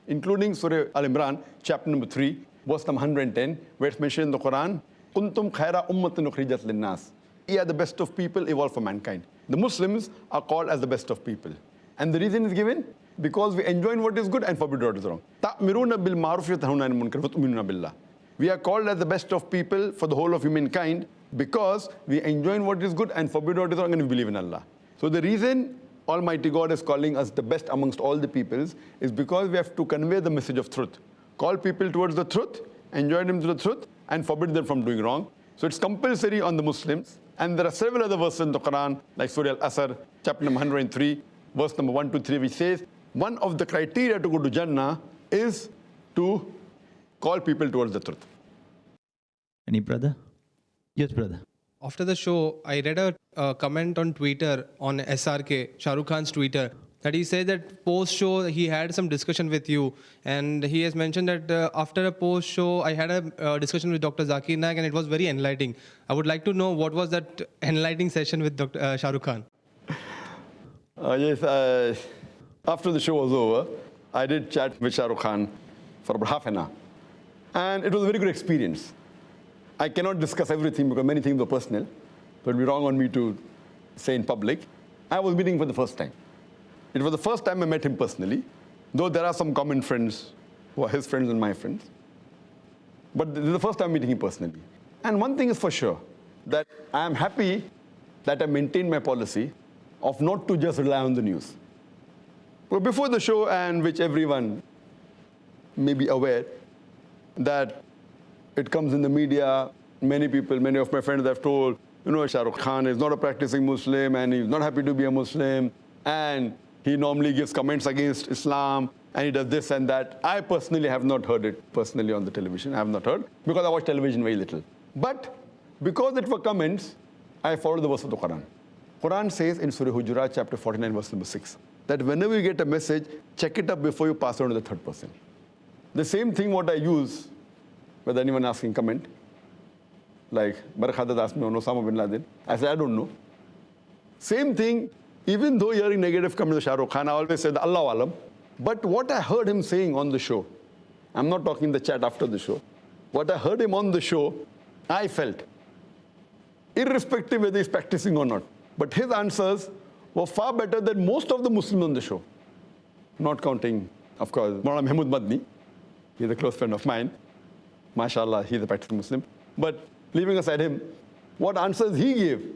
S2: including Surah Al-Imran, chapter number 3, verse number 110, where it's mentioned in the Quran, Kuntum khaira ummatin ukhrijat linnas. We are the best of people evolved for mankind. The Muslims are called as the best of people. And the reason is given, because we enjoin what is good and forbid what is wrong. Ta'miruna bil ma'ruf wa tanhauna 'anil munkar wa tu'minuna billah. We are called as the best of people for the whole of humankind because we enjoin what is good and forbid what is wrong, and we believe in Allah. So the reason Almighty God is calling us the best amongst all the peoples is because we have to convey the message of truth. Call people towards the truth, enjoin them to the truth, and forbid them from doing wrong. So it's compulsory on the Muslims. And there are several other verses in the Quran, like Surah Al-Asr, chapter number 103, verse number 1 to 3, which says, one of the criteria to go to Jannah is to call people towards the truth.
S1: Any brother? Yes, brother.
S5: After the show, I read a comment on Twitter, on SRK, Shah Rukh Khan's Twitter, that he said that post-show he had some discussion with you. And he has mentioned that after a post-show, I had a discussion with Dr. Zakir Naik, and it was very enlightening. I would like to know what was that enlightening session with Dr. Shah Rukh Khan?
S2: Yes, after the show was over, I did chat with Shah Rukh Khan for about half an hour. And it was a very good experience. I cannot discuss everything because many things were personal. It would be wrong on me to say in public. I was meeting him for the first time. It was the first time I met him personally, though there are some common friends who are his friends and my friends. But this is the first time meeting him personally. And one thing is for sure, that I am happy that I maintained my policy of not to just rely on the news. But before the show, and which everyone may be aware, that it comes in the media. Many people, many of my friends have told, Shah Rukh Khan is not a practicing Muslim and he's not happy to be a Muslim. And he normally gives comments against Islam and he does this and that. I personally have not heard it personally on the television. I have not heard because I watch television very little. But because it were comments, I followed the verse of the Quran. Quran says in Surah Hujurat, chapter 49, verse number 6, that whenever you get a message, check it up before you pass it on to the third person. The same thing what I use, whether anyone asking comment, like Barakhadat asked me on Osama bin Laden, I said, I don't know. Same thing, even though hearing negative comments of Shah Rukh Khan, I always said, Allah Alam. But what I heard him saying on the show, I'm not talking the chat after the show, what I heard him on the show, I felt, irrespective whether he's practicing or not, but his answers were far better than most of the Muslims on the show. Not counting, of course, Maulana Mahmud Madni. He's a close friend of mine. MashaAllah, he's a practicing Muslim. But leaving aside him, what answers he gave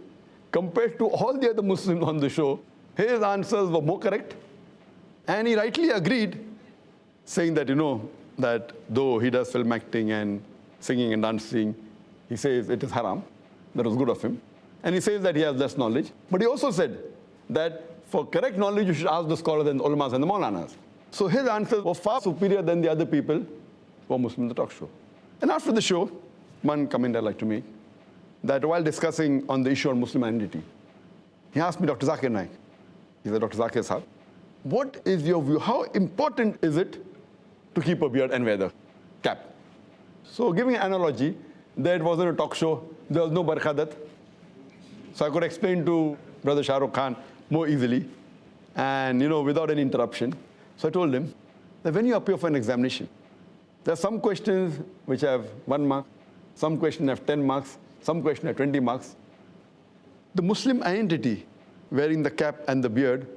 S2: compared to all the other Muslims on the show, his answers were more correct. And he rightly agreed, saying that, that though he does film acting and singing and dancing, he says it is haram. That was good of him. And he says that he has less knowledge. But he also said that for correct knowledge, you should ask the scholars and the ulamas and the maulanas. So his answers were far superior than the other people who were Muslim in the talk show. And after the show, one comment I'd like to make, that while discussing on the issue of Muslim identity, he asked me, Dr. Zakir Naik, he said, Dr. Zakir Sahab, what is your view? How important is it to keep a beard and wear the cap? So giving an analogy, that it wasn't a talk show, there was no Barakhadat. So I could explain to Brother Shah Rukh Khan more easily and, without any interruption. So I told him that when you appear for an examination, there are some questions which have 1 mark, some questions have 10 marks, some questions have 20 marks. The Muslim identity, wearing the cap and the beard,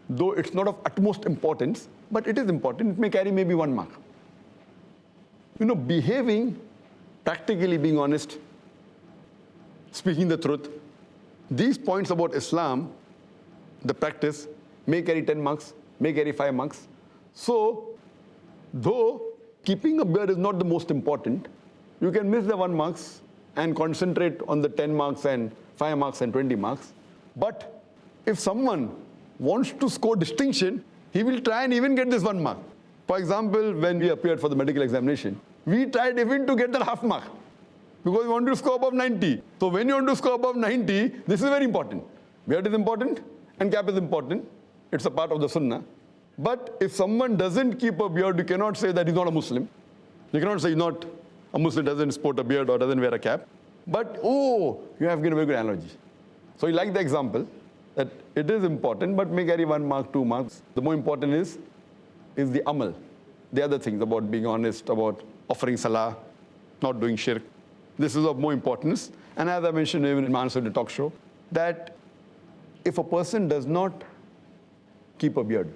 S2: though it's not of utmost importance, but it is important, it may carry maybe 1 mark. Behaving, practically being honest, speaking the truth, these points about Islam, the practice, may carry 10 marks, may carry 5 marks. So, though keeping a beard is not the most important, you can miss the 1 marks and concentrate on the 10 marks and 5 marks and 20 marks. But if someone wants to score distinction, he will try and even get this 1 mark. For example, when we appeared for the medical examination, we tried even to get that half mark, because we want to score above 90. So when you want to score above 90, this is very important. Beard is important and cap is important. It's a part of the sunnah. But if someone doesn't keep a beard, you cannot say that he's not a Muslim. You cannot say he's not a Muslim, doesn't sport a beard or doesn't wear a cap. But, you have given a very good analogy. So you like the example that it is important, but may carry 1 mark, 2 marks. The more important is the amal. The other things about being honest, about offering salah, not doing shirk. This is of more importance. And as I mentioned even in my answer to the talk show, that if a person does not keep a beard,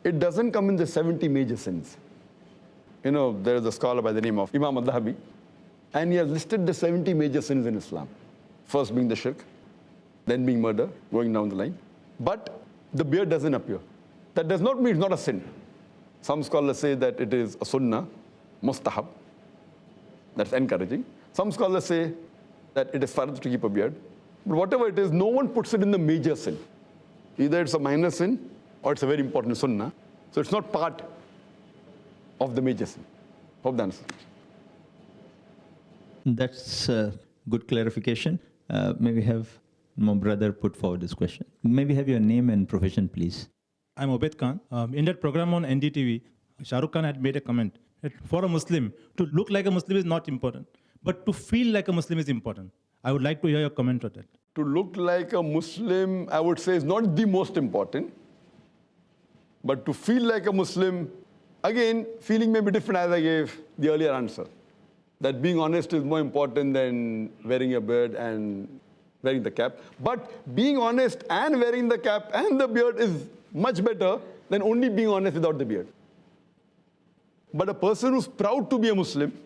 S2: it doesn't come in the 70 major sins. There is a scholar by the name of Imam al-Dhahabi, and he has listed the 70 major sins in Islam. First being the shirk, then being murder, going down the line. But the beard doesn't appear. That does not mean it's not a sin. Some scholars say that it is a sunnah, mustahab. That's encouraging. Some scholars say that it is fard to keep a beard. But whatever it is, no one puts it in the major sin. Either it's a minor sin or it's a very important sunnah. So it's not part of the major sin. Hope that answers.
S1: That's a good clarification. May we have my brother put forward this question. May we have your name and profession, please?
S10: I'm Obed Khan. In that program on NDTV, Shah Rukh Khan had made a comment that for a Muslim, to look like a Muslim is not important, but to feel like a Muslim is important. I would like to hear your comment on that.
S2: To look like a Muslim, I would say, is not the most important. But to feel like a Muslim, again, feeling may be different as I gave the earlier answer. That being honest is more important than wearing a beard and wearing the cap. But being honest and wearing the cap and the beard is much better than only being honest without the beard. But a person who's proud to be a Muslim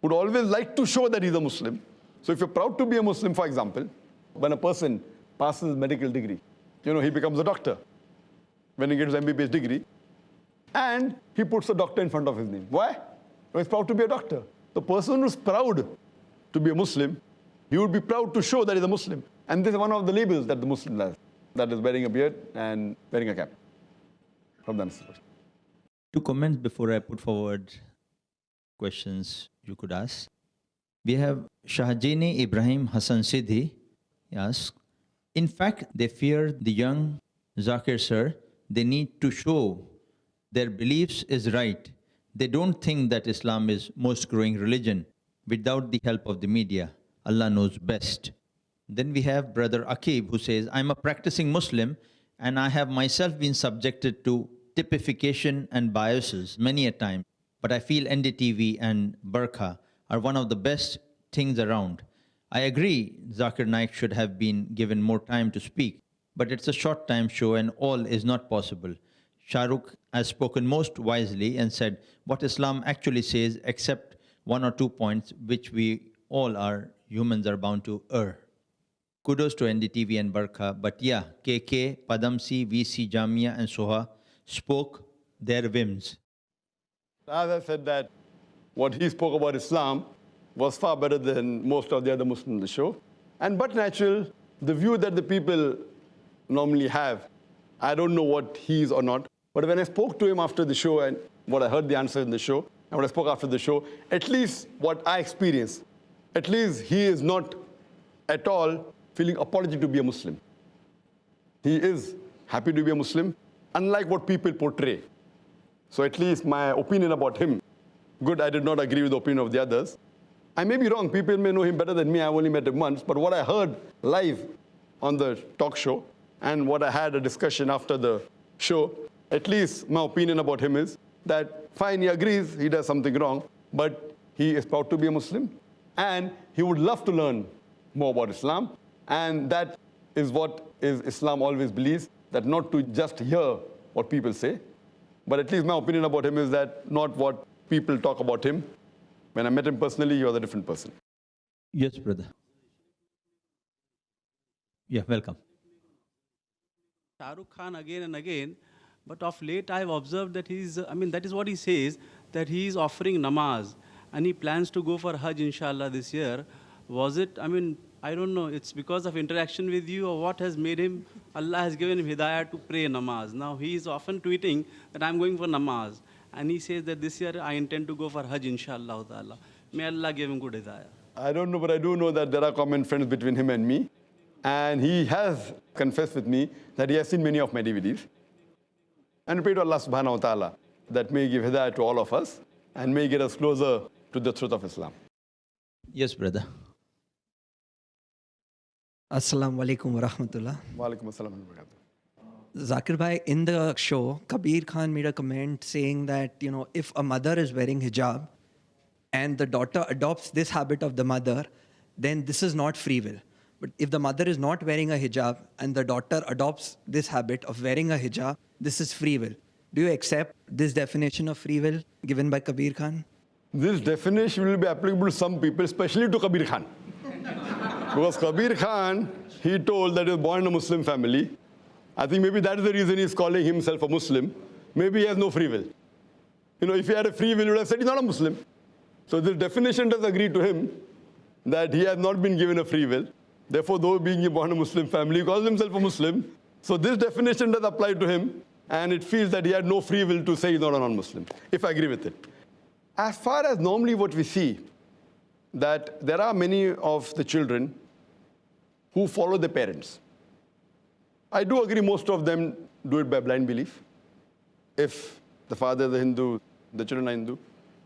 S2: would always like to show that he's a Muslim. So if you're proud to be a Muslim, for example, when a person passes medical degree, he becomes a doctor. When he gets MBBS degree, And he puts a doctor in front of his name. Why? He's proud to be a doctor. The person who's proud to be a Muslim, he would be proud to show that he's a Muslim. And this is one of the labels that the Muslim has. That is wearing a beard and wearing a cap. From the answer.
S1: Two comments before I put forward questions you could ask. We have Shahjini Ibrahim Hassan Sidhi. He asks, in fact, they fear the young Zakir sir. They need to show their beliefs is right. They don't think that Islam is most growing religion without the help of the media. Allah knows best. Then we have Brother Akib who says, I'm a practicing Muslim and I have myself been subjected to typification and biases many a time. But I feel NDTV and Burqa are one of the best things around. I agree Zakir Naik should have been given more time to speak, but it's a short time show and all is not possible. Shahrukh has spoken most wisely and said what Islam actually says, except one or 2 points which we all are humans are bound to err. Kudos to NDTV and Burqa, but yeah, KK, Padamsi, VC, Jamia and Soha spoke their whims.
S2: As I said that what he spoke about Islam was far better than most of the other Muslims in the show. And but natural, the view that the people normally have, I don't know what he is or not, but when I spoke to him after the show and what I heard the answer in the show, and what I spoke after the show, at least what I experienced, at least he is not at all feeling apologetic to be a Muslim. He is happy to be a Muslim, unlike what people portray. So at least my opinion about him, good, I did not agree with the opinion of the others. I may be wrong, people may know him better than me, I've only met him once, but what I heard live on the talk show and what I had a discussion after the show, at least my opinion about him is that fine, he agrees he does something wrong, but he is proud to be a Muslim and he would love to learn more about Islam, and that is what is Islam always believes, that not to just hear what people say, but at least my opinion about him is that not what people talk about him. When I met him personally, he was a different person.
S1: Yes, brother. Yeah, welcome.
S7: Shah Rukh Khan again and again, but of late I've observed that that is what he says, that he is offering namaz and he plans to go for Hajj inshallah this year. Was it, I don't know, it's because of interaction with you or what has made him, Allah has given him hidayah to pray namaz. Now he is often tweeting that I'm going for namaz. And he says that this year I intend to go for Hajj inshallah ta'ala. May Allah give him good hidayah.
S2: I don't know, but I do know that there are common friends between him and me. And he has confessed with me that he has seen many of my DVDs. And I pray to Allah subhanahu wa ta'ala that may give hidayah to all of us and may get us closer to the truth of Islam.
S1: Yes, brother.
S11: Assalamu alaikum wa rahmatullah.
S2: Wa alaikum assalam wa barakatuh.
S11: Zakir bhai, in the show, Kabir Khan made a comment saying that, if a mother is wearing hijab and the daughter adopts this habit of the mother, then this is not free will. But if the mother is not wearing a hijab and the daughter adopts this habit of wearing a hijab, this is free will. Do you accept this definition of free will given by Kabir Khan?
S2: This definition will be applicable to some people, especially to Kabir Khan. Because Kabir Khan, he told that he was born in a Muslim family. I think maybe that is the reason he's calling himself a Muslim. Maybe he has no free will. If he had a free will, he would have said he's not a Muslim. So this definition does agree to him that he has not been given a free will. Therefore, though being born in a Muslim family, he calls himself a Muslim. So this definition does apply to him, and it feels that he had no free will to say he's not a non-Muslim, if I agree with it. As far as normally what we see, that there are many of the children who follow their parents. I do agree most of them do it by blind belief. If the father is a Hindu, the children are Hindu.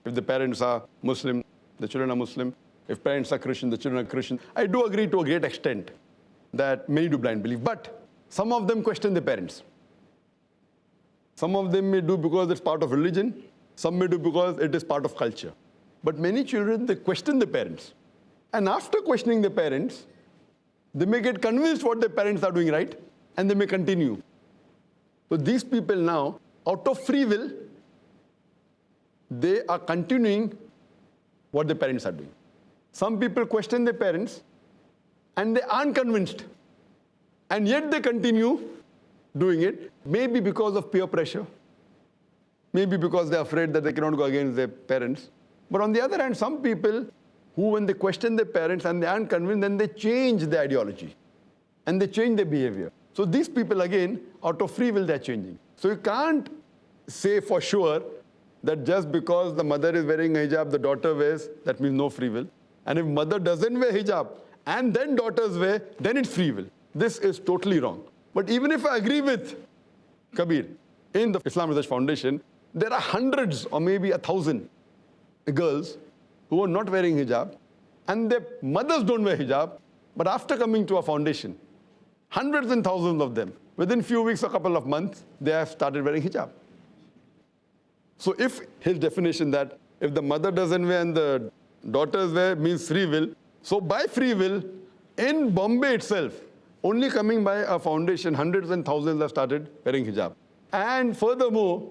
S2: If the parents are Muslim, the children are Muslim. If parents are Christian, the children are Christian. I do agree to a great extent that many do blind belief. But some of them question their parents. Some of them may do because it's part of religion. Some may do because it is part of culture. But many children, they question their parents. And after questioning their parents, they may get convinced what their parents are doing right, and they may continue. So these people now, out of free will, they are continuing what their parents are doing. Some people question their parents, and they aren't convinced. And yet they continue doing it, maybe because of peer pressure, maybe because they're afraid that they cannot go against their parents. But on the other hand, some people who, when they question their parents and they aren't convinced, then they change their ideology and they change their behavior. So these people, again, out of free will, they're changing. So you can't say for sure that just because the mother is wearing a hijab, the daughter wears, that means no free will. And if mother doesn't wear hijab and then daughters wear, then it's free will. This is totally wrong. But even if I agree with Kabir, in the Islam Research Foundation, there are hundreds or maybe 1,000 girls who are not wearing hijab and their mothers don't wear hijab, but after coming to our foundation, hundreds and thousands of them, within few weeks or couple of months, they have started wearing hijab. So if his definition that if the mother doesn't wear and the daughters wear means free will, so by free will, in Bombay itself, only coming by a foundation, hundreds and thousands have started wearing hijab. And furthermore,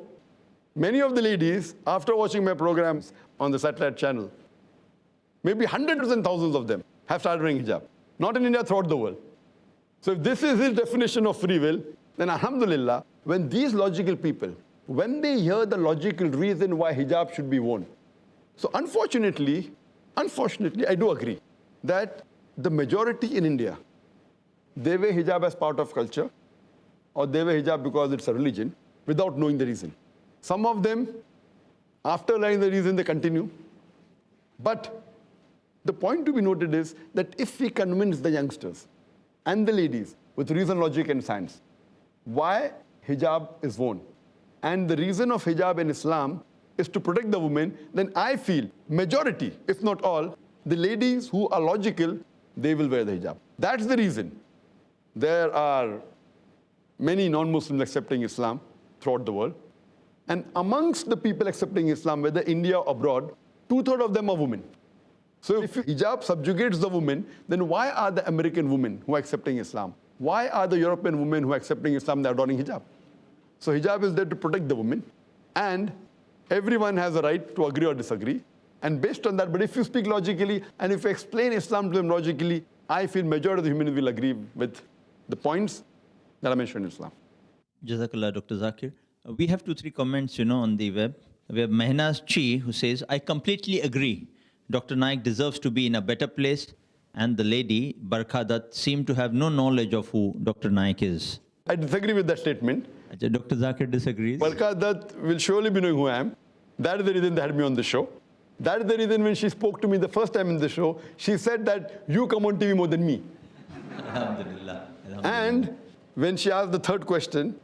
S2: many of the ladies, after watching my programs on the satellite channel, maybe hundreds and thousands of them have started wearing hijab. Not in India, throughout the world. So if this is his definition of free will, then alhamdulillah, when these logical people, when they hear the logical reason why hijab should be worn, so unfortunately, I do agree that the majority in India, they wear hijab as part of culture, or they wear hijab because it's a religion, without knowing the reason. Some of them, after learning the reason, they continue. But the point to be noted is that if we convince the youngsters and the ladies with reason, logic, and science why hijab is worn, and the reason of hijab in Islam is to protect the woman, then I feel majority, if not all, the ladies who are logical, they will wear the hijab. That's the reason. There are many non-Muslims accepting Islam throughout the world. And amongst the people accepting Islam, whether India or abroad, 2/3 of them are women. So if hijab subjugates the women, then why are the American women who are accepting Islam? Why are the European women who are accepting Islam, they are adopting hijab? So hijab is there to protect the women. And everyone has a right to agree or disagree. And based on that, but if you speak logically, and if you explain Islam to them logically, I feel majority of the humans will agree with the points that I mentioned in Islam.
S1: Jazakallah, Dr. Zakir. We have 2-3 comments, on the web. We have Mehnaz Chi, who says, I completely agree. Dr. Naik deserves to be in a better place. And the lady, Barkha seemed to have no knowledge of who Dr. Naik is.
S2: I disagree with that statement.
S1: Dr. Zakir disagrees.
S2: Barkha will surely be knowing who I am. That is the reason they had me on the show. That is the reason when she spoke to me the first time in the show, she said that you come on TV more than me.
S1: Alhamdulillah.
S2: And when she asked the third question,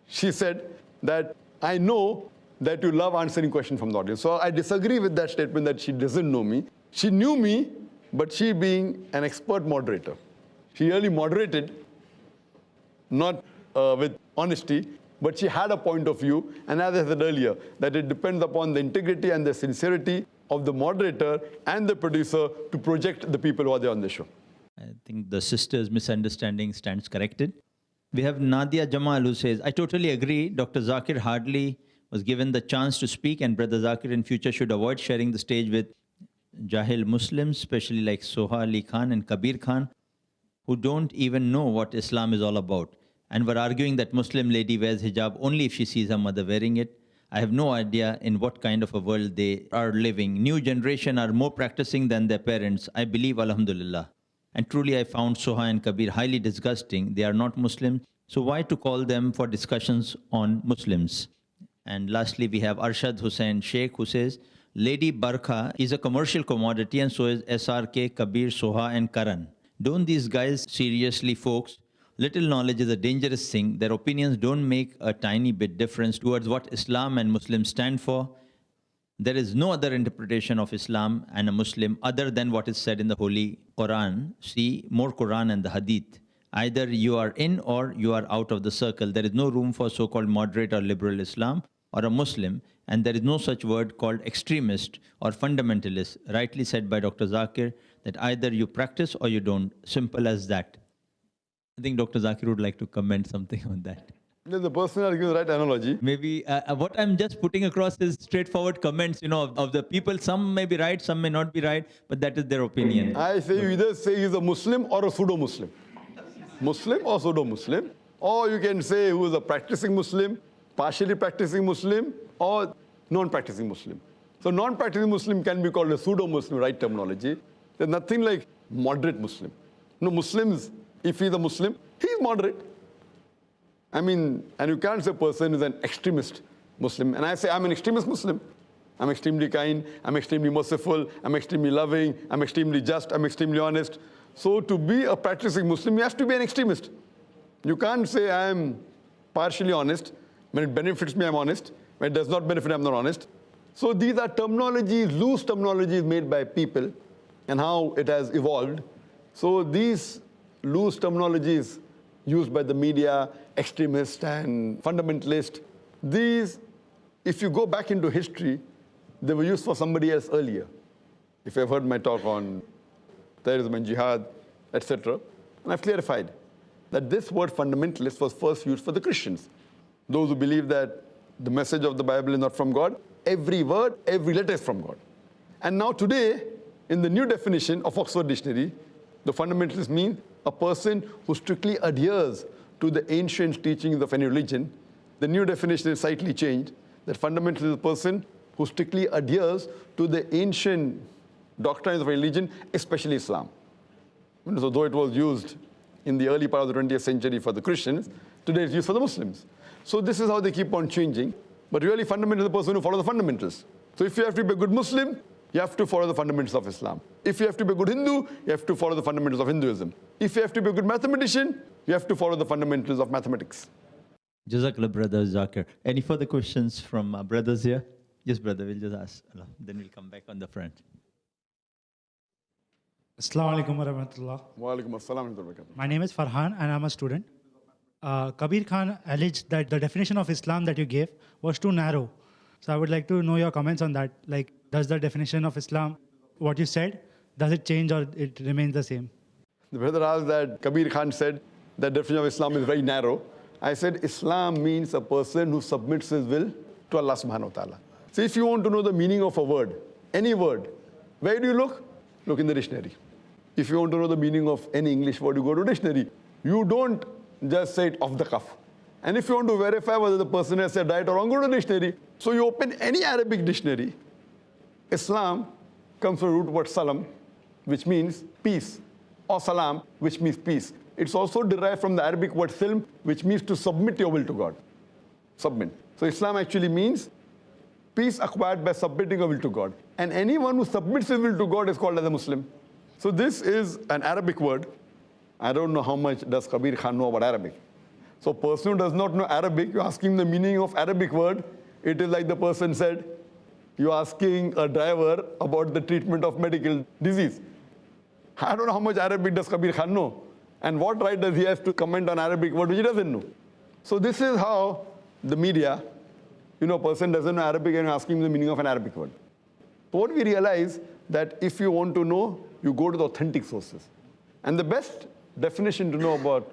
S2: she said that I know that you love answering questions from the audience. So I disagree with that statement that she doesn't know me. She knew me, but she being an expert moderator, she really moderated, not with honesty, but she had a point of view. And as I said earlier, that it depends upon the integrity and the sincerity of the moderator and the producer to project the people who are there on the show.
S1: I think the sister's misunderstanding stands corrected. We have Nadia Jamal, who says, I totally agree. Dr. Zakir hardly was given the chance to speak, and Brother Zakir in future should avoid sharing the stage with Jahil Muslims, especially like Soha Ali Khan and Kabir Khan, who don't even know what Islam is all about, and were arguing that Muslim lady wears hijab only if she sees her mother wearing it. I have no idea in what kind of a world they are living. New generation are more practicing than their parents. I believe, alhamdulillah. And truly I found Soha and Kabir highly disgusting. They are not Muslim, so why to call them for discussions on Muslims? And lastly, we have Arshad Hussain Sheikh, who says, Lady Barkha is a commercial commodity, and so is SRK, Kabir, Soha, and Karan. Don't these guys seriously, folks? Little knowledge is a dangerous thing. Their opinions don't make a tiny bit difference towards what Islam and Muslims stand for. There is no other interpretation of Islam and a Muslim other than what is said in the Holy Quran. See more Quran and the Hadith. Either you are in or you are out of the circle. There is no room for so-called moderate or liberal Islam or a Muslim, and there is no such word called extremist or fundamentalist, rightly said by Dr. Zakir, that either you practice or you don't. Simple as that. I think Dr. Zakir would like to comment something on that.
S2: The person are giving the right analogy.
S1: Maybe what I'm just putting across is straightforward comments, of the people. Some may be right, some may not be right, but that is their opinion.
S2: I say you either say he's a Muslim or a pseudo-Muslim. Muslim or pseudo-Muslim. Or you can say who is a practicing Muslim, partially practicing Muslim or non-practicing Muslim. So non-practicing Muslim can be called a pseudo-Muslim, right terminology. There's nothing like moderate Muslim. No, Muslims, if he's a Muslim, he's moderate. I mean, and you can't say a person is an extremist Muslim. And I say I'm an extremist Muslim. I'm extremely kind, I'm extremely merciful, I'm extremely loving, I'm extremely just, I'm extremely honest. So to be a practicing Muslim, you have to be an extremist. You can't say I'm partially honest. When it benefits me, I'm honest. When it does not benefit, I'm not honest. So these are terminologies, loose terminologies made by people and how it has evolved. So these loose terminologies used by the media, extremist and fundamentalist, these, if you go back into history, they were used for somebody else earlier. If you've heard my talk on terrorism and jihad, etc., and I've clarified that this word fundamentalist was first used for the Christians. Those who believe that the message of the Bible is not from God, every word, every letter is from God. And now today, in the new definition of Oxford Dictionary, the fundamentalist means a person who strictly adheres to the ancient teachings of any religion. The new definition is slightly changed, that fundamentalist is a person who strictly adheres to the ancient doctrines of religion, especially Islam. So though it was used in the early part of the 20th century for the Christians, today it's used for the Muslims. So this is how they keep on changing. But really, fundamental is the person who follows the fundamentals. So if you have to be a good Muslim, you have to follow the fundamentals of Islam. If you have to be a good Hindu, you have to follow the fundamentals of Hinduism. If you have to be a good mathematician, you have to follow the fundamentals of mathematics.
S1: Jazakallah, brother Zakir. Any further questions from our brothers here? Yes, brother, we'll just ask. Then we'll come back on the front.
S12: Assalamu alaikum wa rahmatullah.
S2: Wa alaikum assalam wa rahmatullahi wa barakatuh.
S12: My name is Farhan and I'm a student. Kabir Khan alleged that the definition of Islam that you gave was too narrow. So I would like to know your comments on that. Like, does the definition of Islam, what you said, does it change or it remains the same?
S2: The brother asked that Kabir Khan said that definition of Islam is very narrow. I said Islam means a person who submits his will to Allah subhanahu wa ta'ala. So if you want to know the meaning of a word, any word, where do you look? Look in the dictionary. If you want to know the meaning of any English word, you go to a dictionary. You don't just say it off the cuff. And if you want to verify whether the person has said right or wrong, go to the dictionary. So you open any Arabic dictionary. Islam comes from the root word salam, which means peace, or salam, which means peace. It's also derived from the Arabic word silm, which means to submit your will to God. Submit. So Islam actually means peace acquired by submitting your will to God. And anyone who submits his will to God is called as a Muslim. So this is an Arabic word. I don't know how much does Kabir Khan know about Arabic. So a person who does not know Arabic, you ask him the meaning of Arabic word, it is like the person said, you're asking a driver about the treatment of medical disease. I don't know how much Arabic does Kabir Khan know. And what right does he have to comment on Arabic word which he doesn't know? So this is how the media, a person doesn't know Arabic and you're asking him the meaning of an Arabic word. So what we realize that if you want to know, you go to the authentic sources. And the best definition to know about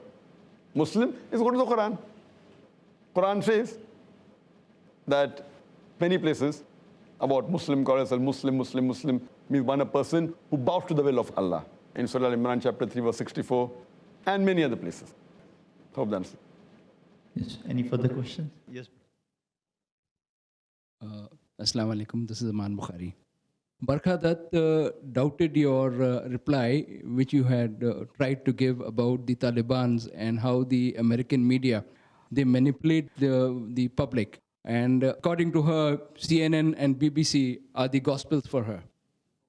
S2: Muslim is go to the Quran. Quran says that many places about Muslim, Muslim means one a person who bows to the will of Allah. In Surah Al-Imran chapter 3 verse 64 and many other places. Hope that answers.
S1: Yes. Any further questions? Yes.
S6: Assalamu alaikum, this is Aman Bukhari. Barkha Dutt doubted your reply, which you had tried to give about the Talibans and how the American media, they manipulate the public. And according to her, CNN and BBC are the gospels for her.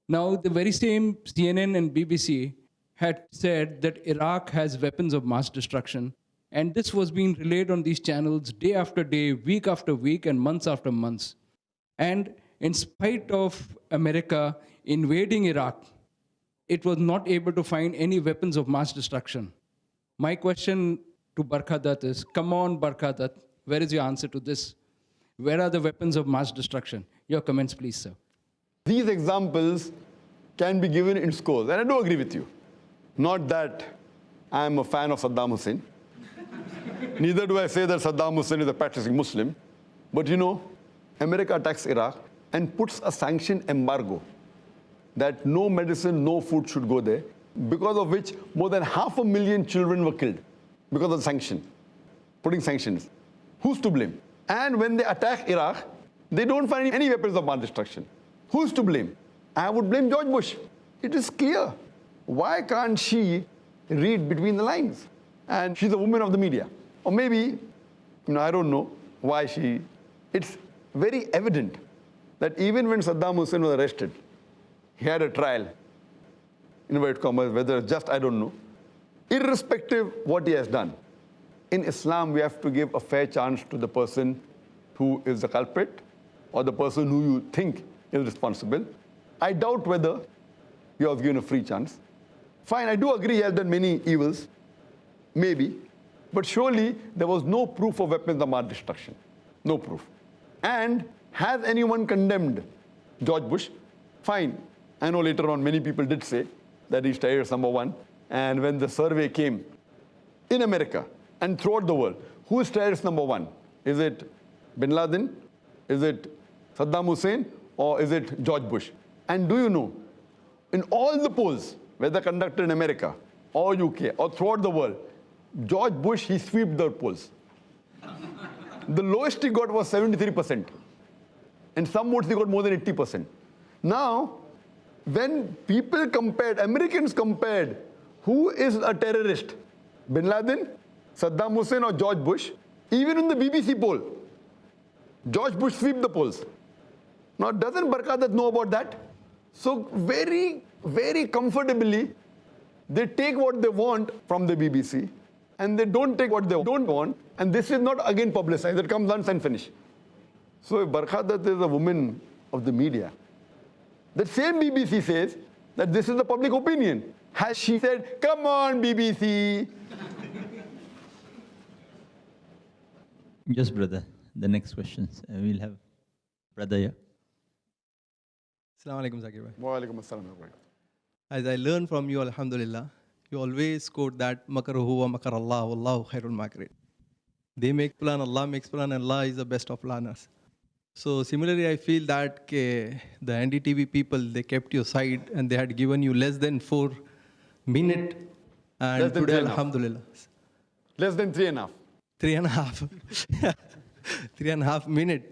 S6: Now, the very same CNN and BBC had said that Iraq has weapons of mass destruction. And this was being relayed on these channels day after day, week after week, and months after months. And in spite of America invading Iraq, it was not able to find any weapons of mass destruction. My question to Barkha Dutt is, come on, Barkha Dutt, where is your answer to this? Where are the weapons of mass destruction? Your comments, please, sir.
S2: These examples can be given in scores, and I do agree with you. Not that I am a fan of Saddam Hussein. Neither do I say that Saddam Hussein is a practicing Muslim. But America attacks Iraq and puts a sanction embargo that no medicine, no food should go there, because of which more than 500,000 children were killed because of the sanction, putting sanctions. Who's to blame? And when they attack Iraq, they don't find any weapons of mass destruction. Who's to blame? I would blame George Bush. It is clear. Why can't she read between the lines? And she's a woman of the media. Or maybe, I don't know why she. It's very evident that even when Saddam Hussein was arrested, he had a trial, inverted commas, whether just, I don't know. Irrespective what he has done, in Islam we have to give a fair chance to the person who is the culprit or the person who you think is responsible. I doubt whether he was given a free chance. Fine, I do agree he has done many evils, maybe, but surely there was no proof of weapons of mass destruction. No proof. And has anyone condemned George Bush? Fine. I know later on many people did say that he's terrorist number one. And when the survey came in America and throughout the world, who is terrorist number one? Is it Bin Laden? Is it Saddam Hussein? Or is it George Bush? And do you know, in all the polls, whether conducted in America or UK or throughout the world, George Bush, he swept the polls. The lowest he got was 73%. And some votes he got more than 80%. Now, when people compared, Americans compared, who is a terrorist? Bin Laden, Saddam Hussein or George Bush? Even in the BBC poll, George Bush swept the polls. Now, doesn't Barkadat know about that? So very, very comfortably, they take what they want from the BBC and they don't take what they don't want. And this is not again publicized. It comes once and finish. So if Barkadat is a woman of the media, the same BBC says that this is the public opinion. Has she said, come on, BBC?
S1: Yes, brother. The next questions. We'll have brother here.
S13: Assalamu alaikum, Zakir bhai.
S2: Wa alaikum assalam.
S13: As I learned from you, alhamdulillah, you always quote that makaruhu wa makar Allah, wallahu khairul makirin. They make plan, Allah makes plan, and Allah is the best of planners. So similarly, I feel that the NDTV people, they kept your side and they had given you less than 4 minutes. And today, alhamdulillah.
S2: Less than 3.5.
S13: 3.5. 3.5 minutes.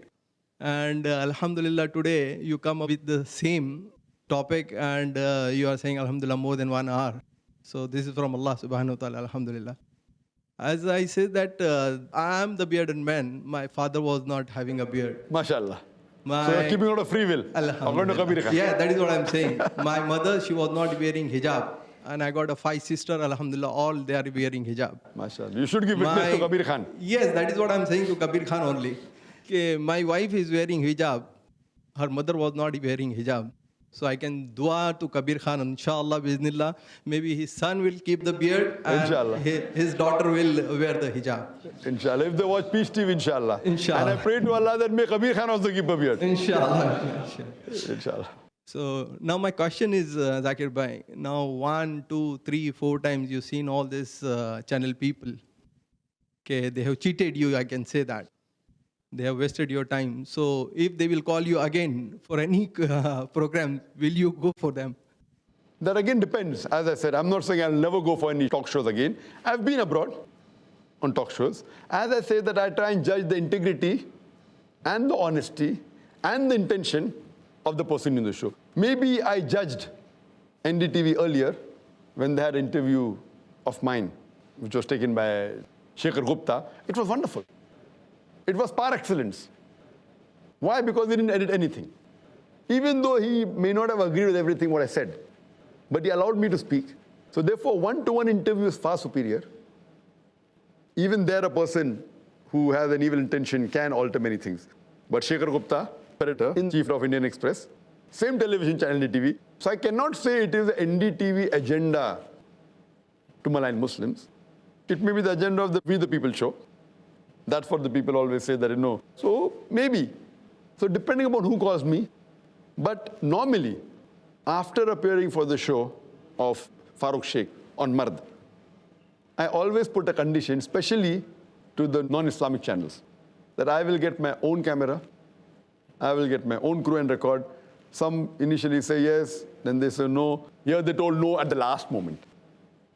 S13: And alhamdulillah, today you come up with the same topic and you are saying alhamdulillah more than 1 hour. So this is from Allah subhanahu wa ta'ala, alhamdulillah. As I said that I am the bearded man, my father was not having a beard.
S2: MashaAllah. So you're keeping out of free will. According to Kabir Khan.
S13: Yeah, that is what I'm saying. My mother, she was not wearing hijab. And I got 5 sisters, alhamdulillah, all they are wearing hijab.
S2: MashaAllah. You should give witness to Kabir Khan.
S13: Yes, that is what I'm saying to Kabir Khan only. My wife is wearing hijab. Her mother was not wearing hijab. So I can dua to Kabir Khan, inshallah, biznillah. Maybe his son will keep the beard and his daughter will wear the hijab.
S2: Inshallah. If they watch Peace TV, inshallah.
S13: Inshallah.
S2: And I pray to Allah that may Kabir Khan also keep a beard.
S13: Inshallah.
S2: Inshallah.
S13: So now my question is, Zakir bhai, now 1, 2, 3, 4 times you've seen all these channel people. Okay, they have cheated you, I can say that. They have wasted your time. So if they will call you again for any program, will you go for them?
S2: That again depends. As I said, I'm not saying I'll never go for any talk shows again. I've been abroad on talk shows. As I say that I try and judge the integrity and the honesty and the intention of the person in the show. Maybe I judged NDTV earlier when they had an interview of mine, which was taken by Shekhar Gupta. It was wonderful. It was par excellence. Why? Because he didn't edit anything. Even though he may not have agreed with everything what I said, but he allowed me to speak. So therefore, one-to-one interview is far superior. Even there, a person who has an evil intention can alter many things. But Shekhar Gupta, editor-in-chief of Indian Express, same television channel NDTV. So I cannot say it is an NDTV agenda to malign Muslims. It may be the agenda of the We the People show. That's what the people always say that, you know. So maybe. So depending upon who calls me. But normally, after appearing for the show of Farooq Sheikh on Mard, I always put a condition, especially to the non-Islamic channels, that I will get my own camera, I will get my own crew and record. Some initially say yes, then they say no. Here they told no at the last moment.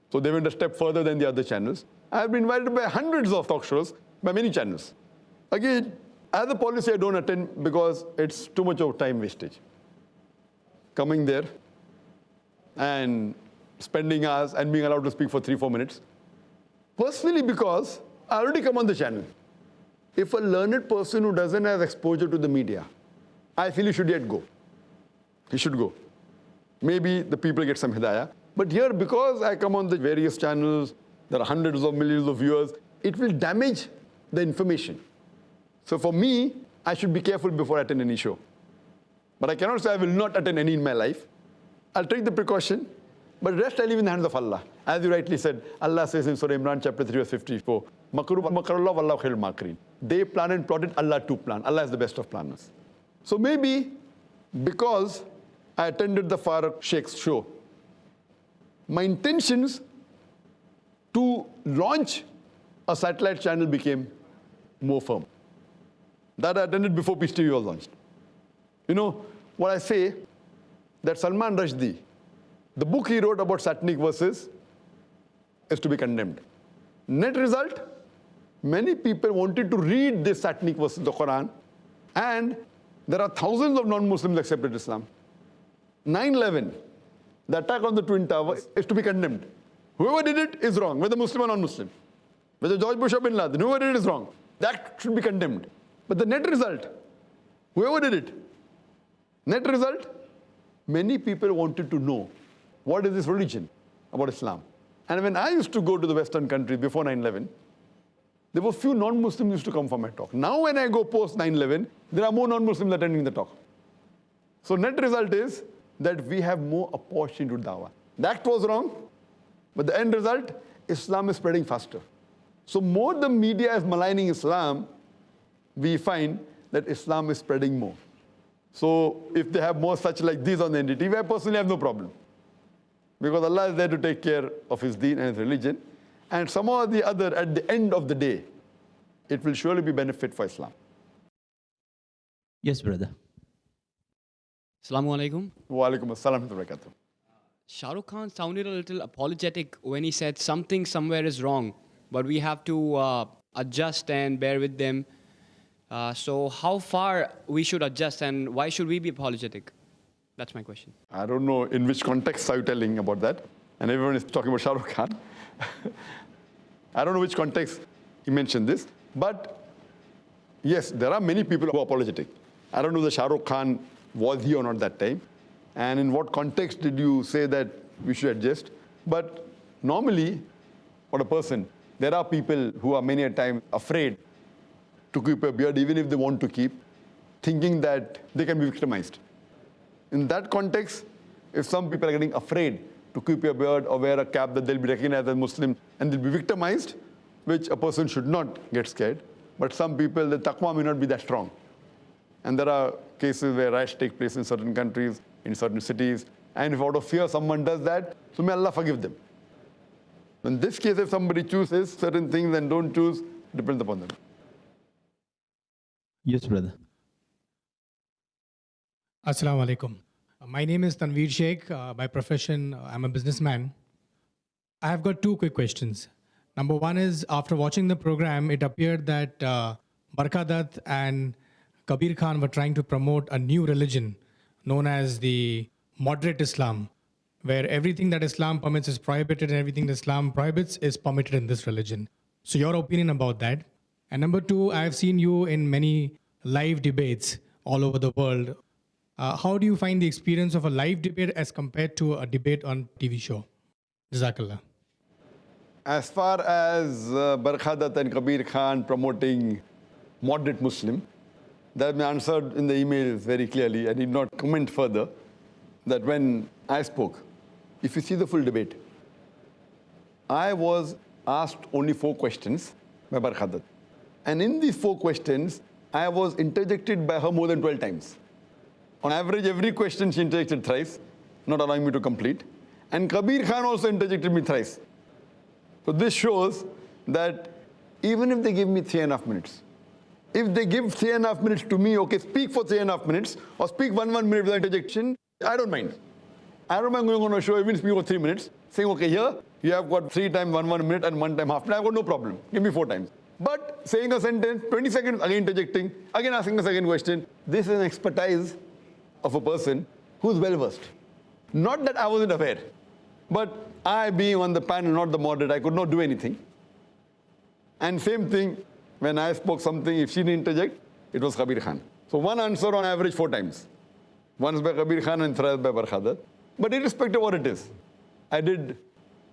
S2: So they went a step further than the other channels. I have been invited by hundreds of talk shows, by many channels. Again, As a policy, I don't attend because it's too much of time wastage. Coming there and spending hours and being allowed to speak for 3-4 minutes. Personally, because I already come on the channel. If a learned person who doesn't have exposure to the media, I feel he should yet go. He should go. Maybe the people get some hidayah. But here, because I come on the various channels, there are hundreds of millions of viewers, it will damage the information. So for me, I should be careful before I attend any show. But I cannot say I will not attend any in my life. I'll take the precaution, but the rest I leave in the hands of Allah. As you rightly said, Allah says in Surah Imran chapter 3 verse 54, Makru makarallah wallahu khairul makirin. They plan and plotted, Allah too plan. Allah is the best of planners. So maybe because I attended the Farooq Sheikh's show, my intentions to launch a satellite channel became more firm. That I attended before Peace TV was launched. You know, what I say, that Salman Rushdie, the book he wrote about satanic verses is to be condemned. Net result, many people wanted to read this satanic verses of the Quran, and there are thousands of non-Muslims accepted Islam. 9/11, the attack on the Twin Towers, is to be condemned. Whoever did it is wrong, whether Muslim or non-Muslim. Whether George Bush or Bin Laden, whoever did it is wrong. That should be condemned. But the net result, whoever did it, net result, many people wanted to know what is this religion about Islam. And when I used to go to the Western countries before 9/11, there were few non-Muslims used to come for my talk. Now when I go post 9/11, there are more non-Muslims attending the talk. So net result is that we have more opportunity to dawah. The act was wrong, but the end result, Islam is spreading faster. So more the media is maligning Islam, we find that Islam is spreading more. So if they have more such like these on the NDTV, I personally have no problem. Because Allah is there to take care of His deen and His religion. And somehow or the other, at the end of the day, it will surely be benefit for Islam.
S1: Yes, brother.
S14: Assalamu alaikum.
S2: Wa alaikum assalam wa barakatuh.
S14: Shah Rukh Khan sounded a little apologetic when he said something somewhere is wrong, but we have to adjust and bear with them. So how far we should adjust and why should we be apologetic? That's my question.
S2: I don't know in which context are you telling about that. And everyone is talking about Shah Rukh Khan. I don't know which context he mentioned this. But yes, there are many people who are apologetic. I don't know if Shah Rukh Khan was he or not that time. And in what context did you say that we should adjust? But normally, for a person, there are people who are many a time afraid to keep a beard, even if they want to keep, thinking that they can be victimized. In that context, if some people are getting afraid to keep a beard or wear a cap that they'll be recognized as Muslim and they'll be victimized, which a person should not get scared. But some people, the taqwa may not be that strong. And there are cases where riots take place in certain countries, in certain cities, and if out of fear someone does that, so may Allah forgive them. In this case, if somebody chooses certain things and don't choose, it depends upon them.
S1: Yes, brother.
S3: Assalamu alaikum. My name is Tanveer Sheikh. By profession, I'm a businessman. I have got two quick questions. Number one is, after watching the program, it appeared that Barkadat and Kabir Khan were trying to promote a new religion known as the moderate Islam, where everything that Islam permits is prohibited and everything that Islam prohibits is permitted in this religion. So your opinion about that? And number two, I have seen you in many live debates all over the world. How do you find the experience of a live debate as compared to a debate on TV show? Jazakallah.
S2: As far as Barkhadat and Kabir Khan promoting moderate Muslim, that has been answered in the emails very clearly. I need not comment further that when I spoke, if you see the full debate, I was asked only 4 questions by Barkhadat. And in these 4 questions, I was interjected by her more than 12 times. On average, every question she interjected thrice, not allowing me to complete. And Kabir Khan also interjected me thrice. So this shows that even if they give me 3.5 minutes, if they give 3.5 minutes to me, okay, speak for 3.5 minutes, or speak 1 minute without interjection, I don't mind. I don't mind going on a show, even speak for 3 minutes, saying, okay, here, you have got 3 times 1 minute and 1 time half minute. I've got no problem. Give me 4 times. But saying a sentence, 20 seconds, again interjecting, again asking a second question. This is an expertise of a person who's well versed. Not that I wasn't aware, but I being on the panel, not the moderator, I could not do anything. And same thing, when I spoke something, if she didn't interject, it was Kabir Khan. So one answer on average 4 times. Once by Kabir Khan and thrice by Barkhadat. But irrespective of what it is, I did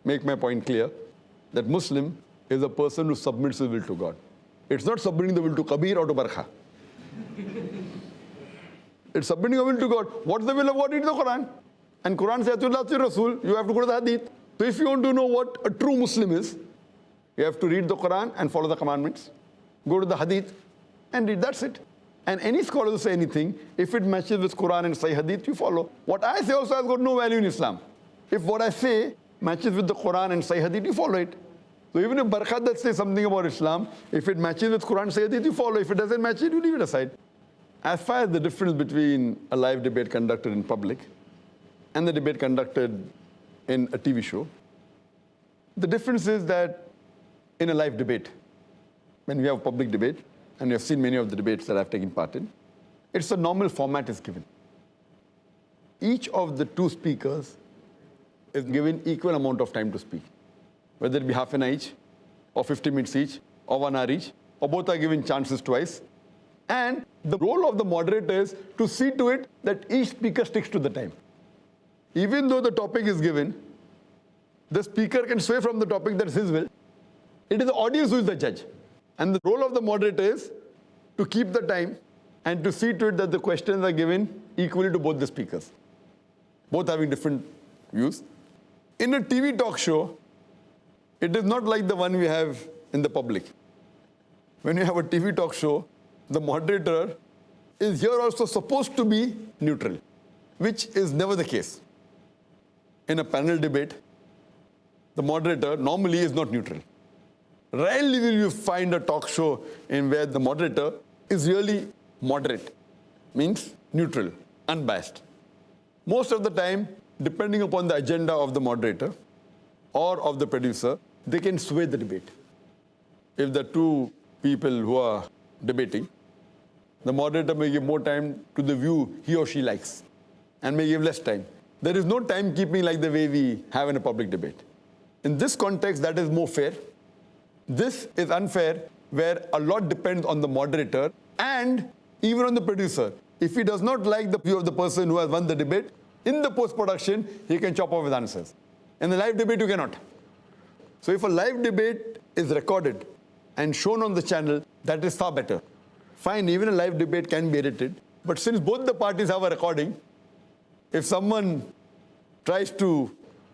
S2: make my point clear that Muslim is a person who submits his will to God. It's not submitting the will to Kabir or to Barkha. It's submitting a will to God. What's the will of God? Read the Quran. And Quran says, Rasul, you have to go to the Hadith. So if you want to know what a true Muslim is, you have to read the Quran and follow the commandments. Go to the Hadith and read. That's it. And any scholar will say anything, if it matches with Quran and Sahih Hadith, you follow. What I say also has got no value in Islam. If what I say matches with the Quran and Sahih Hadith, you follow it. So even if Barkhadat says something about Islam, if it matches with Quran and Sahih Hadith, you follow. If it doesn't match it, you leave it aside. As far as the difference between a live debate conducted in public and the debate conducted in a TV show, the difference is that in a live debate, when we have a public debate, and you have seen many of the debates that I've taken part in, it's a normal format is given. Each of the 2 speakers is given equal amount of time to speak, whether it be half an hour each, or 50 minutes each, or 1 hour each, or both are given chances twice. And the role of the moderator is to see to it that each speaker sticks to the time. Even though the topic is given, the speaker can sway from the topic, that's his will. It is the audience who is the judge. And the role of the moderator is to keep the time and to see to it that the questions are given equally to both the speakers, both having different views. In a TV talk show, it is not like the one we have in the public. When you have a TV talk show, the moderator is here also supposed to be neutral, which is never the case. In a panel debate, the moderator normally is not neutral. Rarely will you find a talk show in where the moderator is really moderate, means neutral, unbiased. Most of the time, depending upon the agenda of the moderator or of the producer, they can sway the debate. If the 2 people who are debating, the moderator may give more time to the view he or she likes and may give less time. There is no timekeeping like the way we have in a public debate. In this context, that is more fair. This is unfair, where a lot depends on the moderator and even on the producer. If he does not like the view of the person who has won the debate, in the post-production, he can chop off his answers. In the live debate, you cannot. So if a live debate is recorded and shown on the channel, that is far better. Fine, even a live debate can be edited. But since both the parties have a recording, if someone tries to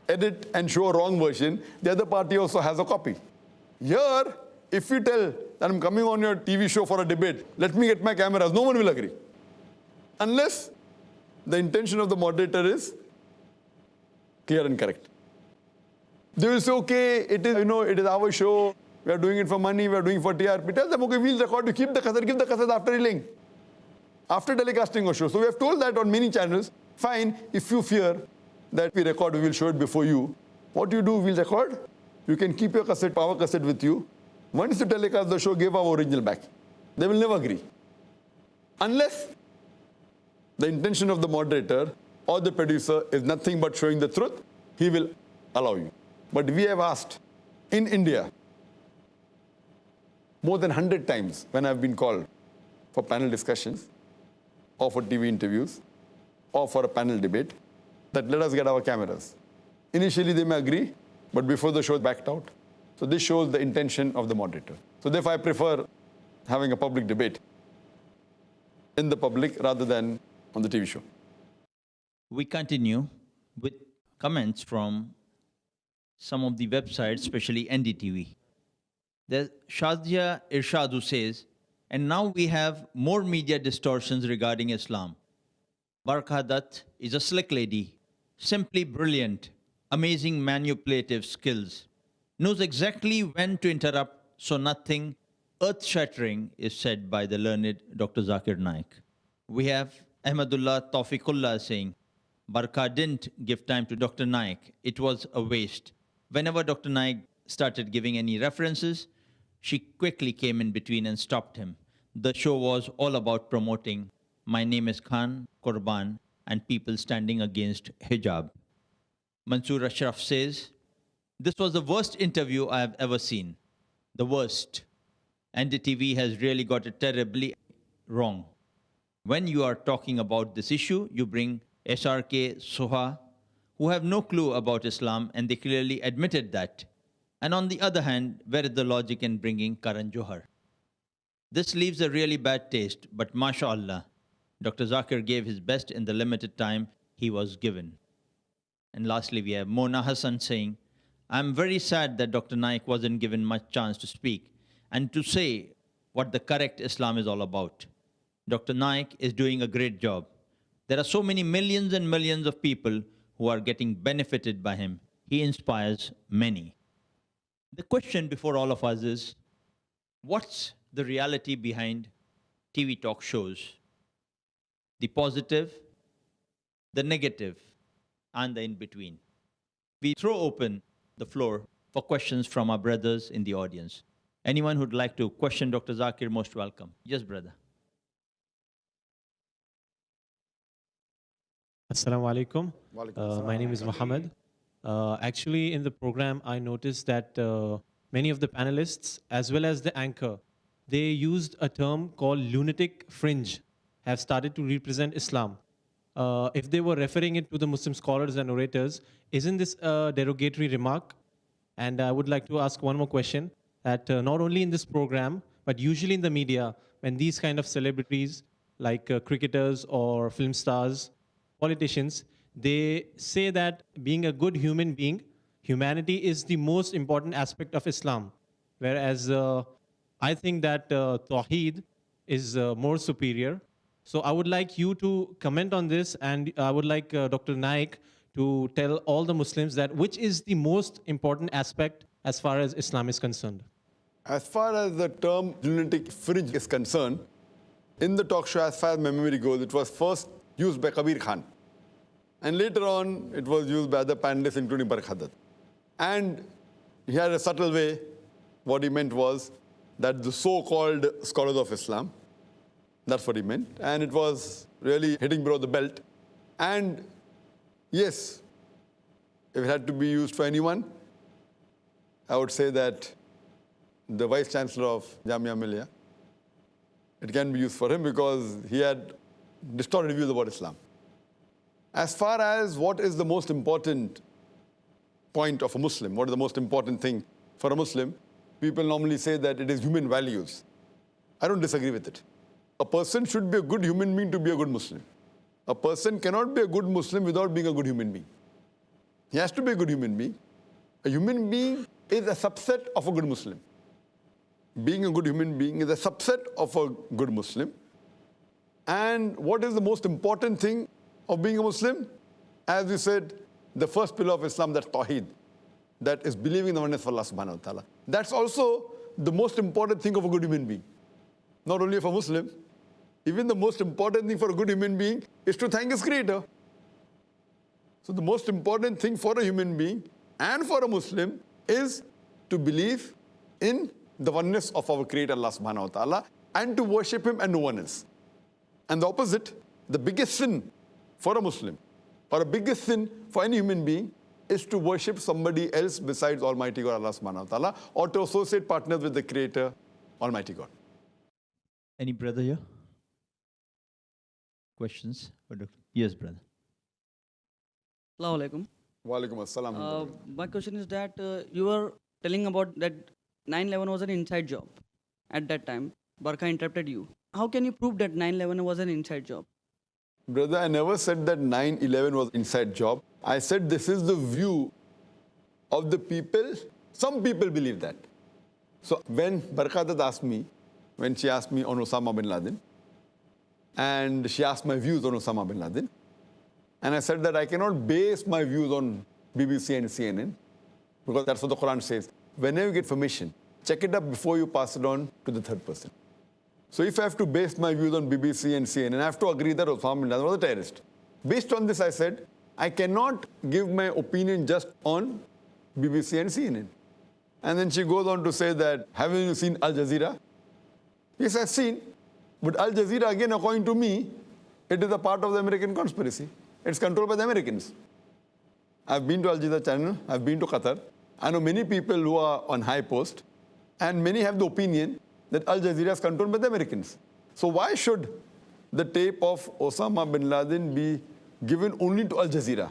S2: edit and show a wrong version, the other party also has a copy. Here, if you tell that I'm coming on your TV show for a debate, let me get my cameras, no one will agree. Unless the intention of the moderator is clear and correct. They will say, okay, it is, it is our show, we are doing it for money, we are doing it for TRP. Tell them, okay, we'll record, you keep the cassette, give the cassette after reeling, after telecasting a show. So we have told that on many channels. Fine, if you fear that we record, we will show it before you. What you do, we'll record. You can keep your cassette, power cassette with you. Once you telecast the show, give our original back. They will never agree. Unless the intention of the moderator or the producer is nothing but showing the truth, he will allow you. But we have asked, in India, more than 100 times when I've been called for panel discussions, or for TV interviews, or for a panel debate, that let us get our cameras. Initially they may agree, but before the show backed out. So this shows the intention of the moderator. So therefore I prefer having a public debate in the public rather than on the TV show.
S1: We continue with comments from some of the websites, especially NDTV. There's Shazia Irshad says, and now we have more media distortions regarding Islam. Barkhadat is a slick lady, simply brilliant, amazing manipulative skills, knows exactly when to interrupt so nothing earth-shattering is said by the learned Dr. Zakir Naik. We have Ahmadullah Tawfiqullah saying, Barkha didn't give time to Dr. Naik. It was a waste. Whenever Dr. Naik started giving any references, She quickly came in between and stopped him. The show was all about promoting My Name is Khan, Qurban, and people standing against hijab. Mansoor Ashraf says, "This was the worst interview I have ever seen. The worst. NDTV has really got it terribly wrong. When you are talking about this issue, you bring SRK, Soha, who have no clue about Islam, and they clearly admitted that. And on the other hand, where is the logic in bringing Karan Johar? This leaves a really bad taste, but mashallah, Dr. Zakir gave his best in the limited time he was given." And lastly, we have Mona Hassan saying, "I'm very sad that Dr. Naik wasn't given much chance to speak and to say what the correct Islam is all about. Dr. Naik is doing a great job. There are so many millions and millions of people who are getting benefited by him. He inspires many." The question before all of us is, what's the reality behind TV talk shows? The positive, the negative, and the in-between. We throw open the floor for questions from our brothers in the audience. Anyone who'd like to question Dr. Zakir, most welcome. Yes, brother.
S4: Assalamu alaikum. My name is Mohammed. Actually, in the program, I noticed that many of the panelists, as well as the anchor, they used a term called lunatic fringe, have started to represent Islam. If they were referring it to the Muslim scholars and orators, isn't this a derogatory remark? And I would like to ask one more question, that not only in this program, but usually in the media, when these kind of celebrities, like cricketers or film stars, politicians, they say that being a good human being, humanity is the most important aspect of Islam. Whereas I think that Tawheed is more superior. So I would like you to comment on this, and I would like Dr. Naik to tell all the Muslims that which is the most important aspect as far as Islam is concerned.
S2: As far as the term lunatic fringe is concerned, in the talk show, as far as my memory goes, it was first used by Kabir Khan. And later on, it was used by other panelists, including Barkhadat. And he had a subtle way. What he meant was that the so-called scholars of Islam, that's what he meant. And it was really hitting below the belt. And yes, if it had to be used for anyone, I would say that the Vice Chancellor of Jamia Millia, it can be used for him because he had distorted views about Islam. As far as what is the most important point of a Muslim, what is the most important thing for a Muslim, people normally say that it is human values. I don't disagree with it. A person should be a good human being to be a good Muslim. A person cannot be a good Muslim without being a good human being. He has to be a good human being. A human being is a subset of a good Muslim. Being a good human being is a subset of a good Muslim. And what is the most important thing of being a Muslim? As we said, the first pillar of Islam, that's Tawheed. That is believing in the oneness of Allah subhanahu wa ta'ala. That's also the most important thing of a good human being. Not only of a Muslim, even the most important thing for a good human being is to thank his Creator. So the most important thing for a human being and for a Muslim is to believe in the oneness of our Creator Allah subhanahu wa ta'ala and to worship Him and no one else. And the opposite, the biggest sin for a Muslim or a biggest sin for any human being is to worship somebody else besides Almighty God Allah subhanahu wa ta'ala or to associate partners with the Creator, Almighty God.
S1: Any brother here? Questions? Yes, brother.
S15: Assalamu alaikum.
S2: Wa alaikum assalam.
S15: My question is that you were telling about that 9/11 was an inside job at that time. Barkha interrupted you. How can you prove that 9/11 was an inside job?
S2: Brother, I never said that 9/11 was inside job. I said this is the view of the people. Some people believe that. So when Barkhadat asked me, when she asked me on Osama bin Laden, and she asked my views on Osama bin Laden, and I said that I cannot base my views on BBC and CNN, because that's what the Quran says. Whenever you get information, check it up before you pass it on to the third person. So if I have to base my views on BBC and CNN, I have to agree that Osama bin Laden was a terrorist. Based on this, I said, I cannot give my opinion just on BBC and CNN. And then she goes on to say that, haven't you seen Al Jazeera? Yes, I've seen. But Al Jazeera, again, according to me, it is a part of the American conspiracy. It's controlled by the Americans. I've been to Al Jazeera channel. I've been to Qatar. I know many people who are on high post, and many have the opinion that Al Jazeera is controlled by the Americans. So why should the tape of Osama bin Laden be given only to Al Jazeera?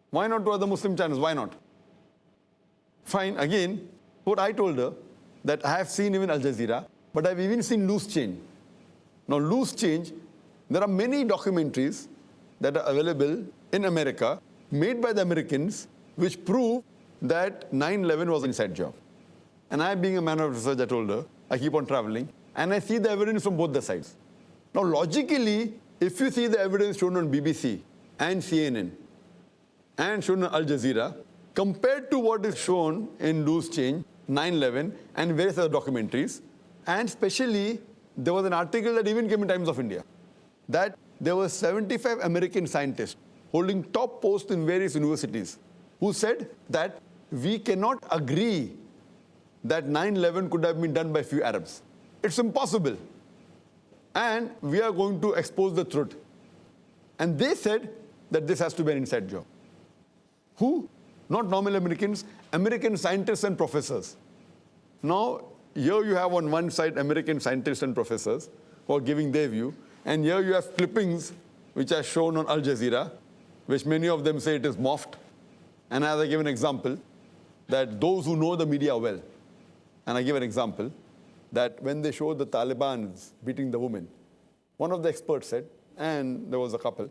S2: Why not to other Muslim channels? Why not? Fine, again, what I told her, that I have seen even Al Jazeera, but I've even seen Loose Change. Now, Loose Change, there are many documentaries that are available in America, made by the Americans, which prove that 9/11 was an inside job. And I, being a man of research, I told her, I keep on traveling, and I see the evidence from both the sides. Now, logically, if you see the evidence shown on BBC and CNN and shown on Al Jazeera, compared to what is shown in Loose Change, 9/11, and various other documentaries, and especially, there was an article that even came in Times of India, that there were 75 American scientists holding top posts in various universities who said that we cannot agree that 9/11 could have been done by few Arabs. It's impossible. And we are going to expose the truth. And they said that this has to be an inside job. Who? Not normal Americans, American scientists and professors. Now, here you have on one side American scientists and professors who are giving their view, and here you have clippings which are shown on Al Jazeera, which many of them say it is morphed. And as I give an example, that those who know the media well, and I give an example, that when they showed the Taliban beating the woman, one of the experts said, and there was a couple,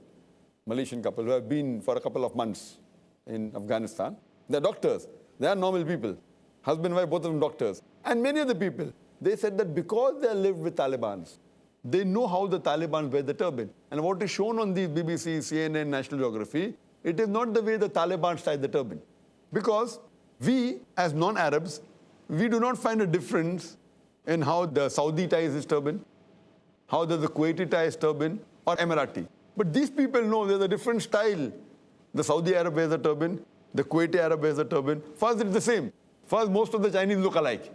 S2: Malaysian couple, who have been for a couple of months in Afghanistan. They're doctors. They are normal people. Husband and wife, both of them doctors. And many other people, they said that because they lived with Taliban, they know how the Taliban wear the turban. And what is shown on the BBC, CNN, National Geography, it is not the way the Taliban tie the turban. Because we, as non-Arabs, we do not find a difference in how the Saudi ties his turban, how does the Kuwaiti tie his turban, or Emirati. But these people know there's a different style. The Saudi Arab wears a turban, the Kuwaiti Arab wears a turban. First, it's the same. First, most of the Chinese look alike.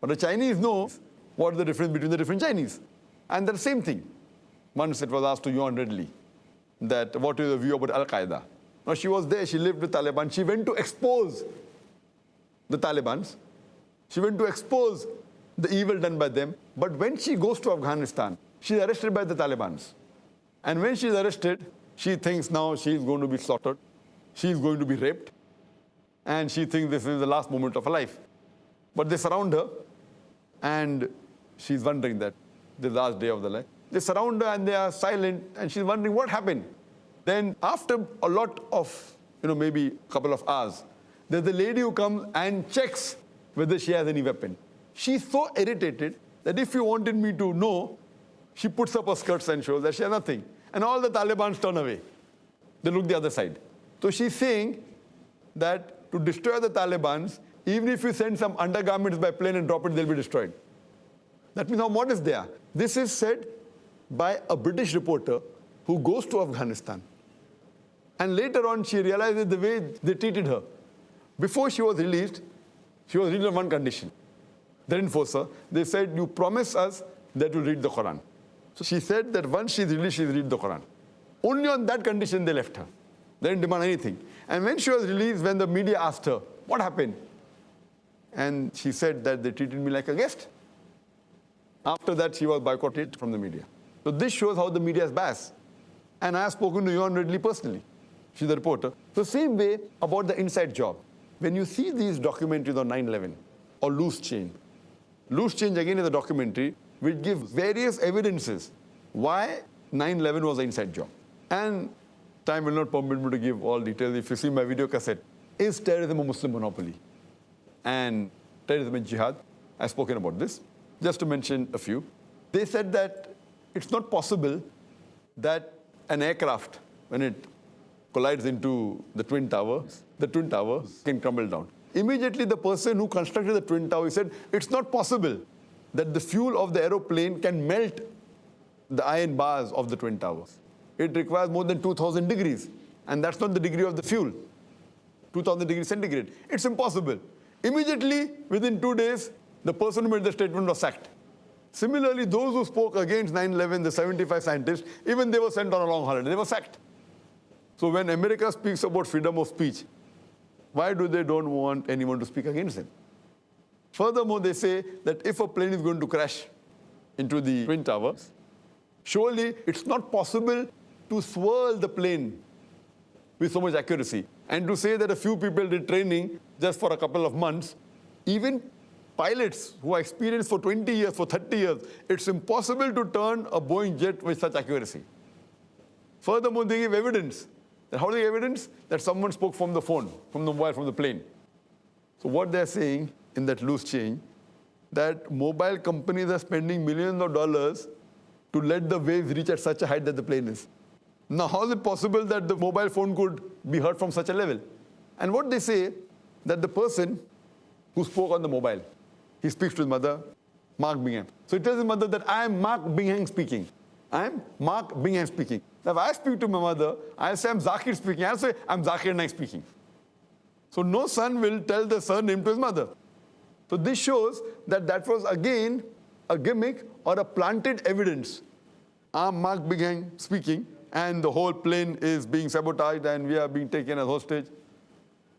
S2: But the Chinese know what is the difference between the different Chinese. And the same thing. Once it was asked to Yuan Ridley that what is your view about Al-Qaeda? Now, she was there, she lived with Taliban. She went to expose the Taliban. She went to expose the evil done by them. But when she goes to Afghanistan, she's arrested by the Taliban. And when she's arrested, she thinks now she's going to be slaughtered. She's going to be raped. And she thinks this is the last moment of her life. But they surround her, and she's wondering that the last day of the life. They surround her and they are silent, and she's wondering what happened. Then after a lot of, maybe a couple of hours, there's a lady who comes and checks whether she has any weapon. She's so irritated that if you wanted me to know, she puts up her skirts and shows that she has nothing. And all the Taliban turn away. They look the other side. So she's saying that to destroy the Taliban, even if you send some undergarments by plane and drop it, they'll be destroyed. That means how modest they are. This is said by a British reporter who goes to Afghanistan. And later on, she realizes the way they treated her. Before she was released on one condition. They didn't force her. They said, you promise us that you'll read the Quran. So she said that once she's released, she'll read the Quran. Only on that condition they left her. They didn't demand anything. And when she was released, when the media asked her, what happened? And she said that they treated me like a guest. After that, she was boycotted from the media. So this shows how the media is biased. And I have spoken to Yuan Ridley personally. She's the reporter. So same way about the inside job. When you see these documentaries on 9/11 or Loose Change again is a documentary which gives various evidences why 9/11 was an inside job. And time will not permit me to give all details. If you see my video cassette, is terrorism a Muslim monopoly? And terrorism and jihad, I've spoken about this. Just to mention a few. They said that it's not possible that an aircraft, when it collides into the Twin Towers can crumble down. Immediately, the person who constructed the Twin Tower, he said, it's not possible that the fuel of the aeroplane can melt the iron bars of the Twin Towers. It requires more than 2,000 degrees. And that's not the degree of the fuel, 2,000 degrees centigrade. It's impossible. Immediately, within 2 days, the person who made the statement was sacked. Similarly, those who spoke against 9/11, the 75 scientists, even they were sent on a long holiday. They were sacked. So when America speaks about freedom of speech, why do they don't want anyone to speak against them? Furthermore, they say that if a plane is going to crash into the Twin Towers, surely it's not possible to swirl the plane with so much accuracy. And to say that a few people did training just for a couple of months, even pilots who are experienced for 20 years, for 30 years, it's impossible to turn a Boeing jet with such accuracy. Furthermore, they give evidence. How do they give evidence? That someone spoke from the phone, from the mobile, from the plane. So what they're saying in that loose change, that mobile companies are spending millions of dollars to let the waves reach at such a height that the plane is. Now, how is it possible that the mobile phone could be heard from such a level? And what they say, that the person who spoke on the mobile, he speaks to his mother, Mark Bingham. So he tells his mother that I am Mark Bingham speaking. I am Mark Bingham speaking. Now, if I speak to my mother, I'll say I'm Zakir speaking. I'll say I'm Zakir Naik speaking. So no son will tell the surname to his mother. So this shows that that was again a gimmick or a planted evidence. I'm Mark Bingham speaking, and the whole plane is being sabotaged and we are being taken as hostage.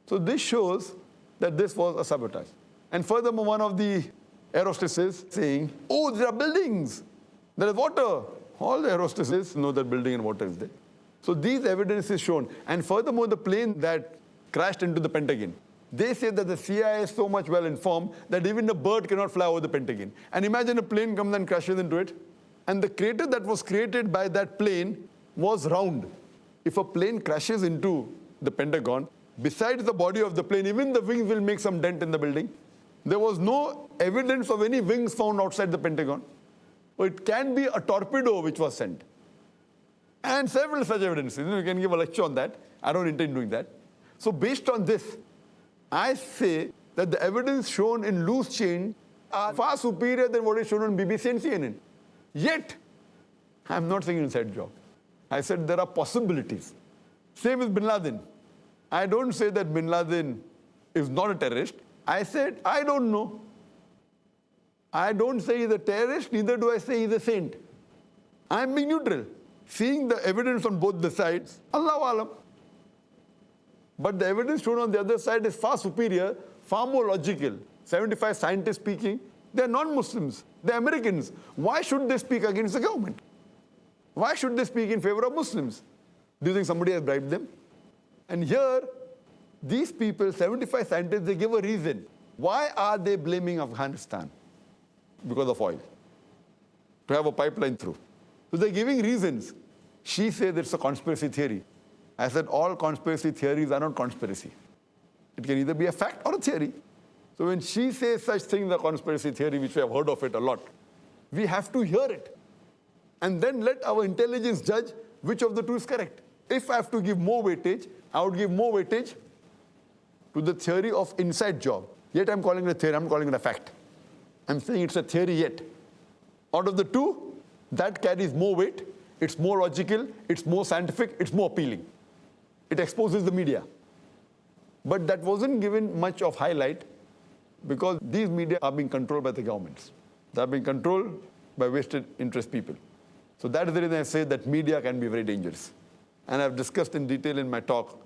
S2: So this shows that this was a sabotage. And furthermore, one of the air hostesses saying, oh, there are buildings, there is water. All the air hostesses know that building and water is there. So these evidence is shown. And furthermore, the plane that crashed into the Pentagon, they say that the CIA is so much well informed that even a bird cannot fly over the Pentagon. And imagine a plane comes and crashes into it. And the crater that was created by that plane was round. If a plane crashes into the Pentagon, besides the body of the plane, even the wings will make some dent in the building. There was no evidence of any wings found outside the Pentagon. So it can be a torpedo which was sent. And several such evidences. You can give a lecture on that. I don't intend doing that. So based on this, I say that the evidence shown in loose chain are far superior than what is shown on BBC and CNN. Yet, I'm not saying inside job. I said there are possibilities. Same with Bin Laden. I don't say that Bin Laden is not a terrorist. I said, I don't know. I don't say he's a terrorist, neither do I say he's a saint. I'm being neutral. Seeing the evidence on both the sides, Allahu Alam. But the evidence shown on the other side is far superior, far more logical. 75 scientists speaking, they're non-Muslims, they're Americans. Why should they speak against the government? Why should they speak in favor of Muslims? Do you think somebody has bribed them? And here, these people, 75 scientists, they give a reason. Why are they blaming Afghanistan? Because of oil. To have a pipeline through. So they're giving reasons. She says it's a conspiracy theory. I said all conspiracy theories are not conspiracy. It can either be a fact or a theory. So when she says such things, a conspiracy theory, which we have heard of it a lot, we have to hear it. And then let our intelligence judge which of the two is correct. If I have to give more weightage, I would give more weightage to the theory of inside job. Yet I'm calling it a theory, I'm calling it a fact. I'm saying it's a theory yet. Out of the two, that carries more weight, it's more logical, it's more scientific, it's more appealing. It exposes the media. But that wasn't given much of highlight because these media are being controlled by the governments. They are being controlled by vested interest people. So that is the reason I say that media can be very dangerous. And I've discussed in detail in my talk,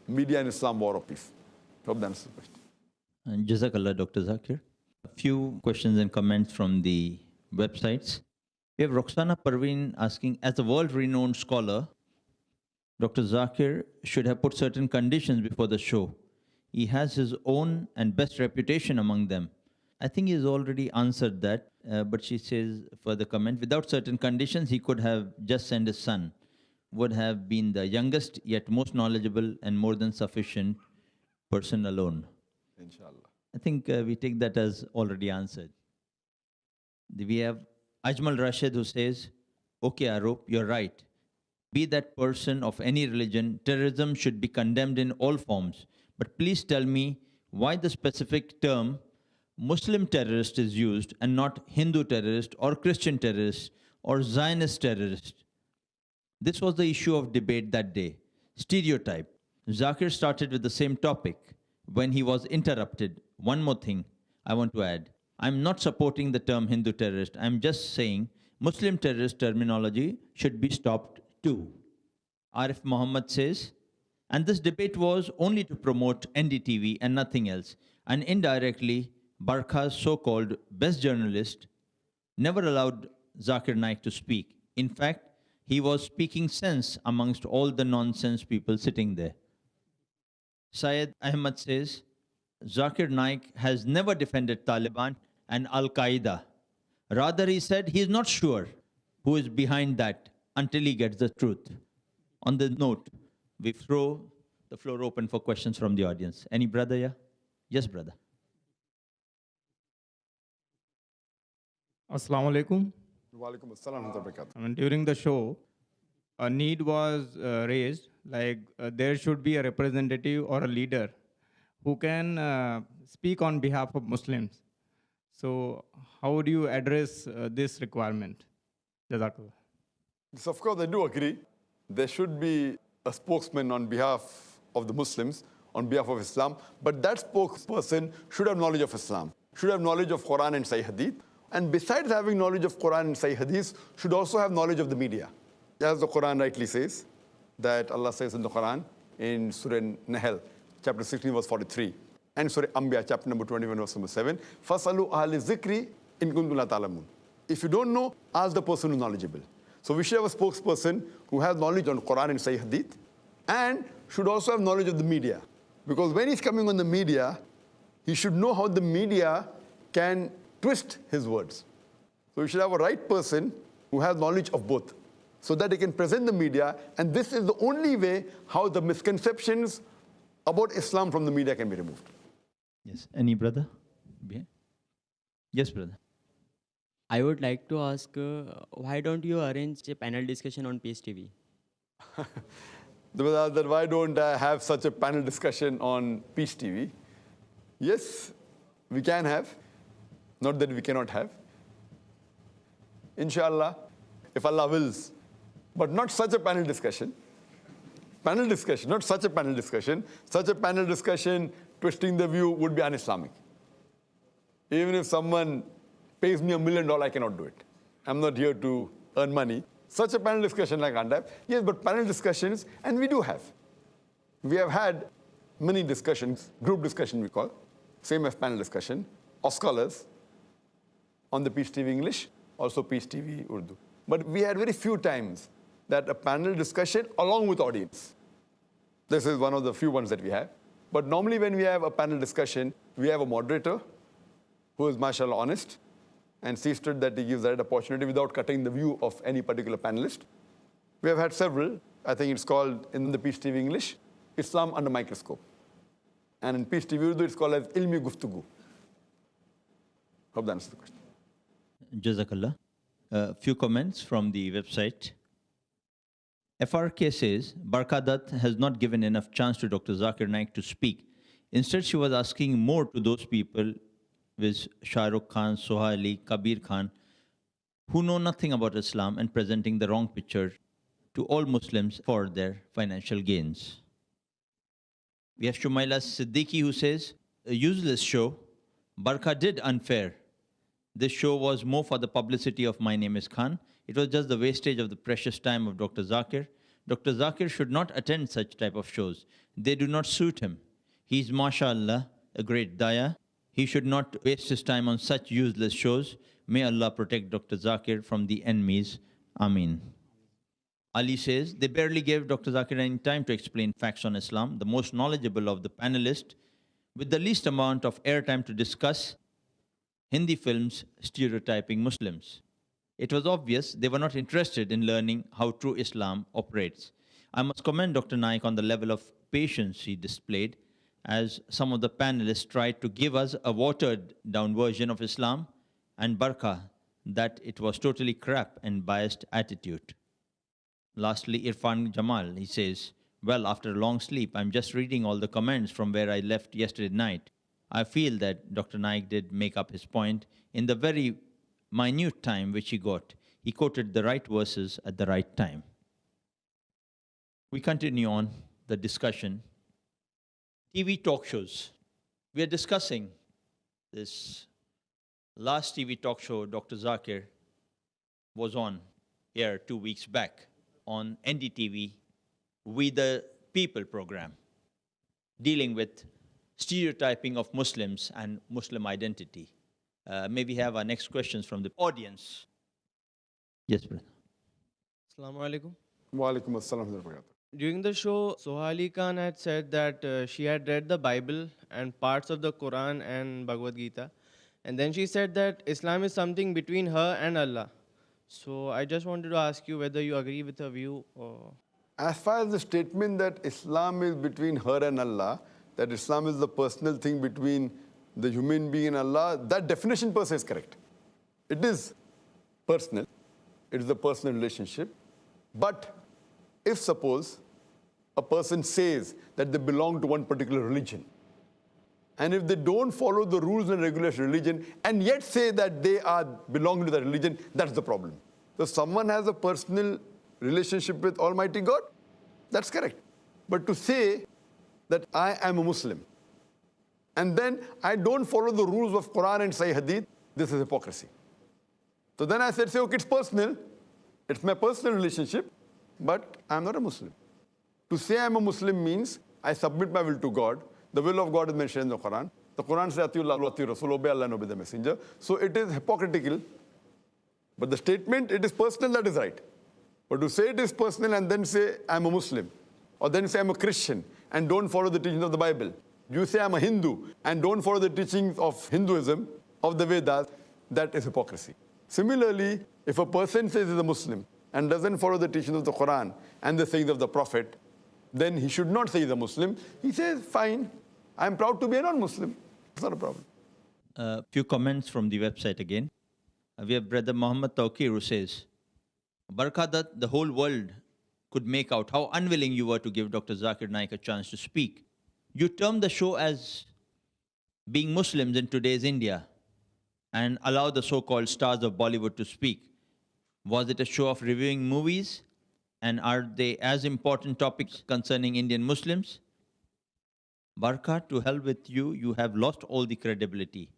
S2: Media and Islam, War or Peace. Hope that answers the question.
S1: And Jazakallah, Dr. Zakir. A few questions and comments from the websites. We have Roxana Parveen asking, as a world-renowned scholar, Dr. Zakir should have put certain conditions before the show. He has his own and best reputation among them. I think he's already answered that, but she says, further comment, without certain conditions, he could have just sent his son, would have been the youngest, yet most knowledgeable and more than sufficient person alone.
S2: Inshallah.
S1: I think we take that as already answered. We have Ajmal Rashid who says, okay, Arup, you're right. Be that person of any religion, terrorism should be condemned in all forms. But please tell me why the specific term Muslim terrorist is used and not Hindu terrorist or Christian terrorist or Zionist terrorist. This was the issue of debate that day. Stereotype. Zakir started with the same topic when he was interrupted. one more thing I want to add. I'm not supporting the term Hindu terrorist. I'm just saying Muslim terrorist terminology should be stopped too. Arif Muhammad says, and this debate was only to promote NDTV and nothing else. And indirectly, Barkha's so-called best journalist never allowed Zakir Naik to speak. In fact, he was speaking sense amongst all the nonsense people sitting there. Syed Ahmad says, Zakir Naik has never defended Taliban and Al-Qaeda. Rather, he said he is not sure who is behind that until he gets the truth. On the note, we throw the floor open for questions from the audience. Any brother here? Yes, brother.
S16: Assalamu alaikum.
S2: Walaikum assalam wa rahmatullahi wa barakatuh.
S16: I mean, during the show, a need was raised, like there should be a representative or a leader who can speak on behalf of Muslims. So how would you address this requirement? Jazakallah.
S2: Yes, of course, I do agree. There should be a spokesman on behalf of the Muslims, on behalf of Islam, but that spokesperson should have knowledge of Islam, should have knowledge of Quran and Sahih Hadith, and besides having knowledge of Quran and Sahih Hadith, should also have knowledge of the media. As the Quran rightly says, that Allah says in the Quran, in Surah Nahl, chapter 16, verse 43, and Surah Anbiya, chapter number 21, verse number 7, فَاسْأَلُوا أَهْلِ الذِّكْرِ إِن كُنتُمْ لَا تَعْلَمُونَ. If you don't know, ask the person who's knowledgeable. So we should have a spokesperson who has knowledge on Quran and Sahih Hadith, and should also have knowledge of the media. Because when he's coming on the media, he should know how the media can twist his words. So we should have a right person who has knowledge of both, so that he can present the media, and this is the only way how the misconceptions about Islam from the media can be removed.
S1: Yes. Any brother? Yes, brother.
S17: I would like to ask, why don't you arrange a panel discussion on Peace TV?
S2: That why don't I have such a panel discussion on Peace TV? Yes, we can have. Not that we cannot have. Inshallah, if Allah wills. But not such a panel discussion. Panel discussion, not such a panel discussion. Such a panel discussion, twisting the view, would be un-Islamic. Even if someone pays me $1 million, I cannot do it. I'm not here to earn money. Such a panel discussion I can't have. Yes, but panel discussions, and we do have. We have had many discussions, group discussion we call, same as panel discussion, of scholars on the Peace TV English, also Peace TV Urdu. But we had very few times that a panel discussion along with audience. This is one of the few ones that we have. But normally when we have a panel discussion, we have a moderator who is, mashallah, honest, and sees to it that he gives that opportunity without cutting the view of any particular panelist. We have had several. I think it's called, in the Peace TV English, Islam Under Microscope. And in Peace TV Urdu, it's called as Ilmi Guftugu. Hope that answers the question.
S1: Jazakallah. A few comments from the website. FRK says, Barkadat has not given enough chance to Dr. Zakir Naik to speak. Instead, she was asking more to those people with Shah Rukh Khan, Sohaili, Kabir Khan, who know nothing about Islam and presenting the wrong picture to all Muslims for their financial gains. We have Shumaila Siddiqui who says, a useless show. Barkha did unfair. This show was more for the publicity of My Name is Khan. It was just the wastage of the precious time of Dr. Zakir. Dr. Zakir should not attend such type of shows. They do not suit him. He is, mashallah, a great daya. He should not waste his time on such useless shows. May Allah protect Dr. Zakir from the enemies. Ameen. Ali says, they barely gave Dr. Zakir any time to explain facts on Islam, the most knowledgeable of the panelists, with the least amount of airtime to discuss Hindi films stereotyping Muslims. It was obvious they were not interested in learning how true Islam operates. I must commend Dr. Naik on the level of patience he displayed, as some of the panelists tried to give us a watered-down version of Islam, and Barkha that it was totally crap and biased attitude. Lastly, Irfan Jamal, he says, well, after a long sleep, I'm just reading all the comments from where I left yesterday night. I feel that Dr. Naik did make up his point in the very minute time which he got. He quoted the right verses at the right time. We continue on the discussion. TV talk shows. We are discussing This last TV talk show, Dr. Zakir was on air 2 weeks back on NDTV, We the People program, dealing with stereotyping of Muslims and Muslim identity. May we have our next questions from the audience? Yes, brother.
S18: Assalamu alaikum.
S2: Wa alaikum assalam wa rahmatullah.
S18: During the show, Sohali Khan had said that she had read the Bible and parts of the Quran and Bhagavad Gita. And then she said that Islam is something between her and Allah. So I just wanted to ask you whether you agree with her view or...
S2: As far as the statement that Islam is between her and Allah, that Islam is the personal thing between the human being and Allah, that definition per se is correct. It is personal. It is a personal relationship. But if suppose a person says that they belong to one particular religion, and if they don't follow the rules and regulations of religion and yet say that they are belonging to that religion, that's the problem. So someone has a personal relationship with Almighty God, that's correct. But to say that I am a Muslim and then I don't follow the rules of Quran and Sahih Hadith, this is hypocrisy. So then I said, say, okay, it's personal. It's my personal relationship, but I'm not a Muslim. To say I'm a Muslim means I submit my will to God. The will of God is mentioned in the Quran. The Quran says, Atiullah wa atiur Rasul, obey Allah and obey the Messenger. So it is hypocritical. But the statement, it is personal, that is right. But to say it is personal and then say I'm a Muslim, or then say I'm a Christian and don't follow the teachings of the Bible. You say I'm a Hindu and don't follow the teachings of Hinduism, of the Vedas, that is hypocrisy. Similarly, if a person says he's a Muslim and doesn't follow the teachings of the Quran and the sayings of the Prophet, then he should not say he's a Muslim. He says, fine, I'm proud to be a non-Muslim. It's not a problem.
S1: A few comments from the website again. We have Brother Muhammad Tawqir who says, Barkadat, the whole world could make out how unwilling you were to give Dr. Zakir Naik a chance to speak. You termed the show as being Muslims in today's India and allow the so-called stars of Bollywood to speak. Was it a show of reviewing movies? And are they as important topics concerning Indian Muslims? Barkat, to hell with you, you have lost all the credibility.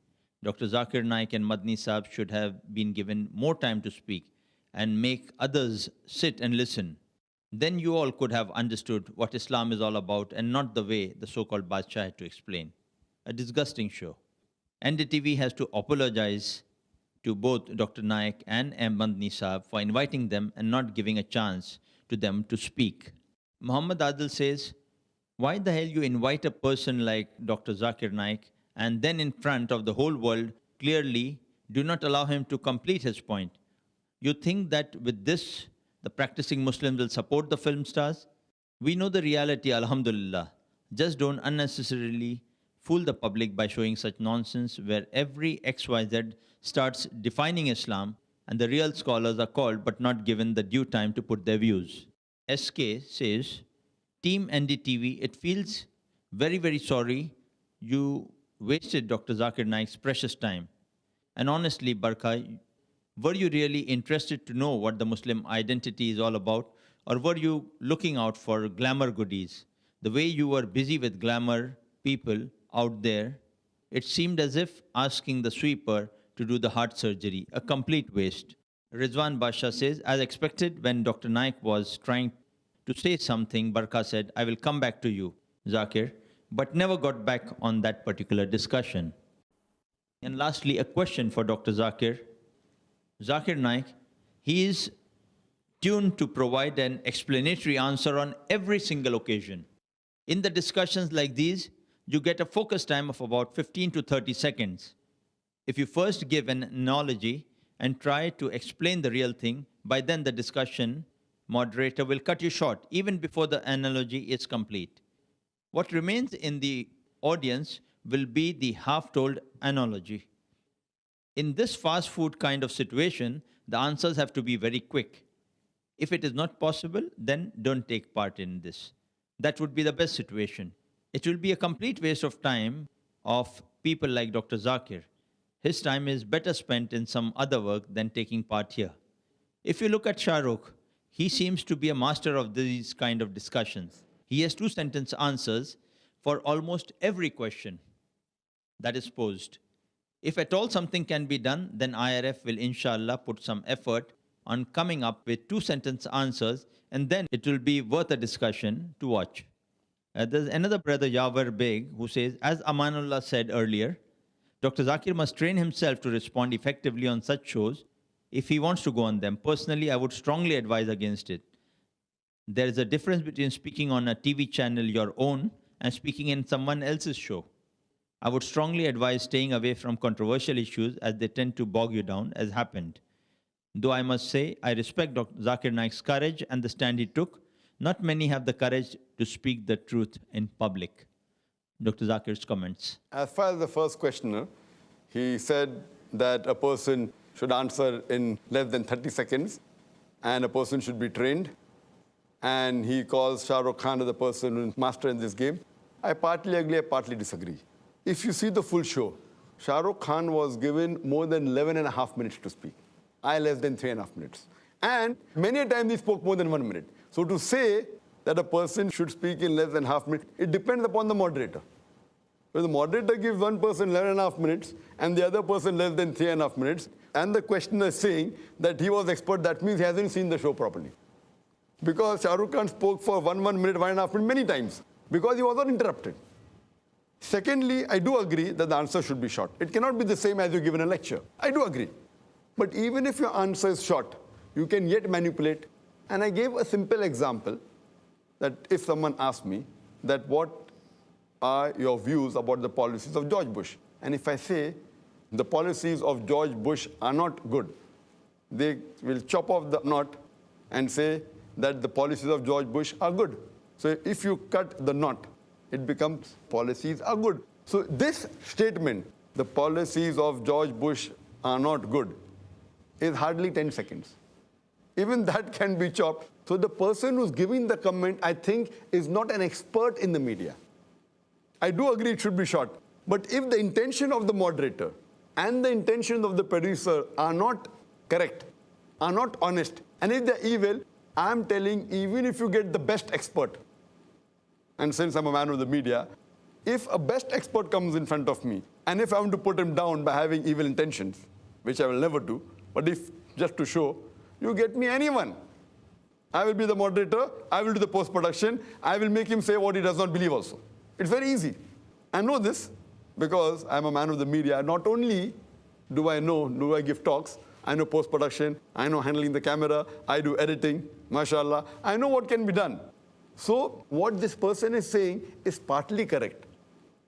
S1: Dr. Zakir Naik and Madni Saab should have been given more time to speak and make others sit and listen. Then you all could have understood what Islam is all about and not the way the so-called Badshah had to explain. A disgusting show. NDTV has to apologize to both Dr. Naik and Madni Saab for inviting them and not giving a chance to them to speak. Muhammad Adil says, why the hell you invite a person like Dr. Zakir Naik and then in front of the whole world clearly do not allow him to complete his point? You think that with this, the practicing Muslims will support the film stars? We know the reality, alhamdulillah. Just don't unnecessarily fool the public by showing such nonsense where every XYZ starts defining Islam and the real scholars are called but not given the due time to put their views. SK says, Team NDTV, it feels very, very sorry you wasted Dr. Zakir Naik's precious time. And honestly, Barka, were you really interested to know what the Muslim identity is all about? Or were you looking out for glamour goodies? The way you were busy with glamour people out there, it seemed as if asking the sweeper to do the heart surgery, a complete waste. Rizwan Basha says, as expected, when Dr. Naik was trying to say something, Barka said, I will come back to you, Zakir, but never got back on that particular discussion. And lastly, a question for Dr. Zakir. Zakir Naik, he is tuned to provide an explanatory answer on every single occasion. In the discussions like these, you get a focus time of about 15 to 30 seconds. If you first give an analogy and try to explain the real thing, by then the discussion moderator will cut you short, even before the analogy is complete. What remains in the audience will be the half-told analogy. In this fast food kind of situation, the answers have to be very quick. If it is not possible, then don't take part in this. That would be the best situation. It will be a complete waste of time of people like Dr. Zakir. His time is better spent in some other work than taking part here. If you look at Shah Rukh, he seems to be a master of these kind of discussions. He has 2-sentence answers for almost every question that is posed. If at all something can be done, then IRF will inshallah put some effort on coming up with 2-sentence answers, and then it will be worth a discussion to watch. There's another brother, Yavar Beg, who says, as Amanullah said earlier, Dr. Zakir must train himself to respond effectively on such shows if he wants to go on them. Personally, I would strongly advise against it. There is a difference between speaking on a TV channel your own and speaking in someone else's show. I would strongly advise staying away from controversial issues as they tend to bog you down, as happened. Though I must say, I respect Dr. Zakir Naik's courage and the stand he took. Not many have the courage to speak the truth in public. Dr. Zakir's comments.
S2: As far as the first questioner, he said that a person should answer in less than 30 seconds and a person should be trained. And he calls Shah Rukh Khan as the person who is master in this game. I partly agree, I partly disagree. If you see the full show, Shah Rukh Khan was given more than 11.5 minutes to speak. I less than 3.5 minutes. And many a time he spoke more than 1 minute. So to say that a person should speak in less than half minute, it depends upon the moderator. If the moderator gives one person 11.5 minutes and the other person less than 3.5 minutes, and the questioner is saying that he was expert, that means he hasn't seen the show properly. Because Shah Rukh Khan spoke for 1 minute, 1.5 minutes many times, because he was not interrupted. Secondly, I do agree that the answer should be short. It cannot be the same as you give in a lecture. I do agree. But even if your answer is short, you can yet manipulate. And I gave a simple example that if someone asked me that what are your views about the policies of George Bush? And if I say the policies of George Bush are not good, they will chop off the knot and say that the policies of George Bush are good. So if you cut the knot, it becomes policies are good. So this statement, the policies of George Bush are not good, is hardly 10 seconds. Even that can be chopped. So the person who's giving the comment, I think, is not an expert in the media. I do agree it should be short. But if the intention of the moderator and the intention of the producer are not correct, are not honest, and if they're evil, I'm telling, even if you get the best expert, and since I'm a man of the media, if a best expert comes in front of me, and if I want to put him down by having evil intentions, which I will never do, but if just to show, you get me anyone. I will be the moderator, I will do the post-production, I will make him say what he does not believe also. It's very easy. I know this because I'm a man of the media. Not only do I give talks, I know post-production, I know handling the camera, I do editing, mashallah. I know what can be done. So what this person is saying is partly correct.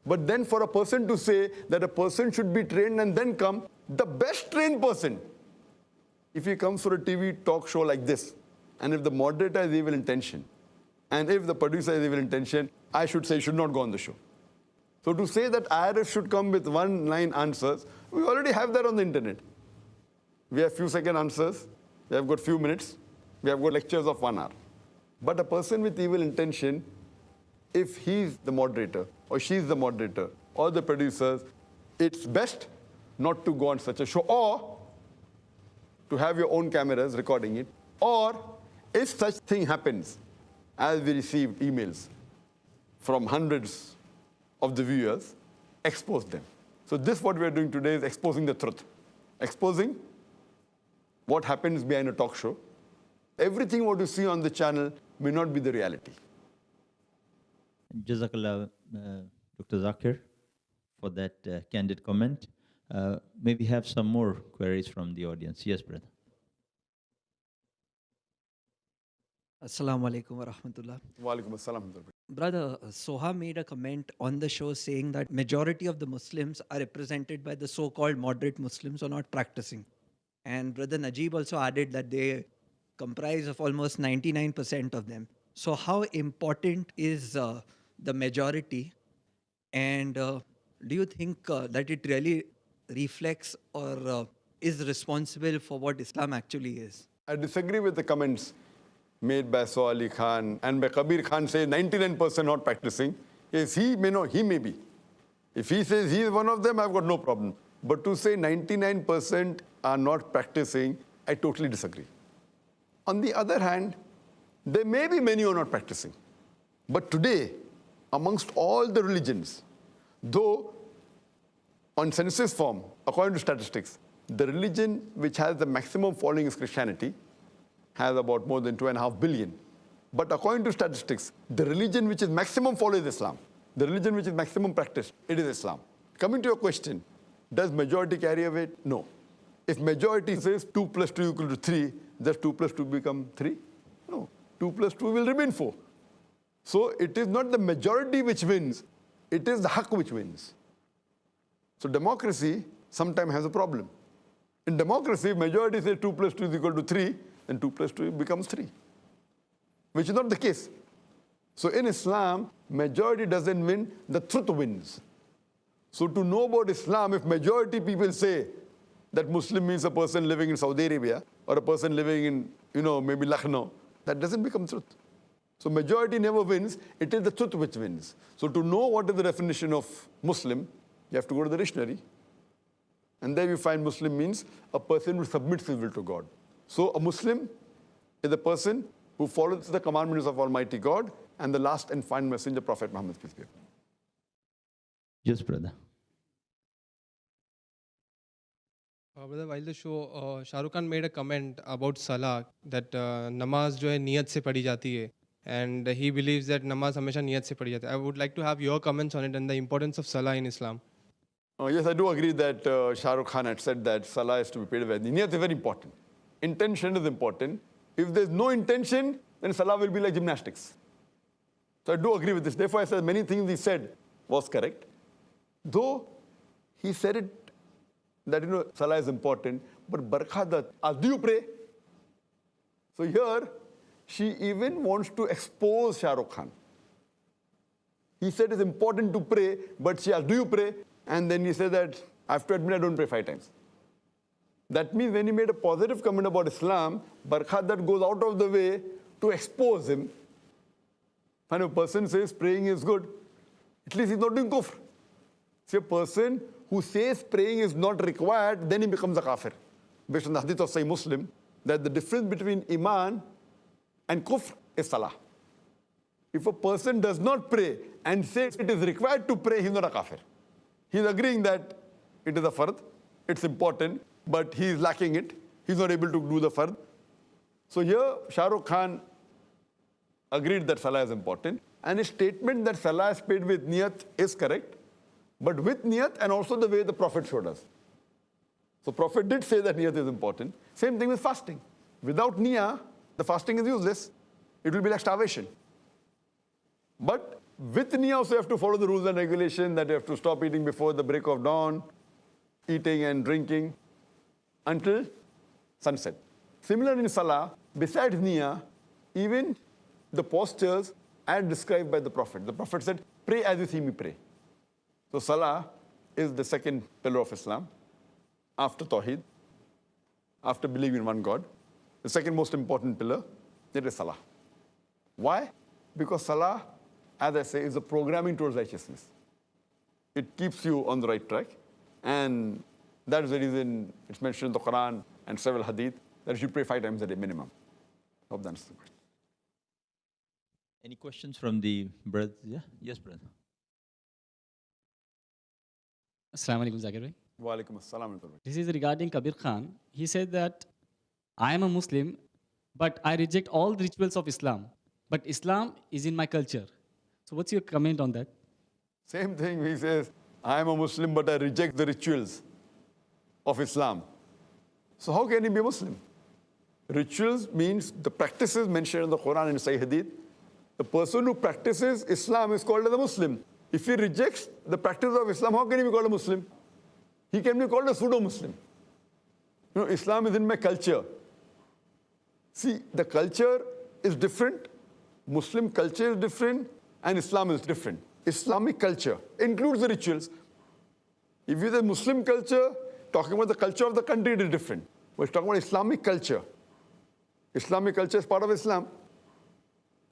S2: But then for a person to say that a person should be trained and then come, the best trained person, if he comes for a TV talk show like this, and if the moderator has evil intention, and if the producer has evil intention, I should say he should not go on the show. So to say that IRF should come with 1-line answers, we already have that on the internet. We have few-second answers, we have got few minutes, we have got lectures of 1 hour. But a person with evil intention, if he's the moderator, or she's the moderator, or the producers, it's best not to go on such a show, or to have your own cameras recording it, or if such thing happens, as we received emails from hundreds of the viewers, expose them. So this what we are doing today is exposing the truth. Exposing what happens behind a talk show. Everything what you see on the channel may not be the reality.
S1: Jazakallah, Dr. Zakir, for that candid comment. May we have some more queries from the audience? Yes, brother.
S11: Assalamu alaikum wa rahmatullah.
S2: Wa alaikum assalam.
S11: Brother, Soha made a comment on the show saying that majority of the Muslims are represented by the so-called moderate Muslims who are not practicing. And Brother Najib also added that they comprise of almost 99% of them. So how important is the majority? And do you think that it really reflects or is responsible for what Islam actually is?
S2: I disagree with the comments made by Soh Ali Khan and by Kabir Khan say 99% not practicing. Yes, he may be. If he says he is one of them, I've got no problem. But to say 99% are not practicing, I totally disagree. On the other hand, there may be many who are not practicing. But today, amongst all the religions, though on census form, according to statistics, the religion which has the maximum following is Christianity, has about more than 2.5 billion. But according to statistics, the religion which is maximum followed is Islam. The religion which is maximum practiced, it is Islam. Coming to your question, does majority carry a weight? No. If majority says 2 plus 2 equal to 3, does 2 plus 2 become 3? No. 2 plus 2 will remain 4. So it is not the majority which wins, it is the haqq which wins. So democracy sometimes has a problem. In democracy, if majority says 2 plus 2 is equal to 3, then 2 plus 2 becomes 3, which is not the case. So in Islam, majority doesn't win, the truth wins. So to know about Islam, if majority people say that Muslim means a person living in Saudi Arabia or a person living in, maybe Lucknow, that doesn't become truth. So majority never wins, it is the truth which wins. So to know what is the definition of Muslim, you have to go to the dictionary. And there you find Muslim means a person who submits his will to God. So a Muslim is a person who follows the commandments of Almighty God and the last and final messenger, Prophet Muhammad, peace be upon him.
S1: Yes, brother.
S5: Brother, while the show, Shah Rukh Khan made a comment about Salah, that namaz jo hai niyat se padhi jati hai, and he believes that namaz hamesha niyat se padhi jati hai. I would like to have your comments on it and the importance of Salah in Islam.
S2: Yes, I do agree that Shah Rukh Khan had said that Salah is to be paid with. Niyat is very important. Intention is important. If there's no intention, then Salah will be like gymnastics. So I do agree with this. Therefore, I said many things he said was correct. Though he said it that, Salah is important, but Barkhadat, do you pray? So here, she even wants to expose Shah Rukh Khan. He said it's important to pray, but she asked, do you pray? And then he said that, I have to admit I don't pray 5 times. That means when he made a positive comment about Islam, Barkhadat goes out of the way to expose him. When a person says praying is good, at least he's not doing kufr. See, a person who says praying is not required, then he becomes a kafir. Based on the hadith of Sahih Muslim, that the difference between iman and kufr is salah. If a person does not pray and says it is required to pray, he's not a kafir. He's agreeing that it is a fard, it's important, but he is lacking it. He's not able to do the fard. So here, Shah Rukh Khan agreed that Salah is important. And his statement that Salah is paid with niyat is correct, but with niyat and also the way the Prophet showed us. So Prophet did say that niyat is important. Same thing with fasting. Without niyah, the fasting is useless. It will be like starvation. But with niyah also you have to follow the rules and regulations that you have to stop eating before the break of dawn, eating and drinking until sunset. Similar in Salah, besides niyah, even the postures as described by the Prophet. The Prophet said, pray as you see me pray. So Salah is the second pillar of Islam after Tawheed, after believing in one God. The second most important pillar, it is Salah. Why? Because Salah, as I say, is a programming towards righteousness. It keeps you on the right track. And that is the reason it's mentioned in the Quran and several hadith that you should pray 5 times a day minimum. Hope that answers the question.
S1: Any questions from the brothers? Yeah? Yes, brother.
S19: Assalamu alaikum, Zakir bhai.
S2: Wa alaikum assalam.
S19: This is regarding Kabir Khan. He said that I am a Muslim, but I reject all the rituals of Islam. But Islam is in my culture. So what's your comment on that?
S2: Same thing, he says, I am a Muslim, but I reject the rituals of Islam. So how can he be a Muslim? Rituals means the practices mentioned in the Quran and Sahih Hadith. The person who practices Islam is called as a Muslim. If he rejects the practice of Islam, how can he be called a Muslim? He can be called a pseudo-Muslim. Islam is in my culture. See, the culture is different, Muslim culture is different, and Islam is different. Islamic culture includes the rituals. If you say Muslim culture, talking about the culture of the country, it is different. We're talking about Islamic culture. Islamic culture is part of Islam.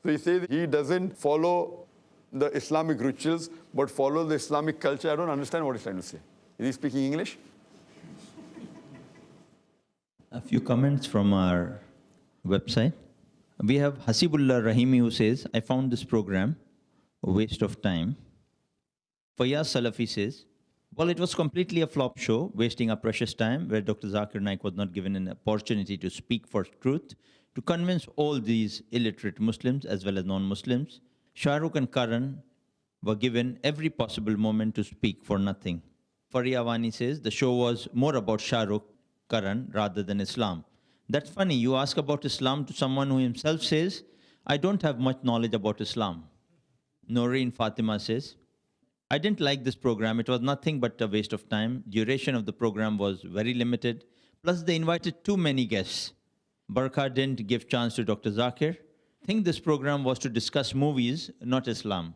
S2: So he says he doesn't follow the Islamic rituals, but follow the Islamic culture. I don't understand what he's trying to say. Is he speaking English?
S1: A few comments from our website. We have Hasibullah Rahimi who says, I found this program a waste of time. Fayaz Salafi says, Well, it was completely a flop show, wasting our precious time, where Dr. Zakir Naik was not given an opportunity to speak for truth, to convince all these illiterate Muslims as well as non-Muslims. Shah Rukh and Karan were given every possible moment to speak for nothing. Faria Wani says the show was more about Shah Rukh, Karan, rather than Islam. That's funny. You ask about Islam to someone who himself says, I don't have much knowledge about Islam. Noreen Fatima says, I didn't like this program. It was nothing but a waste of time. Duration of the program was very limited. Plus, they invited too many guests. Barkha didn't give chance to Dr. Zakir. Think this program was to discuss movies, not Islam.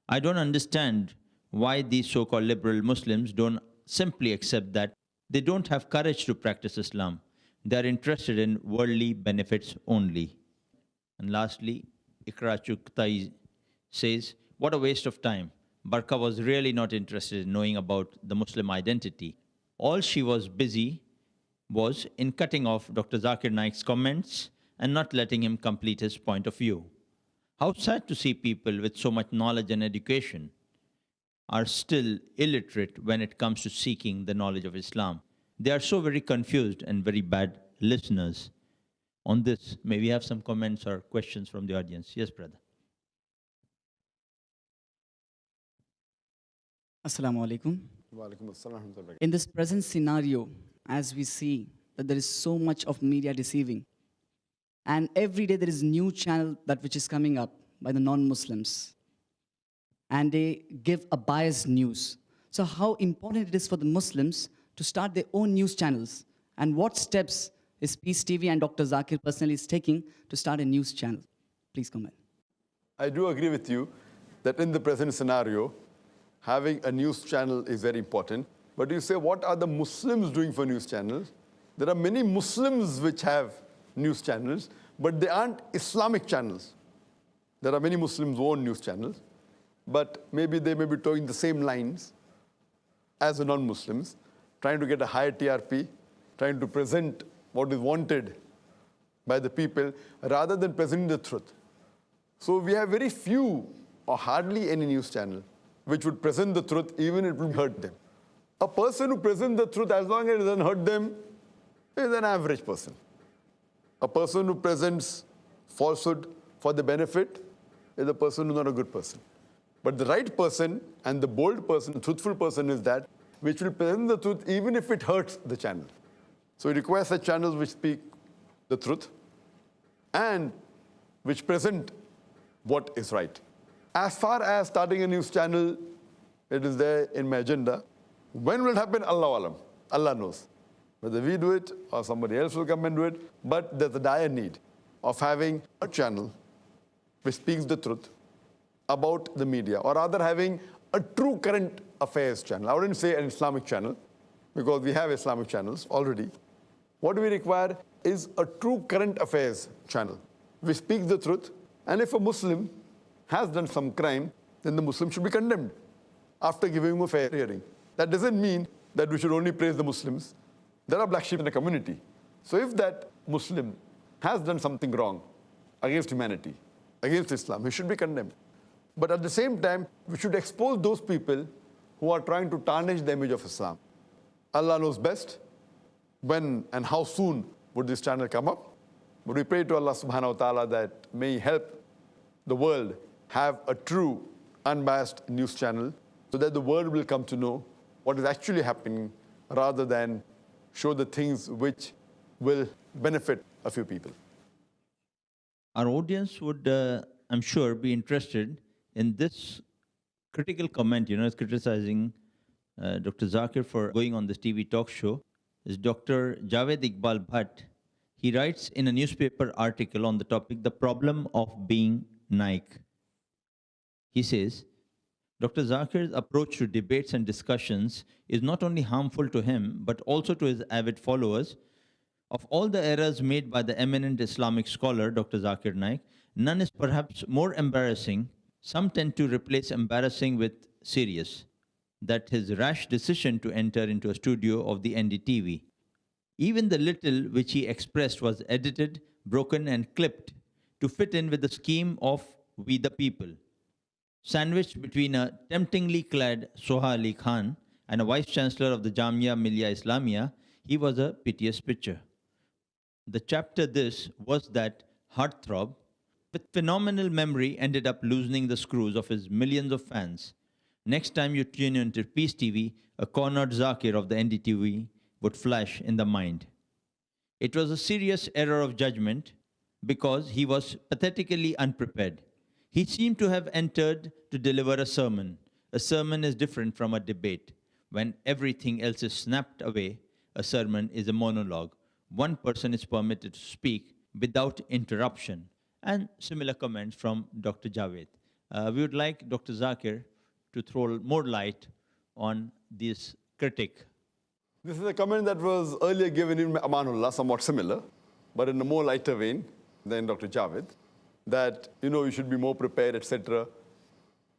S1: I don't understand why these so-called liberal Muslims don't simply accept that they don't have courage to practice Islam. They are interested in worldly benefits only. And lastly, Ikra Chuktai says, what a waste of time. Barkha was really not interested in knowing about the Muslim identity. All she was busy was in cutting off Dr. Zakir Naik's comments and not letting him complete his point of view. How sad to see people with so much knowledge and education are still illiterate when it comes to seeking the knowledge of Islam. They are so very confused and very bad listeners. On this, may we have some comments or questions from the audience? Yes, brother.
S8: Assalamu alaikum.
S2: Walaikum assalam.
S8: In this present scenario, as we see that there is so much of media deceiving, and every day there is new channel that which is coming up by the non-Muslims, and they give a biased news. So how important it is for the Muslims to start their own news channels, and what steps is Peace TV and Dr. Zakir personally is taking to start a news channel? Please comment.
S2: I do agree with you that in the present scenario, having a news channel is very important. But you say, what are the Muslims doing for news channels? There are many Muslims which have news channels, but they aren't Islamic channels. There are many Muslims who own news channels, but maybe they may be towing the same lines as the non-Muslims, trying to get a higher TRP, trying to present what is wanted by the people, rather than presenting the truth. So we have very few or hardly any news channel which would present the truth even if it would hurt them. A person who presents the truth, as long as it doesn't hurt them, is an average person. A person who presents falsehood for the benefit is a person who's not a good person. But the right person and the bold person, the truthful person is that which will present the truth even if it hurts the channel. So it requires such channels which speak the truth and which present what is right. As far as starting a news channel, it is there in my agenda. When will it happen? Allah alam. Allah knows. Whether we do it or somebody else will come and do it, but there's a dire need of having a channel which speaks the truth about the media, or rather having a true current affairs channel. I wouldn't say an Islamic channel, because we have Islamic channels already. What we require is a true current affairs channel which speaks the truth, and if a Muslim has done some crime, then the Muslim should be condemned after giving him a fair hearing. That doesn't mean that we should only praise the Muslims. There are black sheep in the community. So if that Muslim has done something wrong against humanity, against Islam, he should be condemned. But at the same time, we should expose those people who are trying to tarnish the image of Islam. Allah knows best when and how soon would this channel come up. But we pray to Allah subhanahu wa ta'ala that may He help the world have a true, unbiased news channel so that the world will come to know what is actually happening rather than show the things which will benefit a few people.
S1: Our audience would, I'm sure, be interested in this critical comment, criticizing Dr. Zakir for going on this TV talk show, is Dr. Javed Iqbal Bhatt. He writes in a newspaper article on the topic, The Problem of Being Naik. He says, Dr. Zakir's approach to debates and discussions is not only harmful to him, but also to his avid followers. Of all the errors made by the eminent Islamic scholar, Dr. Zakir Naik, none is perhaps more embarrassing. Some tend to replace embarrassing with serious. That his rash decision to enter into a studio of the NDTV. Even the little which he expressed was edited, broken, and clipped to fit in with the scheme of We the People. Sandwiched between a temptingly clad Soha Ali Khan and a vice-chancellor of the Jamia Millia Islamia, he was a piteous picture. The chapter this was that heartthrob, with phenomenal memory, ended up loosening the screws of his millions of fans. Next time you tune into Peace TV, a cornered Zakir of the NDTV would flash in the mind. It was a serious error of judgment because he was pathetically unprepared. He seemed to have entered to deliver a sermon. A sermon is different from a debate. When everything else is snapped away, a sermon is a monologue. One person is permitted to speak without interruption. And similar comments from Dr. Javed. We would like Dr. Zakir to throw more light on this critic.
S2: This is a comment that was earlier given in Amanullah, somewhat similar, but in a more lighter vein than Dr. Javed, that, you should be more prepared, etc.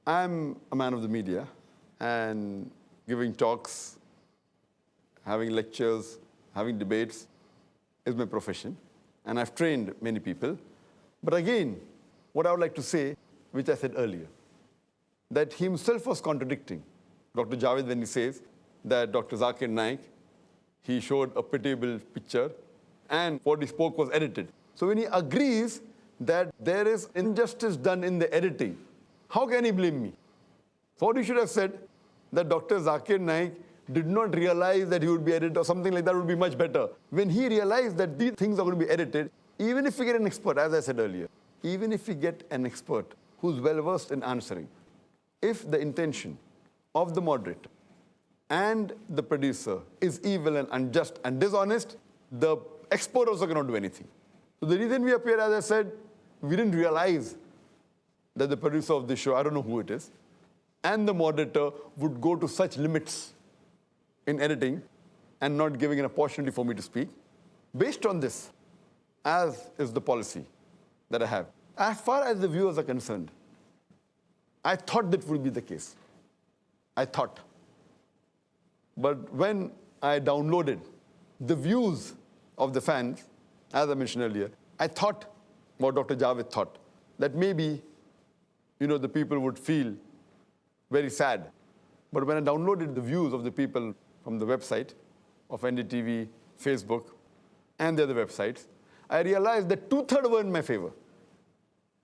S2: I'm a man of the media, and giving talks, having lectures, having debates is my profession, and I've trained many people. But again, what I would like to say, which I said earlier, that he himself was contradicting Dr. Javed when he says that Dr. Zakir Naik, he showed a pitiable picture and what he spoke was edited. So when he agrees that there is injustice done in the editing, how can he blame me? So what he should have said, that Dr. Zakir Naik did not realize that he would be edited or something like that would be much better. When he realized that these things are going to be edited, even if we get an expert, as I said earlier, even if we get an expert who's well-versed in answering, if the intention of the moderator and the producer is evil and unjust and dishonest, the expert also cannot do anything. So the reason we appear, as I said, we didn't realize that the producer of the show, I don't know who it is, and the moderator would go to such limits in editing and not giving an opportunity for me to speak. Based on this, as is the policy that I have, as far as the viewers are concerned, I thought that would be the case. I thought. But when I downloaded the views of the fans, as I mentioned earlier, I thought what Dr. Javed thought, that maybe, the people would feel very sad. But when I downloaded the views of the people from the website of NDTV, Facebook, and the other websites, I realized that 2/3 were in my favor.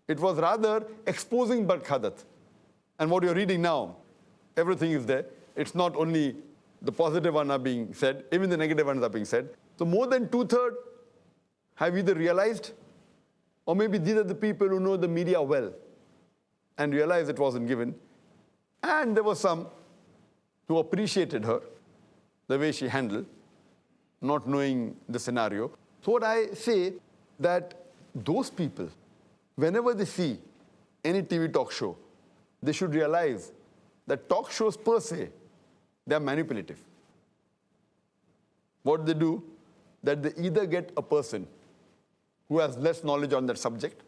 S2: It was rather exposing Barkhadat. And what you're reading now, everything is there. It's not only the positive ones are being said, even the negative ones are being said. So more than 2/3 have either realized, or maybe these are the people who know the media well and realize it wasn't given. And there were some who appreciated her, the way she handled, not knowing the scenario. So what I say, that those people, whenever they see any TV talk show, they should realize that talk shows per se, they are manipulative. What they do, that they either get a person who has less knowledge on that subject.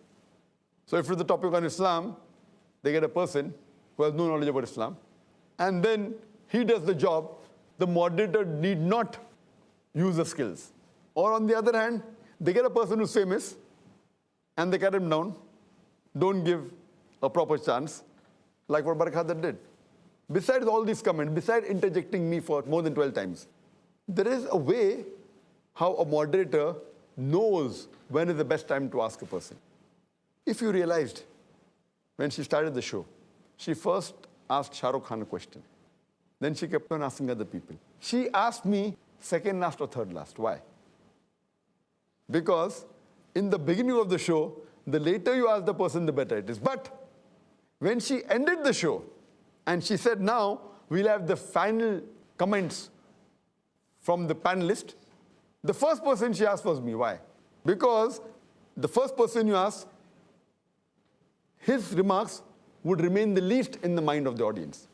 S2: So if it's the topic on Islam, they get a person who has no knowledge about Islam, and then he does the job. The moderator need not use the skills. Or on the other hand, they get a person who's famous, and they cut him down, don't give a proper chance, like what Barkhadat did. Besides all these comments, besides interjecting me for more than 12 times, there is a way how a moderator knows when is the best time to ask a person. If you realized, when she started the show, she first asked Shah Rukh Khan a question. Then she kept on asking other people. She asked me second last or third last. Why? Because in the beginning of the show, the later you ask the person, the better it is. But when she ended the show, and she said, now we'll have the final comments from the panelist, the first person she asked was me. Why? Because the first person you ask, his remarks would remain the least in the mind of the audience.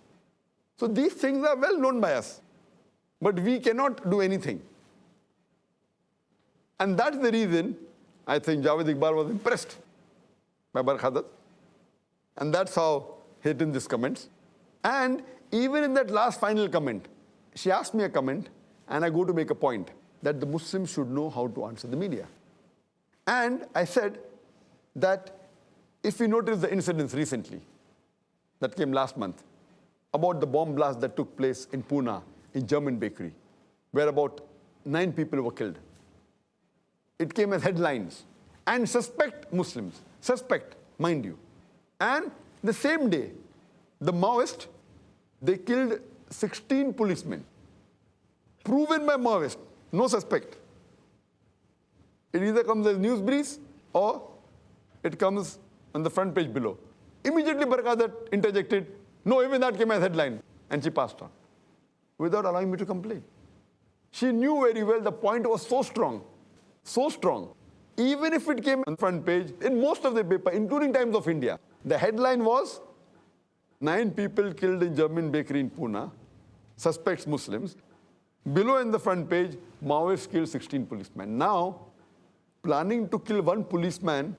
S2: So these things are well known by us, but we cannot do anything. And that's the reason I think Javed Iqbal was impressed by Barkhadat. And that's how he hit in these comments. And even in that last final comment, she asked me a comment, and I go to make a point that the Muslims should know how to answer the media. And I said that if we notice the incidents recently that came last month about the bomb blast that took place in Pune in German bakery, where about 9 people were killed. It came as headlines. And suspect Muslims. Suspect, mind you. And the same day, the Maoists, they killed 16 policemen. Proven by Maoists, no suspect. It either comes as news breeze or it comes on the front page below. Immediately Barkadat interjected, no, even that came as headline. And she passed on, without allowing me to complain. She knew very well the point was so strong, so strong. Even if it came on the front page, in most of the paper, including Times of India, the headline was, 9 people killed in German bakery in Pune, suspects Muslims. Below in the front page, Maoists killed 16 policemen. Now, planning to kill 1 policeman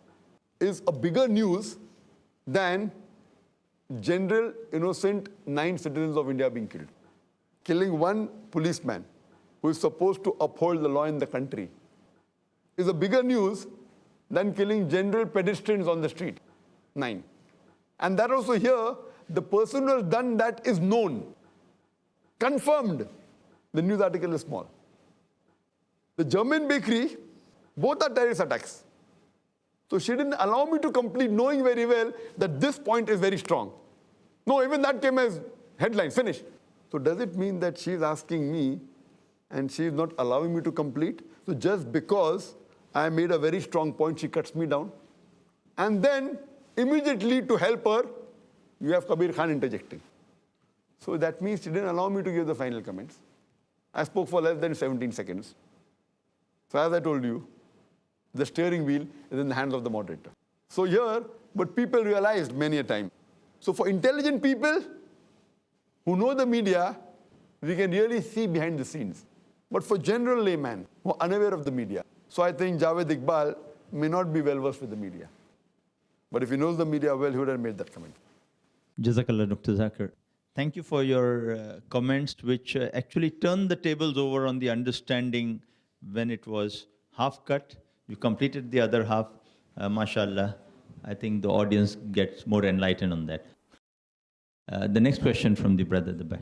S2: is a bigger news than general innocent 9 citizens of India being killed. Killing 1 policeman who is supposed to uphold the law in the country is a bigger news than killing general pedestrians on the street. 9. And that also here, the person who has done that is known, confirmed. The news article is small. The German bakery, both are terrorist attacks. So she didn't allow me to complete, knowing very well that this point is very strong. No, even that came as headline, finished. So does it mean that she's asking me and she's not allowing me to complete? So just because I made a very strong point, she cuts me down. And then immediately to help her, you have Kabir Khan interjecting. So that means she didn't allow me to give the final comments. I spoke for less than 17 seconds. So as I told you, the steering wheel is in the hands of the moderator. So here, but people realized many a time. So for intelligent people who know the media, we can really see behind the scenes. But for general layman who are unaware of the media, so I think Javed Iqbal may not be well versed with the media. But if he knows the media well, he would have made that comment.
S1: Jazakallah, Dr. Zakir. Thank you for your comments, which actually turned the tables over on the understanding when it was half cut. You completed the other half, mashallah. I think the audience gets more enlightened on that. The next question from the brother at the back.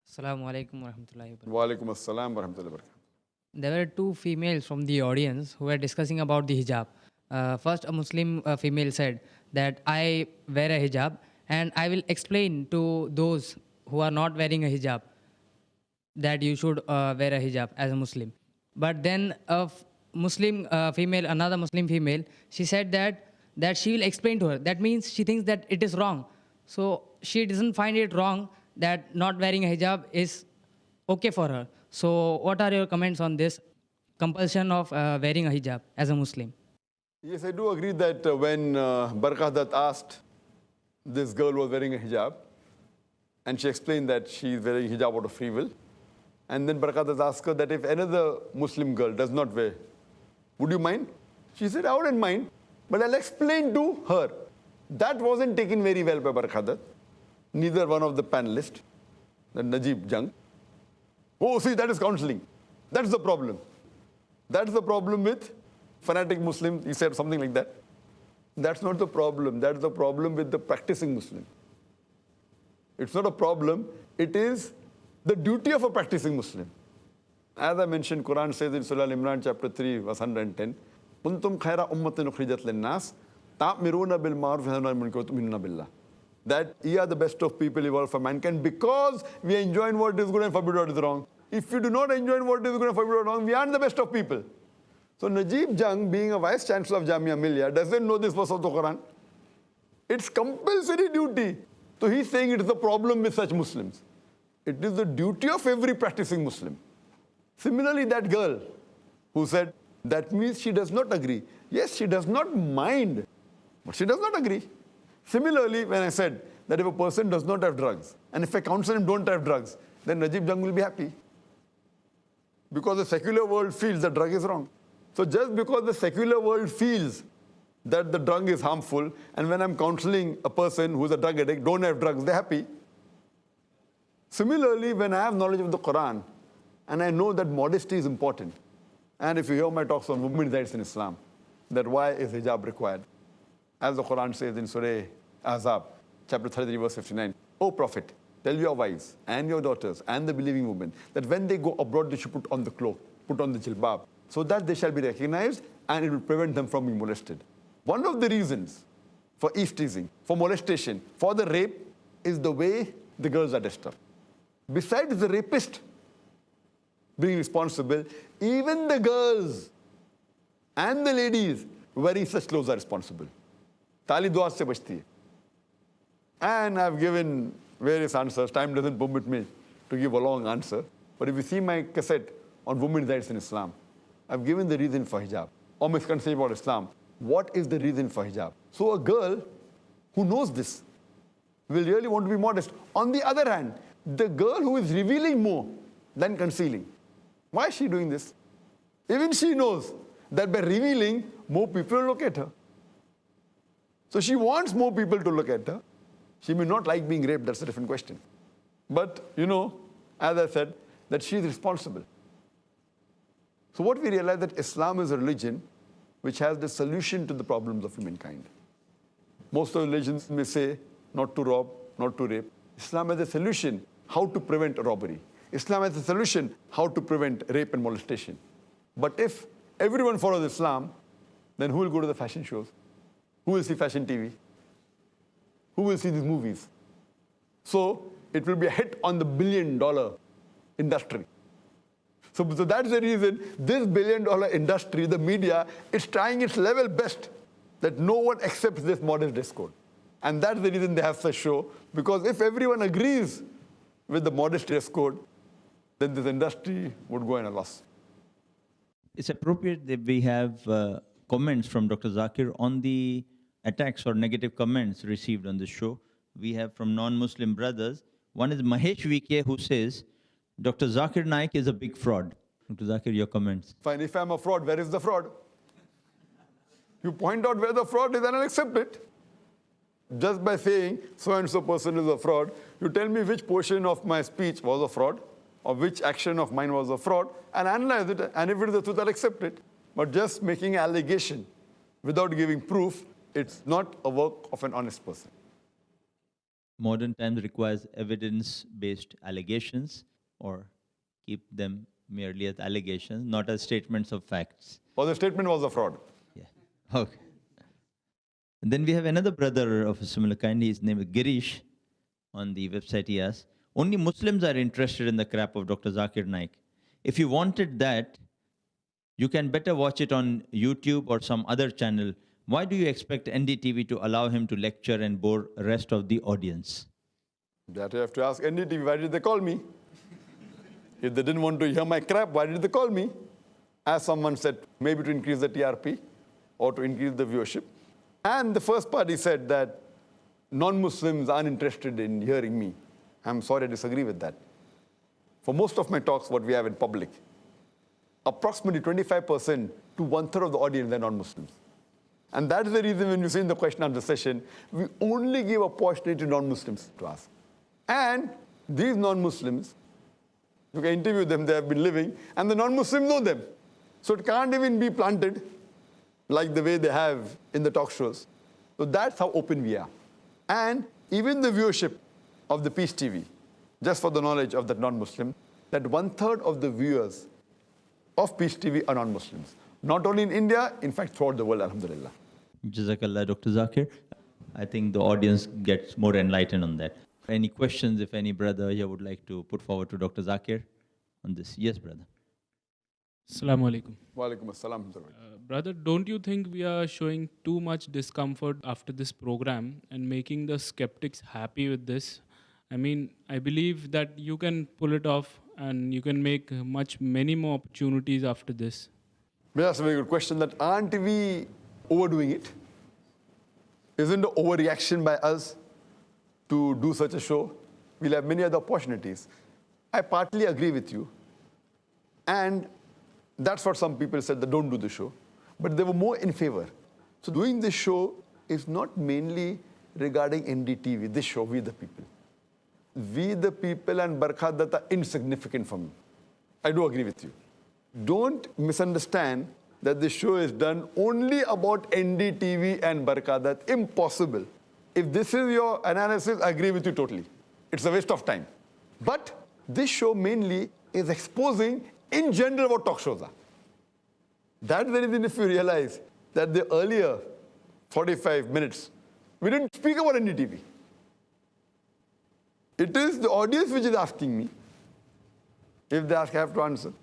S20: Assalamu alaikum wa rahmatullahi wa barakatuh.
S2: Wa alaikum assalam wa rahmatullahi wa barakatuh.
S20: There were 2 females from the audience who were discussing about the hijab. First, a Muslim female said that I wear a hijab and I will explain to those who are not wearing a hijab that you should wear a hijab as a Muslim. But then a Muslim female, another Muslim female, she said that she will explain to her. That means she thinks that it is wrong. So she doesn't find it wrong that not wearing a hijab is okay for her. So what are your comments on this compulsion of wearing a hijab as a Muslim?
S2: Yes, I do agree that when Barkadat asked, this girl was wearing a hijab, and she explained that she's wearing hijab out of free will. And then Barkadat asked her that if another Muslim girl does not wear, would you mind? She said, I wouldn't mind, but I'll explain to her. That wasn't taken very well by Barkadat. Neither one of the panelists, the Najib Jung. Oh, see, that is counseling. That's the problem. That's the problem with fanatic Muslims. He said something like that. That's not the problem. That's the problem with the practicing Muslim. It's not a problem. It is the duty of a practicing Muslim. As I mentioned, Quran says in Surah Al-Imran, chapter 3, verse 110, "Kuntum khayra ummatin ukhrijat lin-nas, ta'miruna bil ma'ruf wa tanhauna 'anil munkar wa tu'minuna billah." That ye are the best of people evolved for mankind because we enjoin what is good and forbid what is wrong. If you do not enjoin what is good and forbid what is wrong, we aren't the best of people. So Najib Jung, being a vice chancellor of Jamia Millia, doesn't know this verse of the Quran. It's compulsory duty. So he's saying it is the problem with such Muslims. It is the duty of every practicing Muslim. Similarly, that girl who said, that means she does not agree. Yes, she does not mind, but she does not agree. Similarly, when I said that if a person does not have drugs, and if I counsel him don't have drugs, then Najib Jung will be happy. Because the secular world feels that drug is wrong. So just because the secular world feels that the drug is harmful, and when I'm counseling a person who's a drug addict, don't have drugs, they're happy. Similarly, when I have knowledge of the Quran, and I know that modesty is important, and if you hear my talks on women's rights in Islam, that why is hijab required? As the Quran says in Surah Ahzab, chapter 33, verse 59, O Prophet, tell your wives and your daughters and the believing women that when they go abroad, they should put on the cloak, put on the jilbab, so that they shall be recognized and it will prevent them from being molested. One of the reasons for eavesdropping, for molestation, for the rape is the way the girls are dressed up. Besides the rapist being responsible, even the girls and the ladies wearing such clothes are responsible. Tali du'a se bachti hai. And I've given various answers. Time doesn't permit me to give a long answer. But if you see my cassette on women's rights in Islam, I've given the reason for hijab, or misconception about Islam. What is the reason for hijab? So a girl who knows this will really want to be modest. On the other hand, the girl who is revealing more than concealing, why is she doing this? Even she knows that by revealing, more people will look at her. So she wants more people to look at her. She may not like being raped, that's a different question. But, as I said, that she is responsible. So what we realize that Islam is a religion which has the solution to the problems of humankind. Most of the religions may say not to rob, not to rape. Islam has a solution how to prevent robbery. Islam has a solution how to prevent rape and molestation. But if everyone follows Islam, then who will go to the fashion shows? Who will see fashion TV? Who will see these movies? So it will be a hit on the billion-dollar industry. So that's the reason this billion-dollar industry, the media, is trying its level best that no one accepts this modest dress code. And that's the reason they have such show, because if everyone agrees with the modest dress code, then this industry would go in a loss.
S1: It's appropriate that we have comments from Dr. Zakir on the attacks or negative comments received on the show. We have from non-Muslim brothers. One is Mahesh VK, who says, Dr. Zakir Naik is a big fraud. Dr. Zakir, your comments.
S2: Fine, if I'm a fraud, where is the fraud? You point out where the fraud is and I'll accept it. Just by saying so-and-so person is a fraud, you tell me which portion of my speech was a fraud, or which action of mine was a fraud, and analyze it, and if it is the truth, I'll accept it. But just making an allegation without giving proof, it's not a work of an honest person.
S1: Modern times requires evidence-based allegations, or keep them merely as allegations, not as statements of facts.
S2: Or the statement was a fraud.
S1: Yeah. Okay. And then we have another brother of a similar kind. His name is Girish. On the website he asks, only Muslims are interested in the crap of Dr. Zakir Naik. If you wanted that, you can better watch it on YouTube or some other channel. Why do you expect NDTV to allow him to lecture and bore the rest of the audience?
S2: That you have to ask NDTV, why did they call me? If they didn't want to hear my crap, why did they call me? As someone said, maybe to increase the TRP or to increase the viewership. And the first party said that non-Muslims aren't interested in hearing me. I'm sorry, I disagree with that. For most of my talks, what we have in public, approximately 25% to one-third of the audience are non-Muslims. And that's the reason when you see in the question answer session, we only give opportunity to non-Muslims to ask. And these non-Muslims, you can interview them, they have been living, and the non-Muslims know them. So it can't even be planted like the way they have in the talk shows. So that's how open we are. And even the viewership of the Peace TV, just for the knowledge of the non-Muslim, that one-third of the viewers of Peace TV are non-Muslims. Not only in India, in fact, throughout the world, alhamdulillah.
S1: Jazakallah, Dr. Zakir. I think the audience gets more enlightened on that. Any questions, if any brother here would like to put forward to Dr. Zakir on this? Yes, brother.
S21: Assalamu alaikum.
S2: Wa alaikum assalam.
S21: Brother, don't you think we are showing too much discomfort after this program and making the skeptics happy with this? I mean, I believe that you can pull it off and you can make many more opportunities after this.
S2: That's a very good question. That aren't we overdoing it? Isn't the overreaction by us to do such a show? We'll have many other opportunities. I partly agree with you. And that's what some people said, that don't do the show. But they were more in favor. So doing this show is not mainly regarding NDTV, this show, We the People. We the People and Barkhadat are insignificant for me. I do agree with you. Don't misunderstand that this show is done only about NDTV and Barkhadat. Impossible. If this is your analysis, I agree with you totally. it's a waste of time. But this show mainly is exposing, in general, what talk shows are. That's the reason if you realize that the earlier 45 minutes, we didn't speak about NDTV. It is the audience which is asking me. If they ask, I have to answer.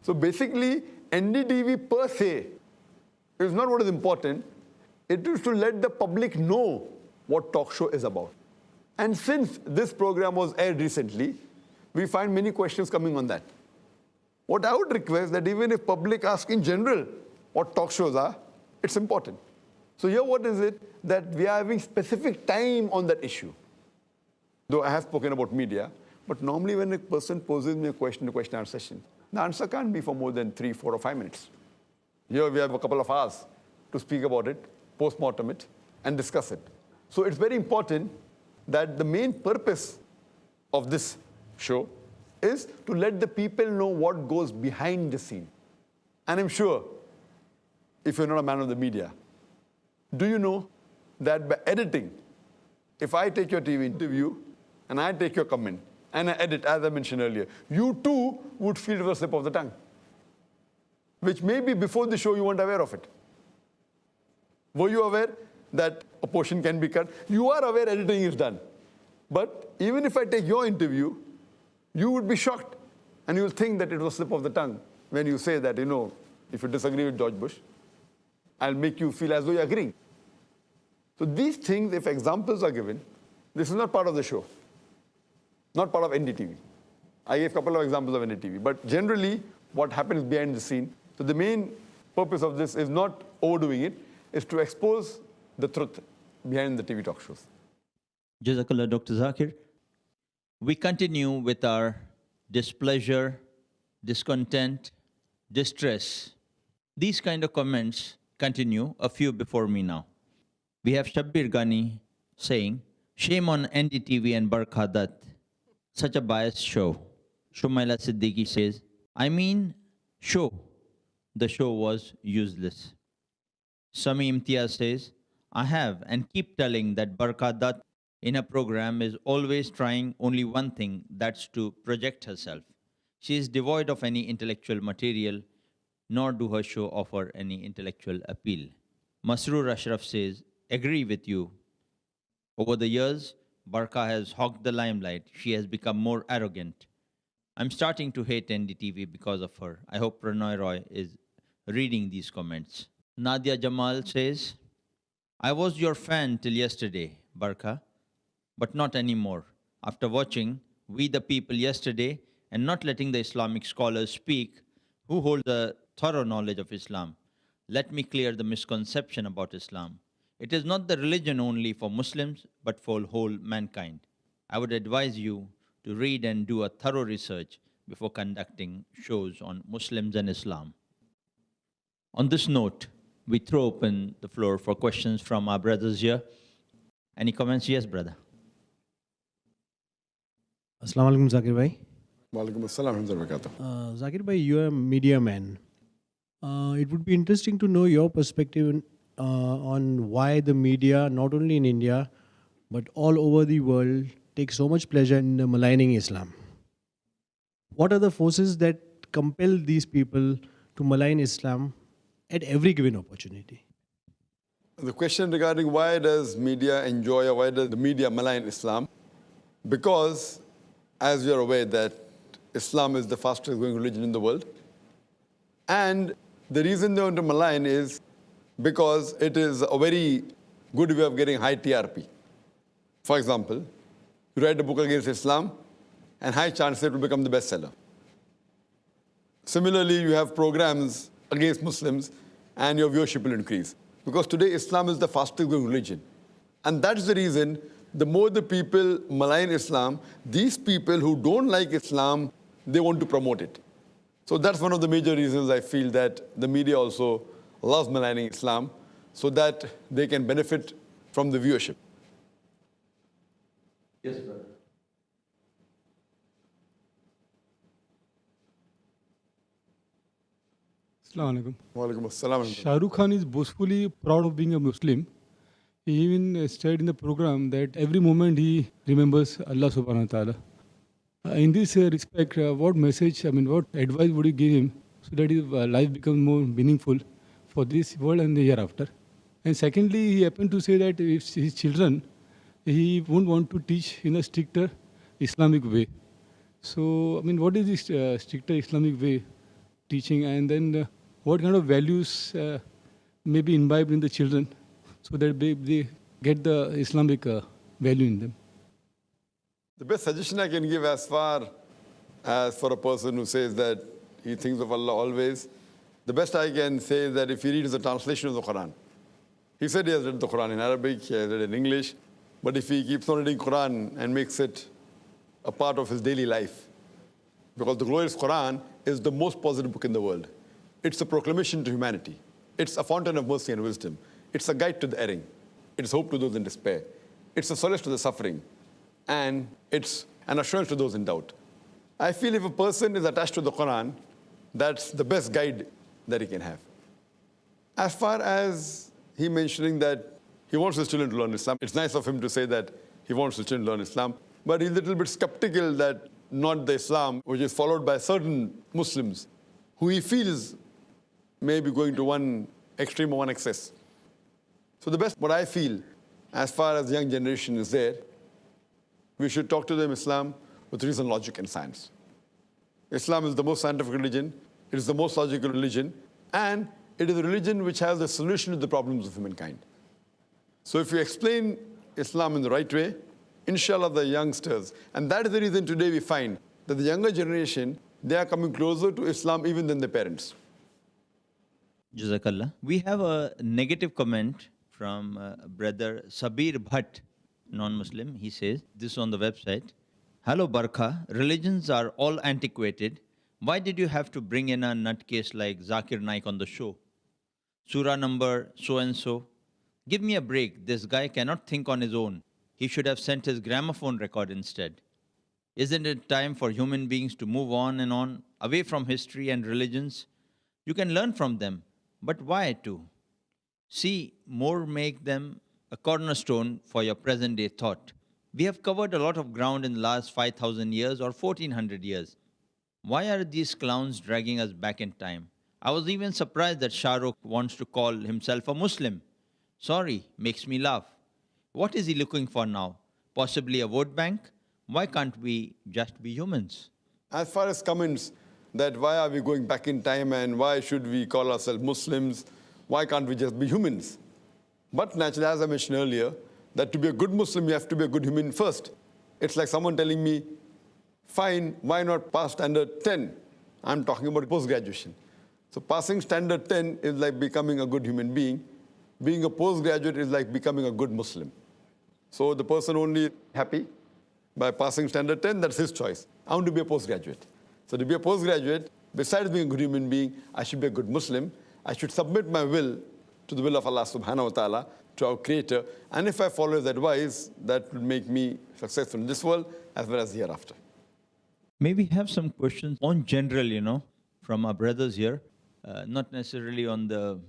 S2: So basically, NDTV per se is not what is important. It is to let the public know what talk show is about. And since this program was aired recently, we find many questions coming on that. What I would request that even if public ask in general what talk shows are, it's important. So here what is it that we are having specific time on that issue. Though I have spoken about media, but normally when a person poses me a question, a question answer session, the answer can't be for more than 3, 4 or 5 minutes. Here we have a couple of hours to speak about it, post-mortem it, and discuss it. So it's very important that the main purpose of this show is to let the people know what goes behind the scene. And I'm sure, if you're not a man of the media, do you know that by editing, if I take your TV interview and I take your comment and I edit, as I mentioned earlier, you too would feel it was a slip of the tongue, which maybe before the show you weren't aware of it. Were you aware that a portion can be cut? You are aware editing is done. But even if I take your interview, you would be shocked and you will think that it was a slip of the tongue when you say that, if you disagree with George Bush, I'll make you feel as though you're agreeing. So these things, if examples are given, this is not part of the show, not part of NDTV. I gave a couple of examples of NDTV, but generally what happens behind the scene. So the main purpose of this is not overdoing it, is to expose the truth behind the TV talk shows.
S1: Jazakallah, Dr. Zakir. We continue with our displeasure, discontent, distress. These kind of comments continue, a few before me now. We have Shabbir Ghani saying, shame on NDTV and Barkha. Such a biased show. Shumaila Siddiqui says, show. The show was useless. Sami Imtiaz says, I have and keep telling that Barkha in a program is always trying only one thing, that's to project herself. She is devoid of any intellectual material, nor do her show offer any intellectual appeal. Masroor Ashraf says, agree with you. Over the years, Barkha has hogged the limelight. She has become more arrogant. I'm starting to hate NDTV because of her. I hope Pranoy Roy is reading these comments. Nadia Jamal says, I was your fan till yesterday, Barkha, but not anymore. After watching We the People yesterday and not letting the Islamic scholars speak who hold a thorough knowledge of Islam, let me clear the misconception about Islam. It is not the religion only for Muslims, but for whole mankind. I would advise you to read and do a thorough research before conducting shows on Muslims and Islam. On this note, we throw open the floor for questions from our brothers here. Any comments? Yes, brother.
S9: Assalamu alaikum, Zakir bhai.
S2: Walaikum assalam wa rahmatullahi.
S9: Zakir bhai, you are a media man. It would be interesting to know your perspective on why the media, not only in India, but all over the world, take so much pleasure in maligning Islam. What are the forces that compel these people to malign Islam at every given opportunity?
S2: The question regarding why does media enjoy or why does the media malign Islam? Because, as you are aware, that Islam is the fastest growing religion in the world. And the reason they want to malign is because it is a very good way of getting high TRP. For example, you write a book against Islam, and high chance it will become the bestseller. Similarly, you have programs against Muslims, and your viewership will increase. Because today, Islam is the fastest growing religion. And that's the reason, the more the people malign Islam, these people who don't like Islam, they want to promote it. So that's one of the major reasons I feel that the media also loves maligning Islam, so that they can benefit from the viewership.
S1: Yes, brother.
S22: Assalamu alaikum.
S2: Walaikum assalam.
S22: Shah Rukh Khan is boastfully proud of being a Muslim.
S10: He even said in the program that every moment he remembers Allah subhanahu wa ta'ala. In this respect, what message, what advice would you give him so that his life becomes more meaningful for this world and the hereafter? And secondly, he happened to say that if his children, he won't want to teach in a stricter Islamic way. So, what is this stricter Islamic way teaching? And then what kind of values may be imbibed in the children so that they get the Islamic value in them?
S2: The best suggestion I can give as far as for a person who says that he thinks of Allah always, the best I can say is that if he reads the translation of the Quran. He said he has read the Quran in Arabic, he has read it in English, but if he keeps on reading Quran and makes it a part of his daily life, because the glorious Quran is the most positive book in the world. It's a proclamation to humanity. It's a fountain of mercy and wisdom. It's a guide to the erring. It's hope to those in despair. It's a solace to the suffering. And it's an assurance to those in doubt. I feel if a person is attached to the Quran, that's the best guide that he can have. As far as he mentioning that he wants his children to learn Islam, it's nice of him to say that he wants his children to learn Islam, but he's a little bit skeptical that not the Islam which is followed by certain Muslims who he feels may be going to one extreme or one excess. So the best, what I feel, as far as the young generation is there, we should talk to them Islam with reason, logic, and science. Islam is the most scientific religion, it is the most logical religion, and it is a religion which has the solution to the problems of humankind. So if you explain Islam in the right way, inshallah the youngsters, and that is the reason today we find that the younger generation, they are coming closer to Islam even than their parents.
S1: Jazakallah. We have a negative comment from brother Sabir Bhatt, non-Muslim. He says, this on the website, "Hello Barkha, religions are all antiquated. Why did you have to bring in a nutcase like Zakir Naik on the show? Surah number so-and-so. Give me a break. This guy cannot think on his own. He should have sent his gramophone record instead. Isn't it time for human beings to move on and on, away from history and religions? You can learn from them, but why to? See, more make them a cornerstone for your present-day thought. We have covered a lot of ground in the last 5,000 years or 1,400 years. Why are these clowns dragging us back in time? I was even surprised that Shah Rukh wants to call himself a Muslim. Sorry, makes me laugh. What is he looking for now? Possibly a vote bank? Why can't we just be humans?"
S2: As far as comments that why are we going back in time and why should we call ourselves Muslims, why can't we just be humans? But naturally, as I mentioned earlier, that to be a good Muslim, you have to be a good human first. It's like someone telling me, fine, why not pass standard 10? I'm talking about post-graduation. So passing standard 10 is like becoming a good human being. Being a postgraduate is like becoming a good Muslim. So the person only happy by passing standard 10, that's his choice. I want to be a postgraduate. So to be a postgraduate, besides being a good human being, I should be a good Muslim. I should submit my will to the will of Allah subhanahu wa ta'ala, to our Creator. And if I follow His advice, that will make me successful in this world as well as the hereafter.
S1: May we have some questions on general, from our brothers here, not necessarily on the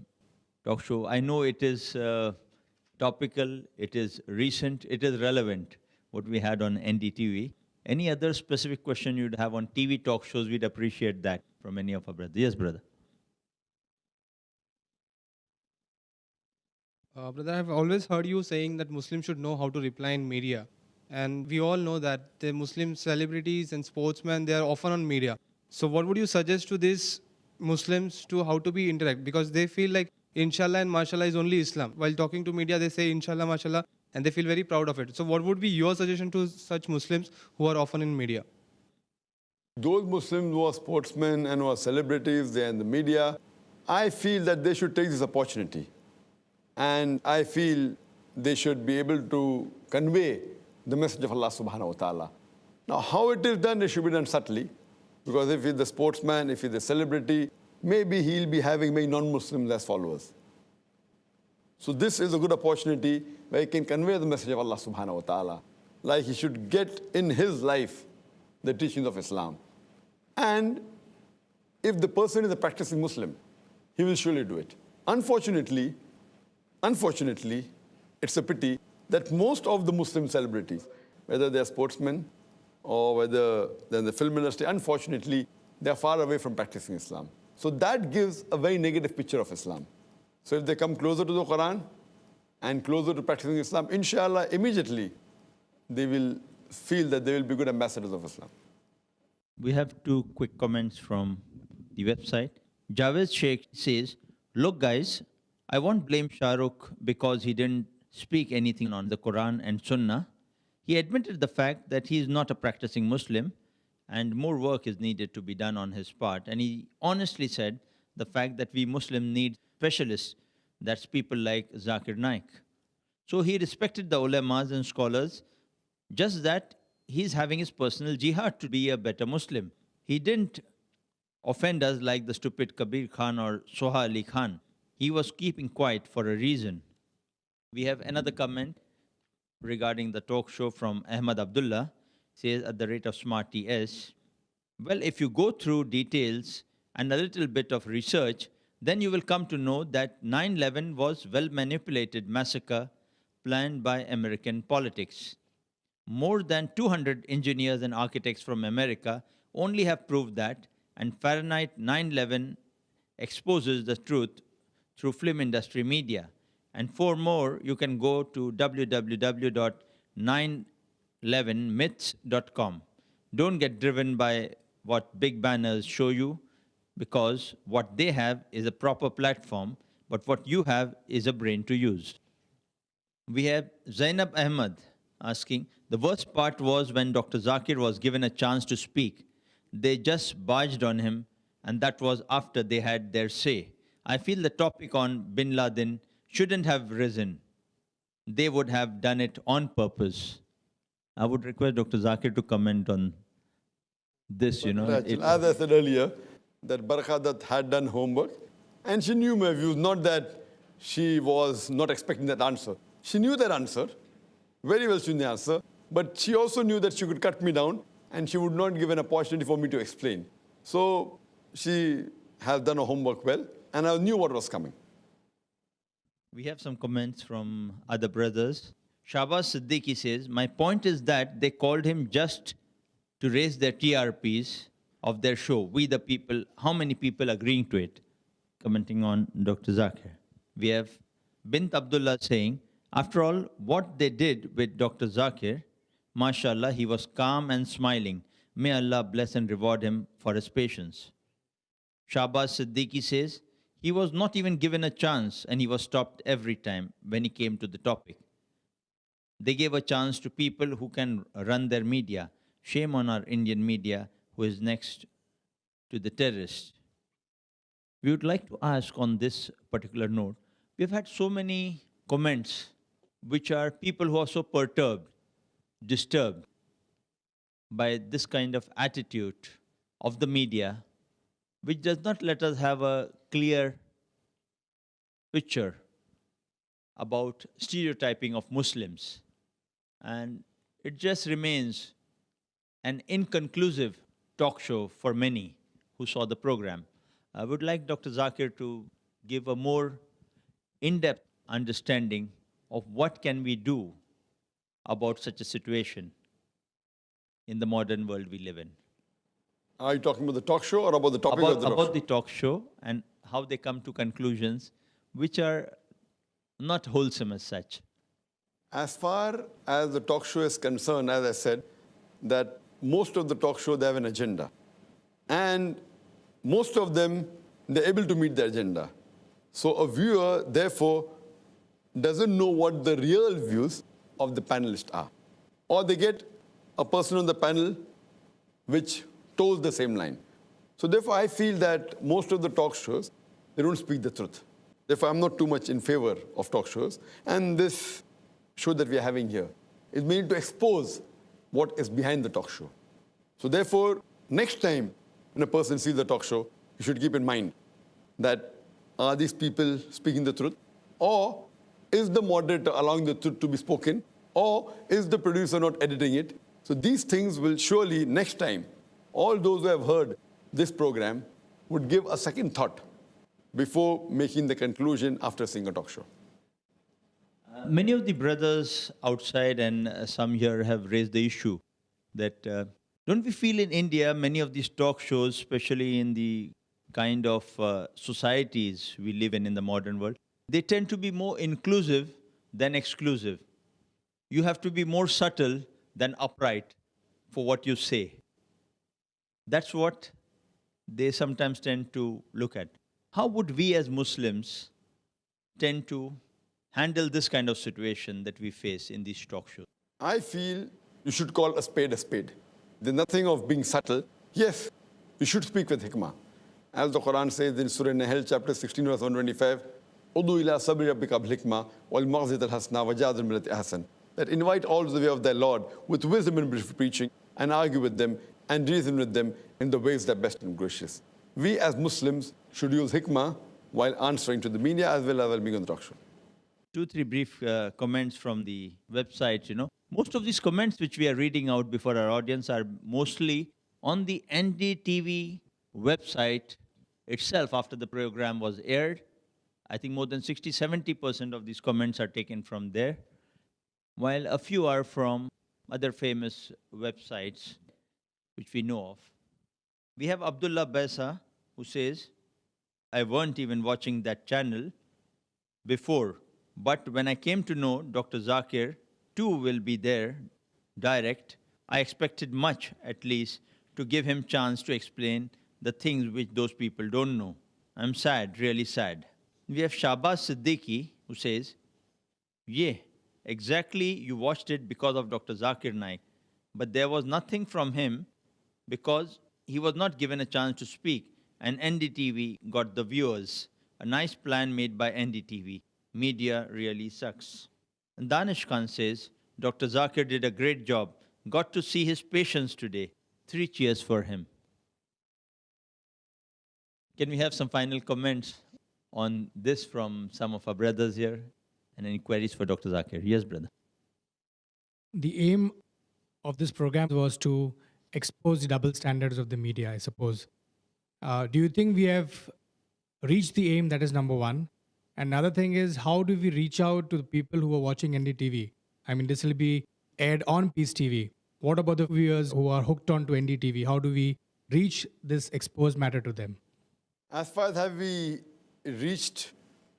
S1: talk show. I know it is topical, it is recent, it is relevant, what we had on NDTV. Any other specific question you'd have on TV talk shows, we'd appreciate that from any of our brothers. Yes, brother.
S5: Brother, I've always heard you saying that Muslims should know how to reply in media. And we all know that the Muslim celebrities and sportsmen, they are often on media. So what would you suggest to these Muslims to how to be interact? Because they feel like Inshallah and Mashallah is only Islam. While talking to media, they say Inshallah, Mashallah, and they feel very proud of it. So what would be your suggestion to such Muslims who are often in media?
S2: Those Muslims who are sportsmen and who are celebrities, they are in the media, I feel that they should take this opportunity. And I feel they should be able to convey the message of Allah subhanahu wa ta'ala. Now, how it is done, it should be done subtly. Because if he's the sportsman, if he's the celebrity, maybe he'll be having many non-Muslims as followers. So this is a good opportunity where he can convey the message of Allah subhanahu wa ta'ala. Like he should get in his life the teachings of Islam. And if the person is a practicing Muslim, he will surely do it. Unfortunately, it's a pity that most of the Muslim celebrities, whether they're sportsmen or whether they're in the film industry, unfortunately, they're far away from practicing Islam. So that gives a very negative picture of Islam. So if they come closer to the Quran and closer to practicing Islam, inshallah, immediately they will feel that they will be good ambassadors of Islam.
S1: We have two quick comments from the website. Javed Sheikh says, look guys, I won't blame Shah Rukh because he didn't speak anything on the Quran and Sunnah. He admitted the fact that he is not a practicing Muslim and more work is needed to be done on his part. And he honestly said the fact that we Muslims need specialists, that's people like Zakir Naik. So he respected the ulamas and scholars, just that he's having his personal jihad to be a better Muslim. He didn't offend us like the stupid Kabir Khan or Soha Ali Khan. He was keeping quiet for a reason. We have another comment regarding the talk show from Ahmad Abdullah, says at the rate of Smart TS. Well, if you go through details and a little bit of research, then you will come to know that 9/11 was well-manipulated massacre planned by American politics. More than 200 engineers and architects from America only have proved that, and Fahrenheit 9/11 exposes the truth through film industry media. And for more, you can go to www.911myths.com. Don't get driven by what big banners show you, because what they have is a proper platform, but what you have is a brain to use. We have Zainab Ahmed asking, the worst part was when Dr. Zakir was given a chance to speak. They just barged on him, and that was after they had their say. I feel the topic on Bin Laden shouldn't have risen. They would have done it on purpose. I would request Dr. Zakir to comment on this,
S2: As I said earlier, that Barkhadat had done homework, and she knew my views, not that she was not expecting that answer. She knew that answer, very well she knew the answer, but she also knew that she could cut me down, and she would not give an opportunity for me to explain. So she has done her homework well, and I knew what was coming.
S1: We have some comments from other brothers. Shahbaz Siddiqui says, my point is that they called him just to raise their TRPs of their show. We the people, how many people agreeing to it? Commenting on Dr. Zakir. We have Bint Abdullah saying, after all, what they did with Dr. Zakir, mashallah, he was calm and smiling. May Allah bless and reward him for his patience. Shahbaz Siddiqui says, he was not even given a chance and he was stopped every time when he came to the topic. They gave a chance to people who can run their media. Shame on our Indian media who is next to the terrorists. We would like to ask on this particular note, we've had so many comments which are people who are so perturbed, disturbed by this kind of attitude of the media, which does not let us have a clear picture about stereotyping of Muslims. And it just remains an inconclusive talk show for many who saw the program. I would like Dr. Zakir to give a more in-depth understanding of what can we do about such a situation in the modern world we live in.
S2: Are you talking about the talk show or about the topic of the talk show?
S1: About the talk show and how they come to conclusions which are not wholesome as such.
S2: As far as the talk show is concerned, as I said, that most of the talk show, they have an agenda. And most of them, they're able to meet the agenda. So a viewer, therefore, doesn't know what the real views of the panelists are. Or they get a person on the panel which toes the same line. So therefore, I feel that most of the talk shows, they don't speak the truth. Therefore, I'm not too much in favor of talk shows. And this show that we are having here is made to expose what is behind the talk show. So therefore, next time when a person sees the talk show, you should keep in mind that are these people speaking the truth? Or is the moderator allowing the truth to be spoken? Or is the producer not editing it? So these things will surely, next time, all those who have heard this program would give a second thought before making the conclusion after seeing a talk show.
S1: Many of the brothers outside and some here have raised the issue that don't we feel in India, many of these talk shows, especially in the kind of societies we live in the modern world, they tend to be more inclusive than exclusive. You have to be more subtle than upright for what you say. That's what they sometimes tend to look at. How would we as Muslims tend to handle this kind of situation that we face in these talk shows?
S2: I feel you should call a spade a spade. There's nothing of being subtle. Yes, you should speak with hikmah. As the Quran says in Surah Nahl, chapter 16, verse 125, Udu ila sabri rabbika bil hikmah wal maghzit al hasna wa jadil millati ahsan. That invite all to the way of their Lord with wisdom and preaching, and argue with them and reason with them in the ways that are best and gracious. We as Muslims should use hikmah while answering to the media as well as while being on the talk show.
S1: 2-3 brief comments from the website, Most of these comments which we are reading out before our audience are mostly on the NDTV website itself after the program was aired. I think more than 60-70% of these comments are taken from there, while a few are from other famous websites which we know of. We have Abdullah Baisa, who says, I weren't even watching that channel before, but when I came to know Dr. Zakir too will be there, direct, I expected much, at least, to give him chance to explain the things which those people don't know. I'm sad, really sad. We have Shahbaz Siddiqui, who says, yeah, exactly, you watched it because of Dr. Zakir Naik, but there was nothing from him because he was not given a chance to speak, and NDTV got the viewers. A nice plan made by NDTV. Media really sucks. And Danish Khan says, Dr. Zakir did a great job. Got to see his patients today. 3 cheers for him. Can we have some final comments on this from some of our brothers here? And any queries for Dr. Zakir? Yes, brother.
S3: The aim of this program was to expose the double standards of the media, I suppose. Do you think we have reached the aim? That is number one. Another thing is, how do we reach out to the people who are watching NDTV? I mean, this will be aired on Peace TV. What about the viewers who are hooked on to NDTV? How do we reach this exposed matter to them?
S2: As far as have we reached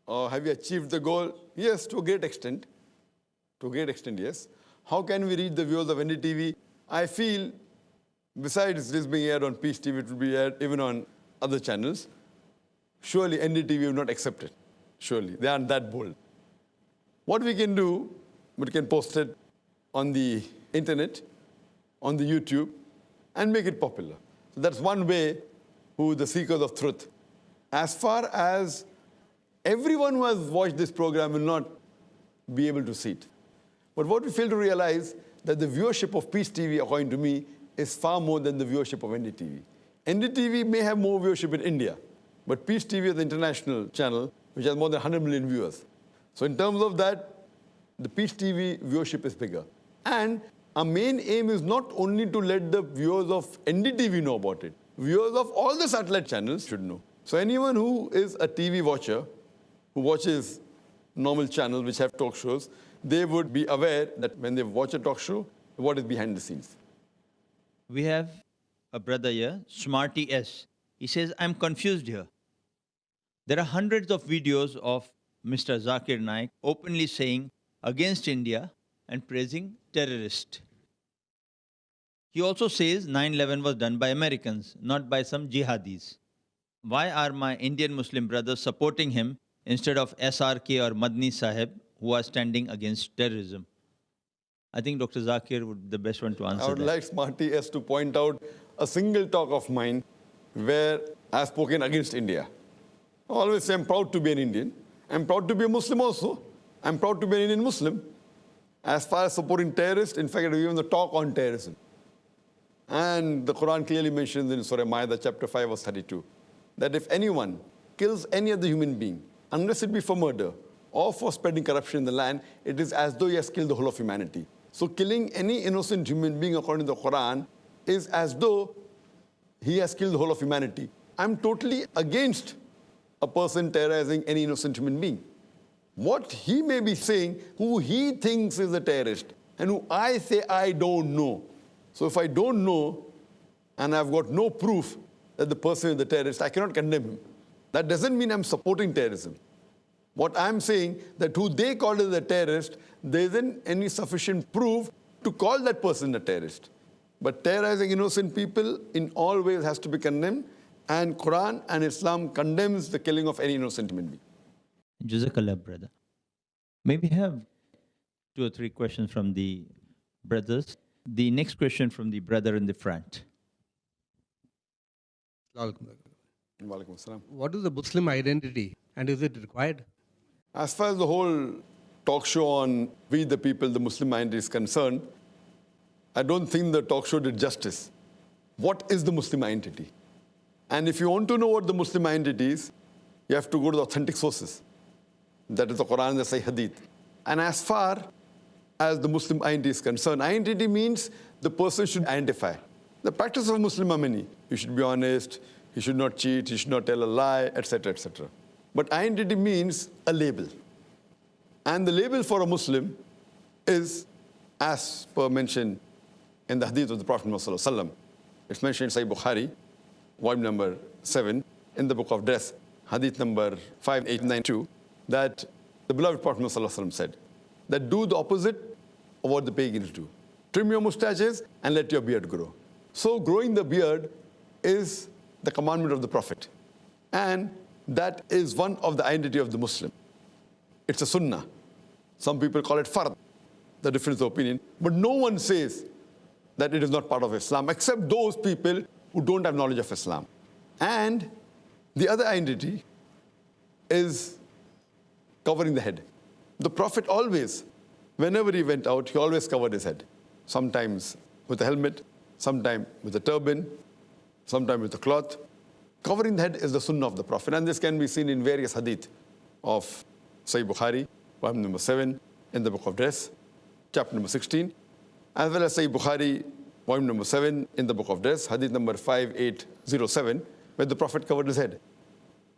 S2: or have we achieved the goal? Yes, to a great extent. To a great extent, yes. How can we reach the viewers of NDTV? I feel, besides this being aired on Peace TV, it will be aired even on other channels. Surely NDTV will not accept it. Surely, they aren't that bold. What we can do, we can post it on the internet, on the YouTube, and make it popular. So that's one way who the seekers of truth. As far as everyone who has watched this program will not be able to see it. But what we fail to realize that the viewership of Peace TV, according to me, is far more than the viewership of NDTV. NDTV may have more viewership in India, but Peace TV is the international channel which has more than 100 million viewers. So in terms of that, the Peace TV viewership is bigger. And our main aim is not only to let the viewers of NDTV know about it. Viewers of all the satellite channels should know. So anyone who is a TV watcher, who watches normal channels which have talk shows, they would be aware that when they watch a talk show, what is behind the scenes.
S1: We have a brother here, Smarty S. He says, I'm confused here. There are hundreds of videos of Mr. Zakir Naik openly saying against India and praising terrorists. He also says 9/11 was done by Americans, not by some jihadis. Why are my Indian Muslim brothers supporting him instead of SRK or Madni Sahib, who are standing against terrorism? I think Dr. Zakir would be the best one to answer
S2: I would
S1: that.
S2: like Smarty S to point out a single talk of mine where I have spoken against India. I always say I'm proud to be an Indian. I'm proud to be a Muslim also. I'm proud to be an Indian Muslim. As far as supporting terrorists, in fact, I given the talk on terrorism. And the Quran clearly mentions in Surah Ma'idah, chapter 5, verse 32, that if anyone kills any other human being, unless it be for murder or for spreading corruption in the land, it is as though he has killed the whole of humanity. So killing any innocent human being, according to the Quran, is as though he has killed the whole of humanity. I'm totally against a person terrorizing any innocent human being. what he may be saying, who he thinks is a terrorist, and who I say I don't know. So if I don't know, and I've got no proof that the person is the terrorist, I cannot condemn him. That doesn't mean I'm supporting terrorism. What I'm saying, that who they call as a terrorist, there isn't any sufficient proof to call that person a terrorist. But terrorizing innocent people in all ways has to be condemned, and Quran and Islam condemns the killing of any innocent human being.
S1: Jazakallah, brother. May we have 2 or 3 questions from the brothers? The next question from the brother in the front.
S7: What is the Muslim identity and is it required?
S2: As far as the whole talk show on We the People, the Muslim identity is concerned, I don't think the talk show did justice. What is the Muslim identity? And if you want to know what the Muslim identity is, you have to go to the authentic sources. That is the Quran and the Sahih Hadith. And as far as the Muslim identity is concerned, identity means the person should identify. The practice of Muslim are many. You should be honest, you should not cheat, you should not tell a lie, etc., etc. But identity means a label. And the label for a Muslim is, as per mentioned in the hadith of the Prophet Muhammad, it's mentioned in Sahih Bukhari, volume number 7, in the book of dress, hadith number 5892, that the beloved Prophet Muhammad said, that do the opposite of what the pagans do. Trim your mustaches and let your beard grow. So growing the beard is the commandment of the Prophet. And that is one of the identity of the Muslim. It's a sunnah. Some people call it fard, the difference of opinion. But no one says that it is not part of Islam, except those people who don't have knowledge of Islam. And the other identity is covering the head. The Prophet always, whenever he went out, he always covered his head. Sometimes with a helmet, sometimes with a turban, sometimes with a cloth. Covering the head is the sunnah of the Prophet. And this can be seen in various hadith of Sahih Bukhari, volume number 7, in the book of dress, chapter number 16, as well as Sahih Bukhari, volume number 7, in the book of dress, hadith number 5807, where the Prophet covered his head.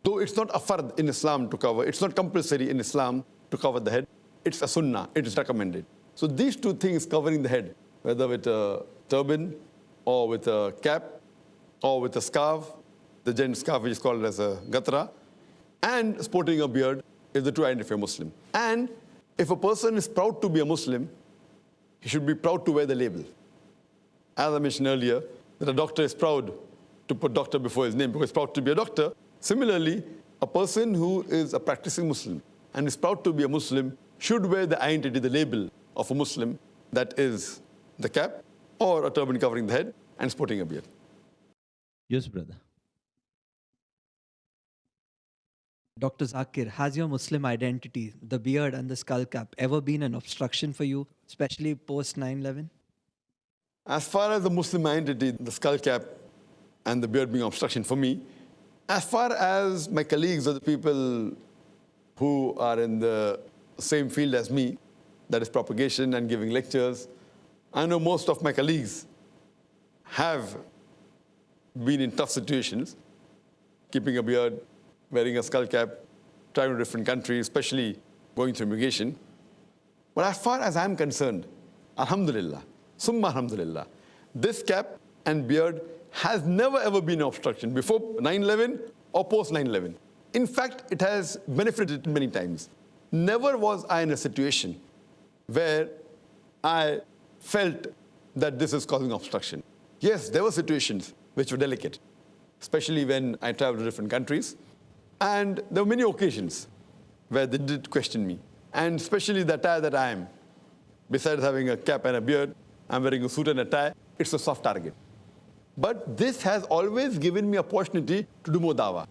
S2: Though it's not a fard in Islam to cover, it's not compulsory in Islam to cover the head, it's a sunnah, it is recommended. So these two things, covering the head, whether with a turban or with a cap or with a scarf, the gent's scarf which is called as a gatra, and sporting a beard is the true identity of a Muslim. And if a person is proud to be a Muslim, he should be proud to wear the label. As I mentioned earlier, that a doctor is proud to put doctor before his name because he's proud to be a doctor. Similarly, a person who is a practicing Muslim and is proud to be a Muslim should wear the identity, the label of a Muslim, that is the cap or a turban covering the head and sporting a beard.
S1: Yes, brother.
S11: Dr. Zakir, has your Muslim identity, the beard and the skull cap, ever been an obstruction for you, especially post 9/11?
S2: As far as the Muslim identity, the skull cap and the beard being obstruction for me, as far as my colleagues or the people who are in the same field as me, that is propagation and giving lectures, I know most of my colleagues have been in tough situations, keeping a beard, wearing a skull cap, traveling to different countries, especially going through immigration. But as far as I'm concerned, alhamdulillah, summa alhamdulillah, this cap and beard has never ever been an obstruction before 9/11 or post 9/11. In fact, it has benefited many times. Never was I in a situation where I felt that this is causing obstruction. Yes, there were situations which were delicate, especially when I traveled to different countries. And there were many occasions where they did question me. And especially the attire that I am. Besides having a cap and a beard, I'm wearing a suit and a tie. It's a soft target. But this has always given me opportunity to do more dawah.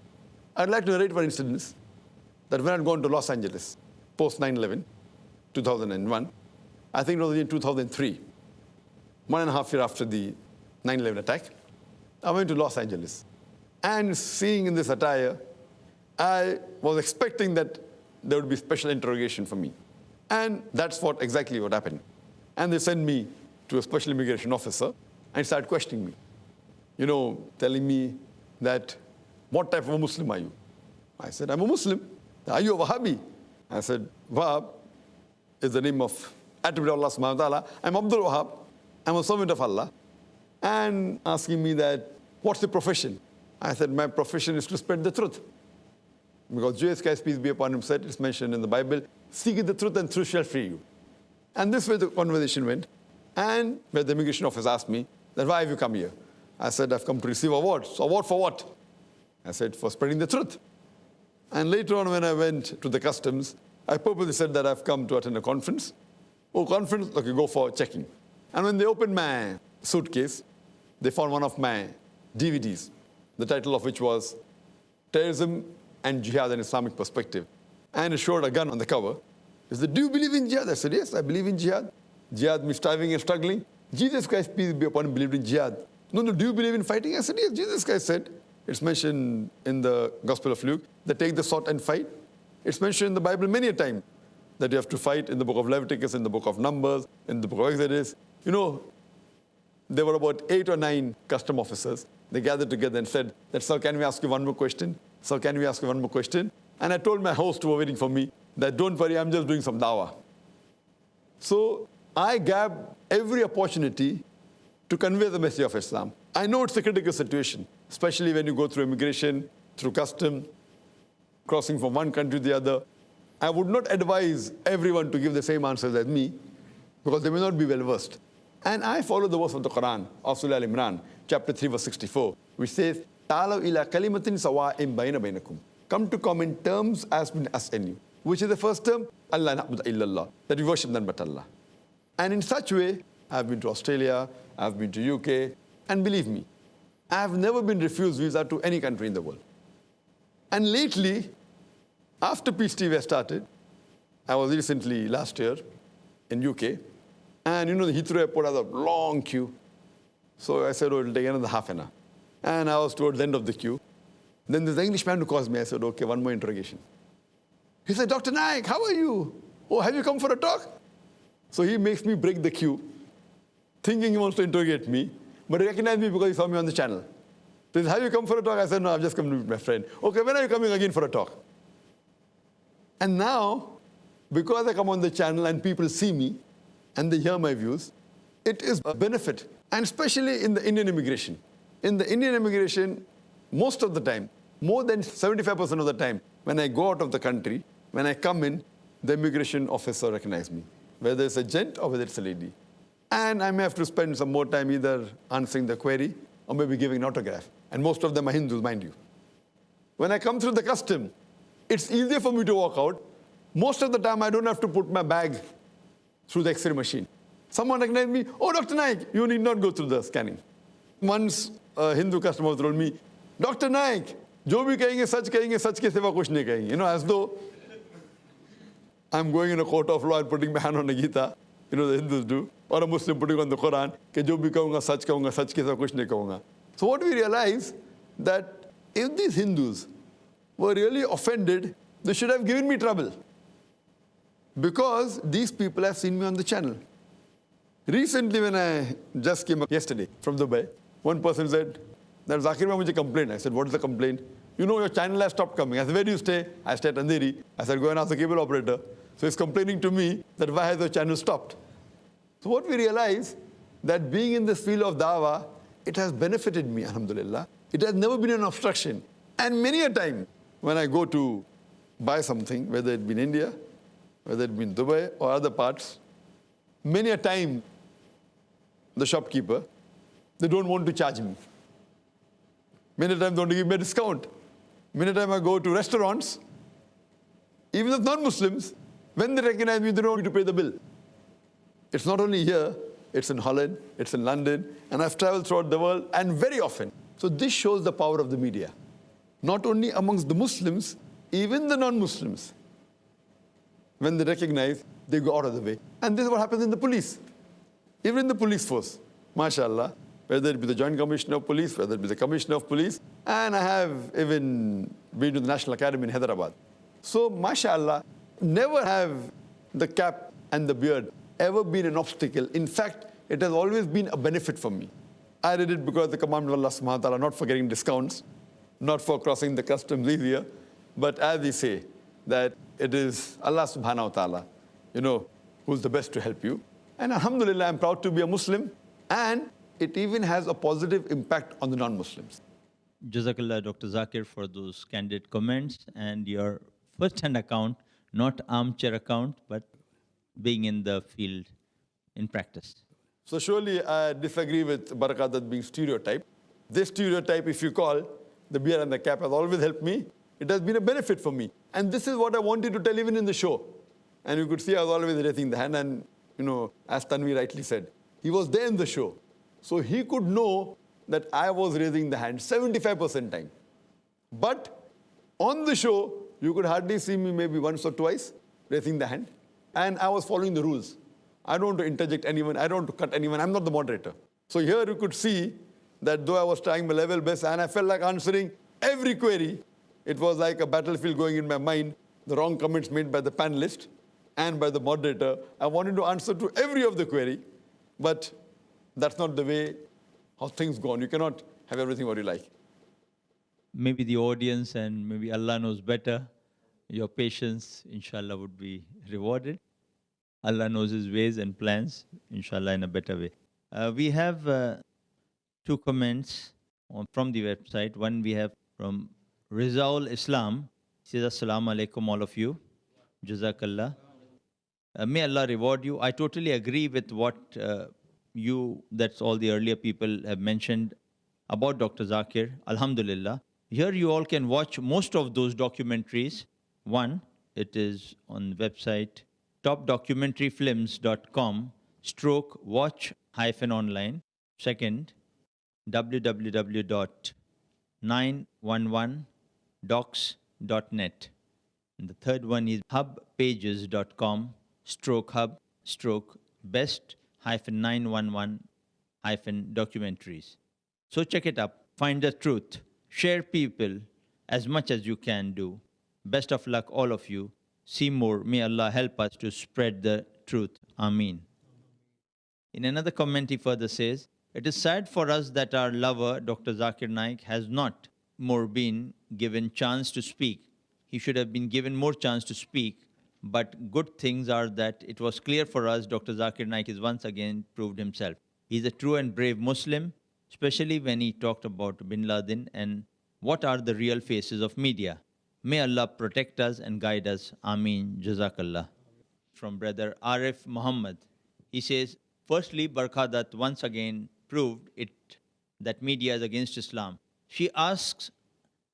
S2: I'd like to narrate one incident that when I'd gone to Los Angeles, post 9/11, 2001, I think it was in 2003, 1.5 years after the 9/11 attack, I went to Los Angeles. And seeing in this attire, I was expecting that there would be special interrogation for me. And that's exactly what happened. And they sent me to a special immigration officer and started questioning me. Telling me that, what type of a Muslim are you? I said, I'm a Muslim. Are you a Wahhabi? I said, Wahab is the name of attribute of Allah subhanahu wa ta'ala. I'm Abdul Wahab. I'm a servant of Allah. And asking me that, what's the profession? I said, my profession is to spread the truth. Because Jesus Christ, peace be upon him, said, it's mentioned in the Bible, seek the truth and truth shall free you. And this way the conversation went. And where the immigration officer asked me, that why have you come here? I said, I've come to receive awards. Award for what? I said, for spreading the truth. And later on when I went to the customs, I purposely said that I've come to attend a conference. Oh, conference? Okay, go for checking. And when they opened my suitcase, they found one of my DVDs, the title of which was Terrorism and Jihad in Islamic Perspective. And it showed a gun on the cover. They said, do you believe in jihad? I said, yes, I believe in jihad. Jihad means striving and struggling. Jesus Christ, peace be upon him, believed in jihad. No, do you believe in fighting? I said, yes, Jesus Christ said. It's mentioned in the Gospel of Luke, that take the sword and fight. It's mentioned in the Bible many a time that you have to fight in the book of Leviticus, in the book of Numbers, in the book of Exodus. You know, there were about 8 or 9 custom officers. They gathered together and said, that, sir, can we ask you one more question? Sir, can we ask you one more question? And I told my host who were waiting for me that, don't worry, I'm just doing some dawah. So I grabbed every opportunity to convey the message of Islam. I know it's a critical situation, especially when you go through immigration, through custom, crossing from one country to the other. I would not advise everyone to give the same answers as me, because they may not be well versed. And I follow the verse of the Quran, of Surah Al-Imran, chapter 3, verse 64, which says, "Ta'alaw ila kalimatin sawa'in bayna bainakum." Come to common terms as between us and you. Which is the first term? Allah na'budu illallah, that we worship none but Allah. And in such way, I've been to Australia, I've been to UK, and believe me, I have never been refused visa to any country in the world. And lately, after Peace TV started, I was recently last year in UK, and you know the Heathrow airport has a long queue. So I said, oh, it'll take another half an hour. And I was towards the end of the queue. Then there's an Englishman who calls me. I said, okay, one more interrogation. He said, Dr. Naik, how are you? Oh, have you come for a talk? So he makes me break the queue, thinking he wants to interrogate me, but he recognized me because he saw me on the channel. So he said, have you come for a talk? I said, no, I've just come to meet my friend. Okay, when are you coming again for a talk? And now, because I come on the channel and people see me and they hear my views, it is a benefit. And especially in the Indian immigration. In the Indian immigration, most of the time, more than 75% of the time, when I go out of the country, when I come in, the immigration officer recognizes me, whether it's a gent or whether it's a lady. And I may have to spend some more time either answering the query or maybe giving an autograph. And most of them are Hindus, mind you. When I come through the custom, it's easier for me to walk out. Most of the time, I don't have to put my bag through the X-ray machine. Someone recognized me, oh, Dr. Naik, you need not go through the scanning. Once a Hindu customer told me, Dr. Naik, jo bhi kahenge, sach ke siva kuch nahi kahenge. You know, as though I'm going in a court of law and putting my hand on a Gita, you know, the Hindus do, or a Muslim putting on the Quran, ke jo bhi kahunga, sach ke siva kuch nahi kahunga. So what we realize, that if these Hindus were really offended, they should have given me trouble. Because these people have seen me on the channel. Recently, when I just came up yesterday from Dubai, one person said, that Zakir mein mujhe complaint. I said, what is the complaint? You know, your channel has stopped coming. I said, where do you stay? I stay at Andheri. I said, go and ask the cable operator. So he's complaining to me that why has the channel stopped? So what we realize, that being in this field of dawah, it has benefited me, alhamdulillah. It has never been an obstruction. And many a time, when I go to buy something, whether it be in India, whether it be in Dubai or other parts, many a time, the shopkeeper, they don't want to charge me. Many times they want to give me a discount. Many times I go to restaurants, even as non-Muslims, when they recognize me, they don't want me to pay the bill. It's not only here, it's in Holland, it's in London, and I've traveled throughout the world, and very often. So this shows the power of the media. Not only amongst the Muslims, even the non-Muslims. When they recognize, they go out of the way. And this is what happens in the police. Even in the police force, mashallah, whether it be the Joint Commissioner of Police, whether it be the Commissioner of Police, and I have even been to the National Academy in Hyderabad. So, mashallah, never have the cap and the beard ever been an obstacle. In fact, it has always been a benefit for me. I did it because of the commandment of Allah subhanahu wa ta'ala, not for getting discounts, not for crossing the customs easier, but as we say, that it is Allah subhanahu wa ta'ala, who's the best to help you. And alhamdulillah, I'm proud to be a Muslim, and it even has a positive impact on the non-Muslims.
S1: Jazakallah, Dr. Zakir, for those candid comments and your first-hand account, not armchair account, but being in the field in practice.
S2: So surely I disagree with Barakadat being stereotyped. This stereotype, if you call, the beard and the cap has always helped me. It has been a benefit for me. And this is what I wanted to tell even in the show. And you could see I was always raising the hand, and as Tanvi rightly said, he was there in the show. So he could know that I was raising the hand 75% time. But on the show, you could hardly see me maybe once or twice raising the hand. And I was following the rules. I don't want to interject anyone. I don't want to cut anyone. I'm not the moderator. So here you could see that though I was trying my level best and I felt like answering every query, it was like a battlefield going in my mind, the wrong comments made by the panelist and by the moderator. I wanted to answer to every of the query, but that's not the way how things go on. You cannot have everything what you like.
S1: Maybe the audience and maybe Allah knows better. Your patience, inshallah, would be rewarded. Allah knows His ways and plans, inshallah, in a better way. We have two comments from the website. One we have from Rizaul Islam. He says, Assalamu alaikum, all of you. Jazakallah. May Allah reward you. I totally agree with what that's all the earlier people have mentioned about Dr. Zakir. Alhamdulillah. Here you all can watch most of those documentaries. One, it is on the website topdocumentaryfilms.com/watch-online. Second, www.911docs.net. And the third one is hubpages.com/hub-best-911-documentaries. So check it up, find the truth, share people as much as you can do. Best of luck, all of you. See more. May Allah help us to spread the truth. Ameen. In another comment, he further says, it is sad for us that our lover, Dr. Zakir Naik, has not more been given chance to speak. He should have been given more chance to speak. But good things are that it was clear for us Dr. Zakir Naik is once again proved himself. He's a true and brave Muslim, especially when he talked about Bin Laden and what are the real faces of media. May Allah protect us and guide us. Ameen. Jazakallah. From brother Arif Muhammad. He says, firstly, Barkadat once again proved it that media is against Islam. She asks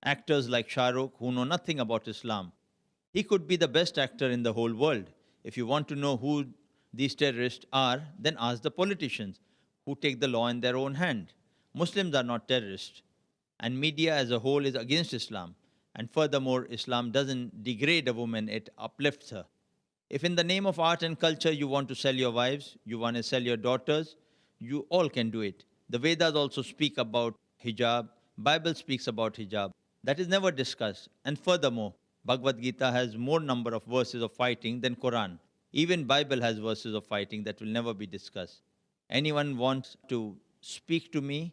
S1: actors like Shah Rukh who know nothing about Islam. He could be the best actor in the whole world. If you want to know who these terrorists are, then ask the politicians who take the law in their own hand. Muslims are not terrorists. And media as a whole is against Islam. And furthermore, Islam doesn't degrade a woman, it uplifts her. If in the name of art and culture you want to sell your wives, you want to sell your daughters, you all can do it. The Vedas also speak about hijab. Bible speaks about hijab. That is never discussed. And furthermore, Bhagavad Gita has more number of verses of fighting than Quran. Even Bible has verses of fighting that will never be discussed. Anyone wants to speak to me,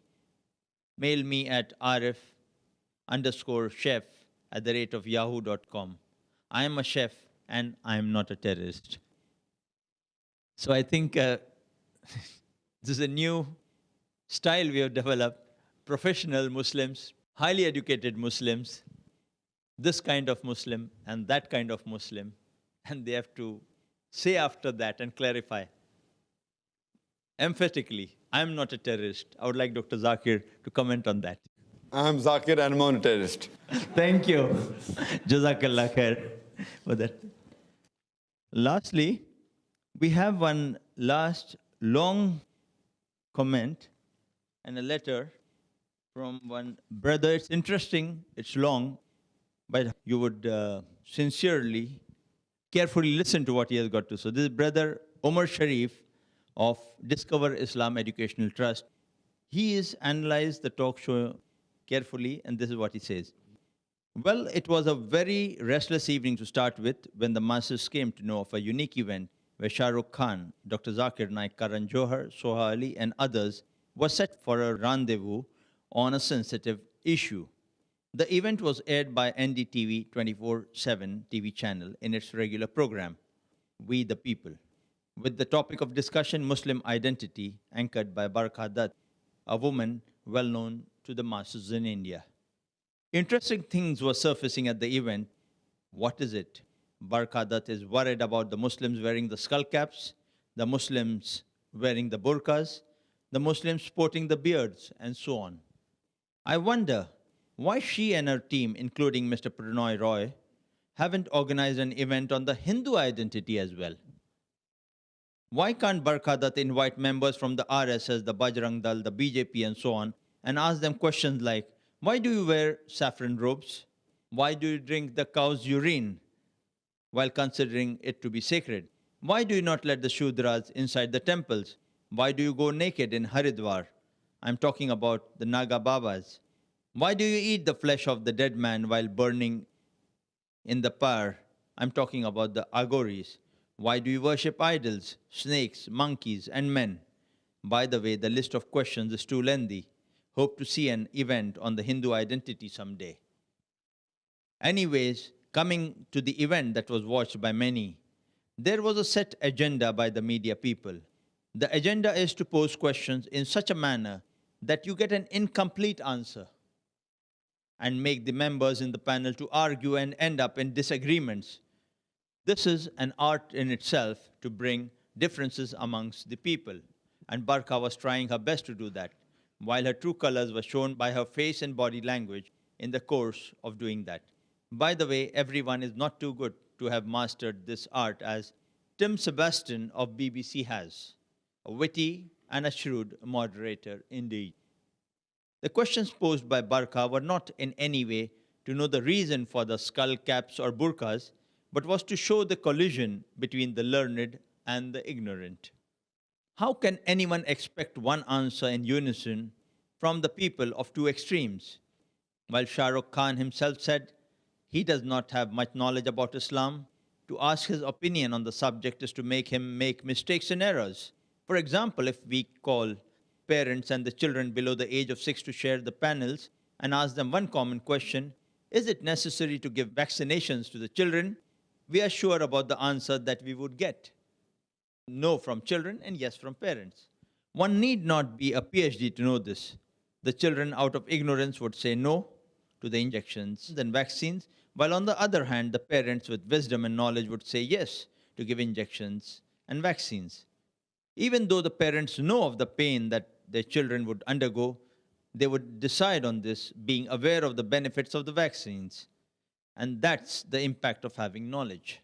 S1: mail me at arif_chef@yahoo.com. I am a chef and I am not a terrorist. So I think this is a new style we have developed. Professional Muslims, highly educated Muslims, this kind of Muslim and that kind of Muslim, and they have to say after that and clarify emphatically, I am not a terrorist. I would like Dr. Zakir to comment on that.
S2: I am Zakir and I'm not a terrorist.
S1: Thank you. Jazakallah khair for that. Lastly, we have one last long comment and a letter from one brother. It's interesting, it's long, but you would sincerely, carefully listen to what he has got to say. This is brother Omar Sharif of Discover Islam Educational Trust. He has analyzed the talk show carefully, and this is what he says. Well, it was a very restless evening to start with when the masses came to know of a unique event where Shah Rukh Khan, Dr. Zakir Naik, Karan Johar, Soha Ali, and others were set for a rendezvous on a sensitive issue. The event was aired by NDTV 24/7 TV channel in its regular program, We the People, with the topic of discussion Muslim identity, anchored by Barkha Dutt, a woman well known to the masses in India. Interesting things were surfacing at the event. What is it? Barkha Dutt is worried about the Muslims wearing the skull caps, the Muslims wearing the burqas, the Muslims sporting the beards, and so on. I wonder why she and her team, including Mr. Pranoy Roy, haven't organized an event on the Hindu identity as well. Why can't Barkha Dutt invite members from the RSS, the Bajrang Dal, the BJP, and so on, and ask them questions like, why do you wear saffron robes? Why do you drink the cow's urine while considering it to be sacred? Why do you not let the Shudras inside the temples? Why do you go naked in Haridwar? I'm talking about the Naga Babas. Why do you eat the flesh of the dead man while burning in the pyre? I'm talking about the Agoris. Why do you worship idols, snakes, monkeys, and men? By the way, the list of questions is too lengthy. Hope to see an event on the Hindu identity someday. Anyways, coming to the event that was watched by many, there was a set agenda by the media people. The agenda is to pose questions in such a manner that you get an incomplete answer and make the members in the panel to argue and end up in disagreements. This is an art in itself to bring differences amongst the people, and Barkha was trying her best to do that, while her true colors were shown by her face and body language in the course of doing that. By the way, everyone is not too good to have mastered this art as Tim Sebastian of BBC has, a witty and a shrewd moderator indeed. The questions posed by Barkha were not in any way to know the reason for the skull caps or burqas, but was to show the collision between the learned and the ignorant. How can anyone expect one answer in unison from the people of two extremes? While Shah Rukh Khan himself said he does not have much knowledge about Islam, to ask his opinion on the subject is to make him make mistakes and errors. For example, if we call parents and the children below the age of 6 to share the panels and ask them one common question, is it necessary to give vaccinations to the children? We are sure about the answer that we would get. No from children and yes from parents. One need not be a PhD to know this. The children out of ignorance would say no to the injections and vaccines, while on the other hand, the parents with wisdom and knowledge would say yes to give injections and vaccines. Even though the parents know of the pain that their children would undergo, they would decide on this, being aware of the benefits of the vaccines. And that's the impact of having knowledge.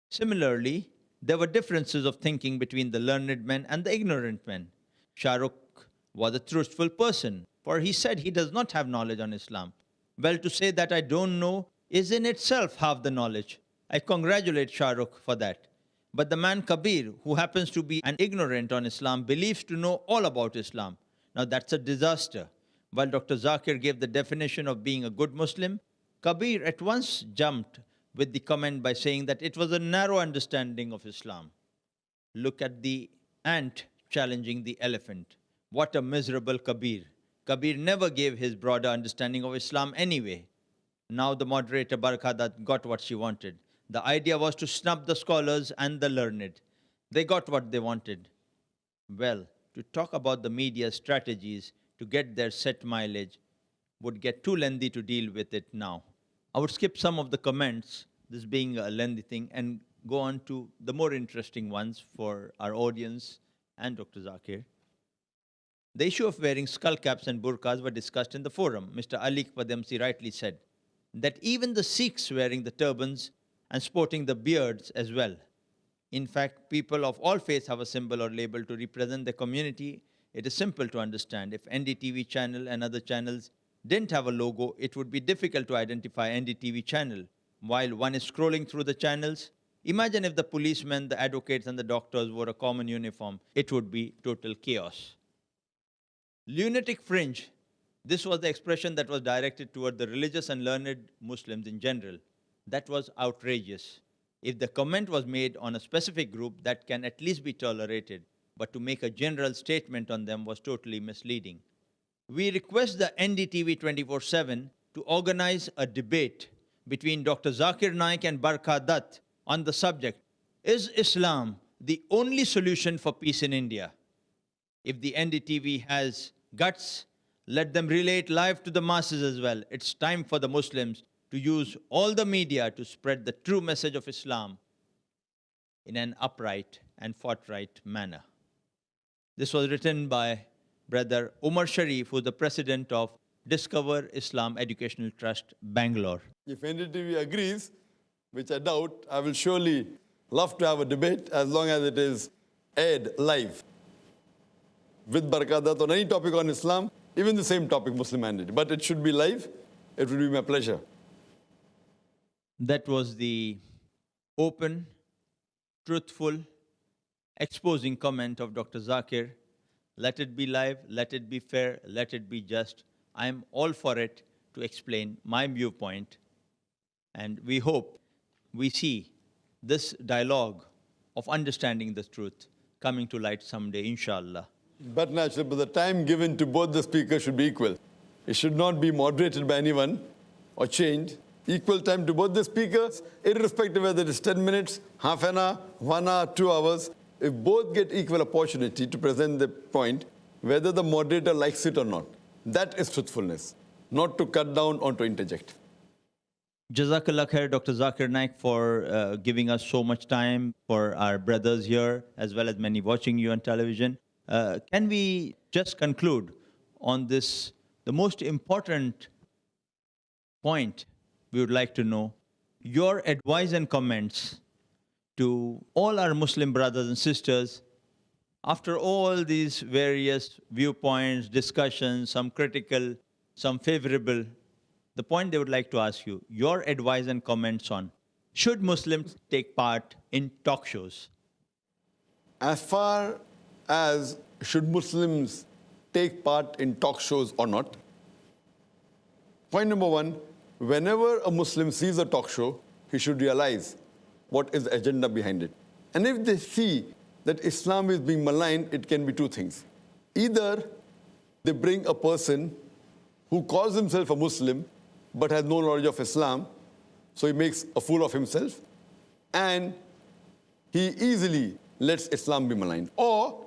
S1: Similarly, there were differences of thinking between the learned men and the ignorant men. Shah Rukh was a truthful person, for he said he does not have knowledge on Islam. Well, to say that I don't know is in itself half the knowledge. I congratulate Shah Rukh for that. But the man Kabir, who happens to be an ignorant on Islam, believes to know all about Islam. Now that's a disaster. While Dr. Zakir gave the definition of being a good Muslim, Kabir at once jumped with the comment by saying that it was a narrow understanding of Islam. Look at the ant challenging the elephant. What a miserable Kabir. Kabir never gave his broader understanding of Islam anyway. Now the moderator Barkha Dutt got what she wanted. The idea was to snub the scholars and the learned. They got what they wanted. Well, to talk about the media's strategies to get their set mileage would get too lengthy to deal with it now. I would skip some of the comments, this being a lengthy thing, and go on to the more interesting ones for our audience and Dr. Zakir. The issue of wearing skull caps and burqas were discussed in the forum. Mr. Ali Padamsi rightly said that even the Sikhs wearing the turbans and sporting the beards as well. In fact, people of all faiths have a symbol or label to represent the community. It is simple to understand. If NDTV channel and other channels didn't have a logo, it would be difficult to identify NDTV channel. While one is scrolling through the channels, imagine if the policemen, the advocates, and the doctors wore a common uniform. It would be total chaos. Lunatic fringe. This was the expression that was directed toward the religious and learned Muslims in general. That was outrageous. If the comment was made on a specific group, that can at least be tolerated, but to make a general statement on them was totally misleading. We request the NDTV 24/7 to organize a debate between Dr. Zakir Naik and Barkha Dutt on the subject, is Islam the only solution for peace in India? If the NDTV has guts, let them relay it live to the masses as well. It's time for the Muslims to use all the media to spread the true message of Islam in an upright and forthright manner. This was written by Brother Umar Sharif, who is the president of Discover Islam Educational Trust, Bangalore.
S2: If NDTV agrees, which I doubt, I will surely love to have a debate as long as it is aired live with Barkha Dutt on any topic on Islam, even the same topic, Muslim mandate. But it should be live. It would be my pleasure.
S1: That was the open, truthful, exposing comment of Dr. Zakir. Let it be live, let it be fair, let it be just. I am all for it to explain my viewpoint. And we hope we see this dialogue of understanding the truth coming to light someday, inshallah.
S2: But naturally, but the time given to both the speakers should be equal. It should not be moderated by anyone or changed. Equal time to both the speakers, irrespective whether it is 10 minutes, half an hour, 1 hour, 2 hours. If both get equal opportunity to present the point, whether the moderator likes it or not, that is truthfulness, not to cut down or to interject.
S1: Jazakallah khair, Dr. Zakir Naik, for giving us so much time, for our brothers here, as well as many watching you on television. Can we just conclude on this, the most important point we would like to know, your advice and comments to all our Muslim brothers and sisters after all these various viewpoints, discussions, some critical, some favorable. The point they would like to ask you, your advice and comments on, should Muslims take part in talk shows?
S2: As far as should Muslims take part in talk shows or not, point number one, whenever a Muslim sees a talk show, he should realize what is the agenda behind it. And if they see that Islam is being maligned, it can be two things. Either they bring a person who calls himself a Muslim but has no knowledge of Islam, so he makes a fool of himself, and he easily lets Islam be maligned. Or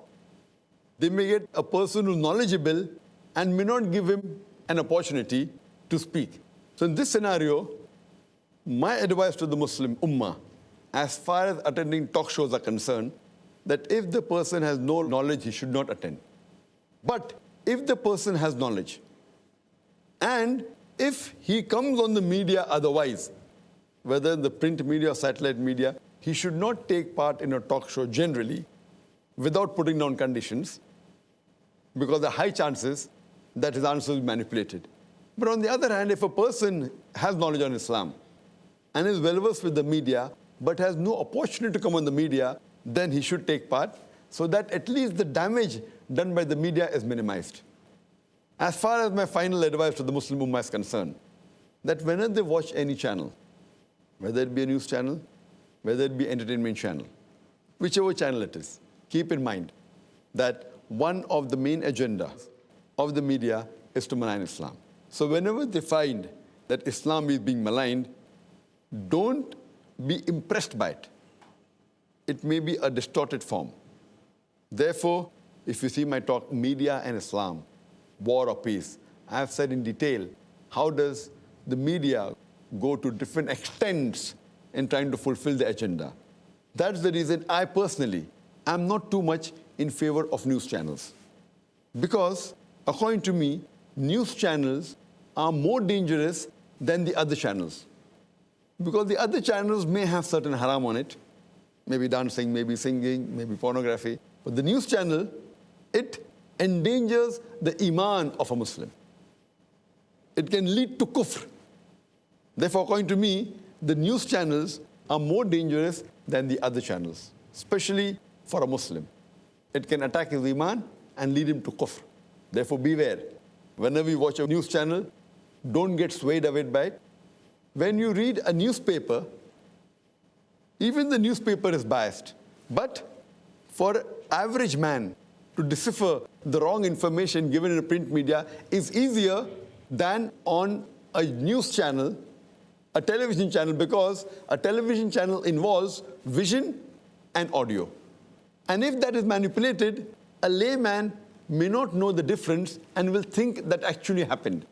S2: they may get a person who's knowledgeable and may not give him an opportunity to speak. So in this scenario, my advice to the Muslim Ummah, as far as attending talk shows are concerned, that if the person has no knowledge, he should not attend. But if the person has knowledge, and if he comes on the media otherwise, whether in the print media or satellite media, he should not take part in a talk show generally without putting down conditions, because there are high chances that his answer will be manipulated. But on the other hand, if a person has knowledge on Islam and is well-versed with the media, but has no opportunity to come on the media, then he should take part so that at least the damage done by the media is minimized. As far as my final advice to the Muslim Ummah is concerned, that whenever they watch any channel, whether it be a news channel, whether it be entertainment channel, whichever channel it is, keep in mind that one of the main agendas of the media is to malign Islam. So whenever they find that Islam is being maligned, don't be impressed by it. It may be a distorted form. Therefore, if you see my talk, Media and Islam, War or Peace, I have said in detail how does the media go to different extents in trying to fulfill the agenda. That's the reason I personally am not too much in favor of news channels. Because according to me, news channels are more dangerous than the other channels. Because the other channels may have certain haram on it, maybe dancing, maybe singing, maybe pornography. But the news channel, it endangers the iman of a Muslim. It can lead to kufr. Therefore, according to me, the news channels are more dangerous than the other channels, especially for a Muslim. It can attack his iman and lead him to kufr. Therefore, beware. Whenever you watch a news channel, don't get swayed away by it. When you read a newspaper, even the newspaper is biased. But for average man to decipher the wrong information given in a print media is easier than on a news channel a television channel, because a television channel involves vision and audio. And if that is manipulated, a layman may not know the difference and will think that actually happened.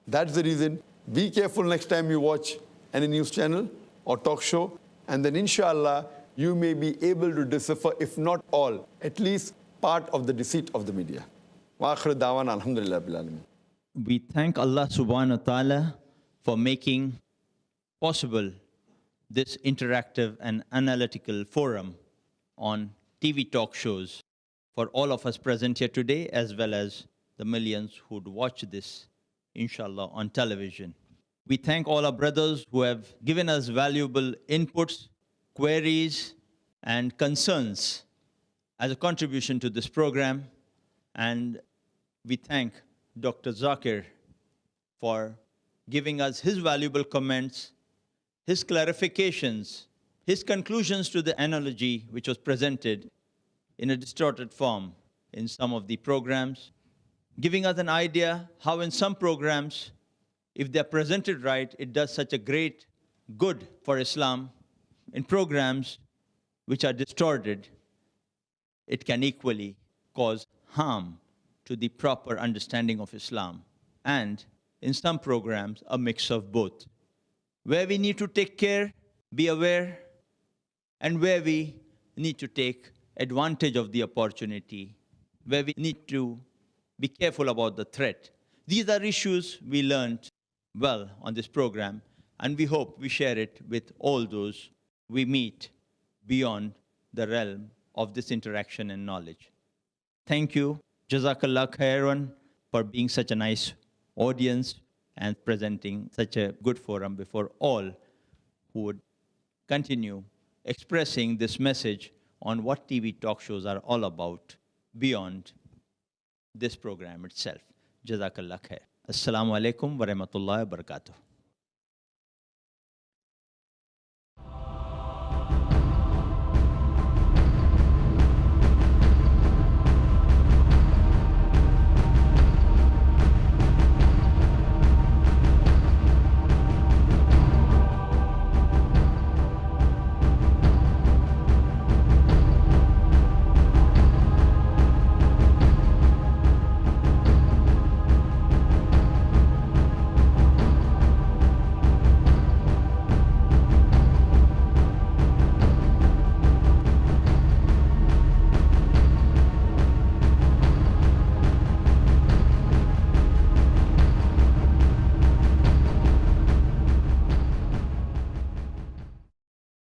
S2: That's the reason. Be careful next time you watch any news channel or talk show, and then inshallah, you may be able to decipher, if not all, at least part of the deceit of the media. Wa akhir da'wana alhamdulillah bil alamin.
S1: We thank Allah subhanahu wa ta'ala for making possible this interactive and analytical forum on TV talk shows for all of us present here today, as well as the millions who'd watch this, inshallah, on television. We thank all our brothers who have given us valuable inputs, queries, and concerns as a contribution to this program. And we thank Dr. Zakir for giving us his valuable comments, his clarifications, his conclusions to the analogy which was presented in a distorted form in some of the programs, giving us an idea how in some programs, if they're presented right, it does such a great good for Islam. In programs which are distorted, it can equally cause harm to the proper understanding of Islam. And in some programs, a mix of both. Where we need to take care, be aware, and where we need to take advantage of the opportunity, where we need to be careful about the threat. These are issues we learned well on this program, and we hope we share it with all those we meet beyond the realm of this interaction and knowledge. Thank you, Jazakallah khairan, for being such a nice audience and presenting such a good forum before all who would continue expressing this message on what TV talk shows are all about beyond this program itself. Jazakallah khair. Assalamu alaikum wa rahmatullahi wa barakatuh.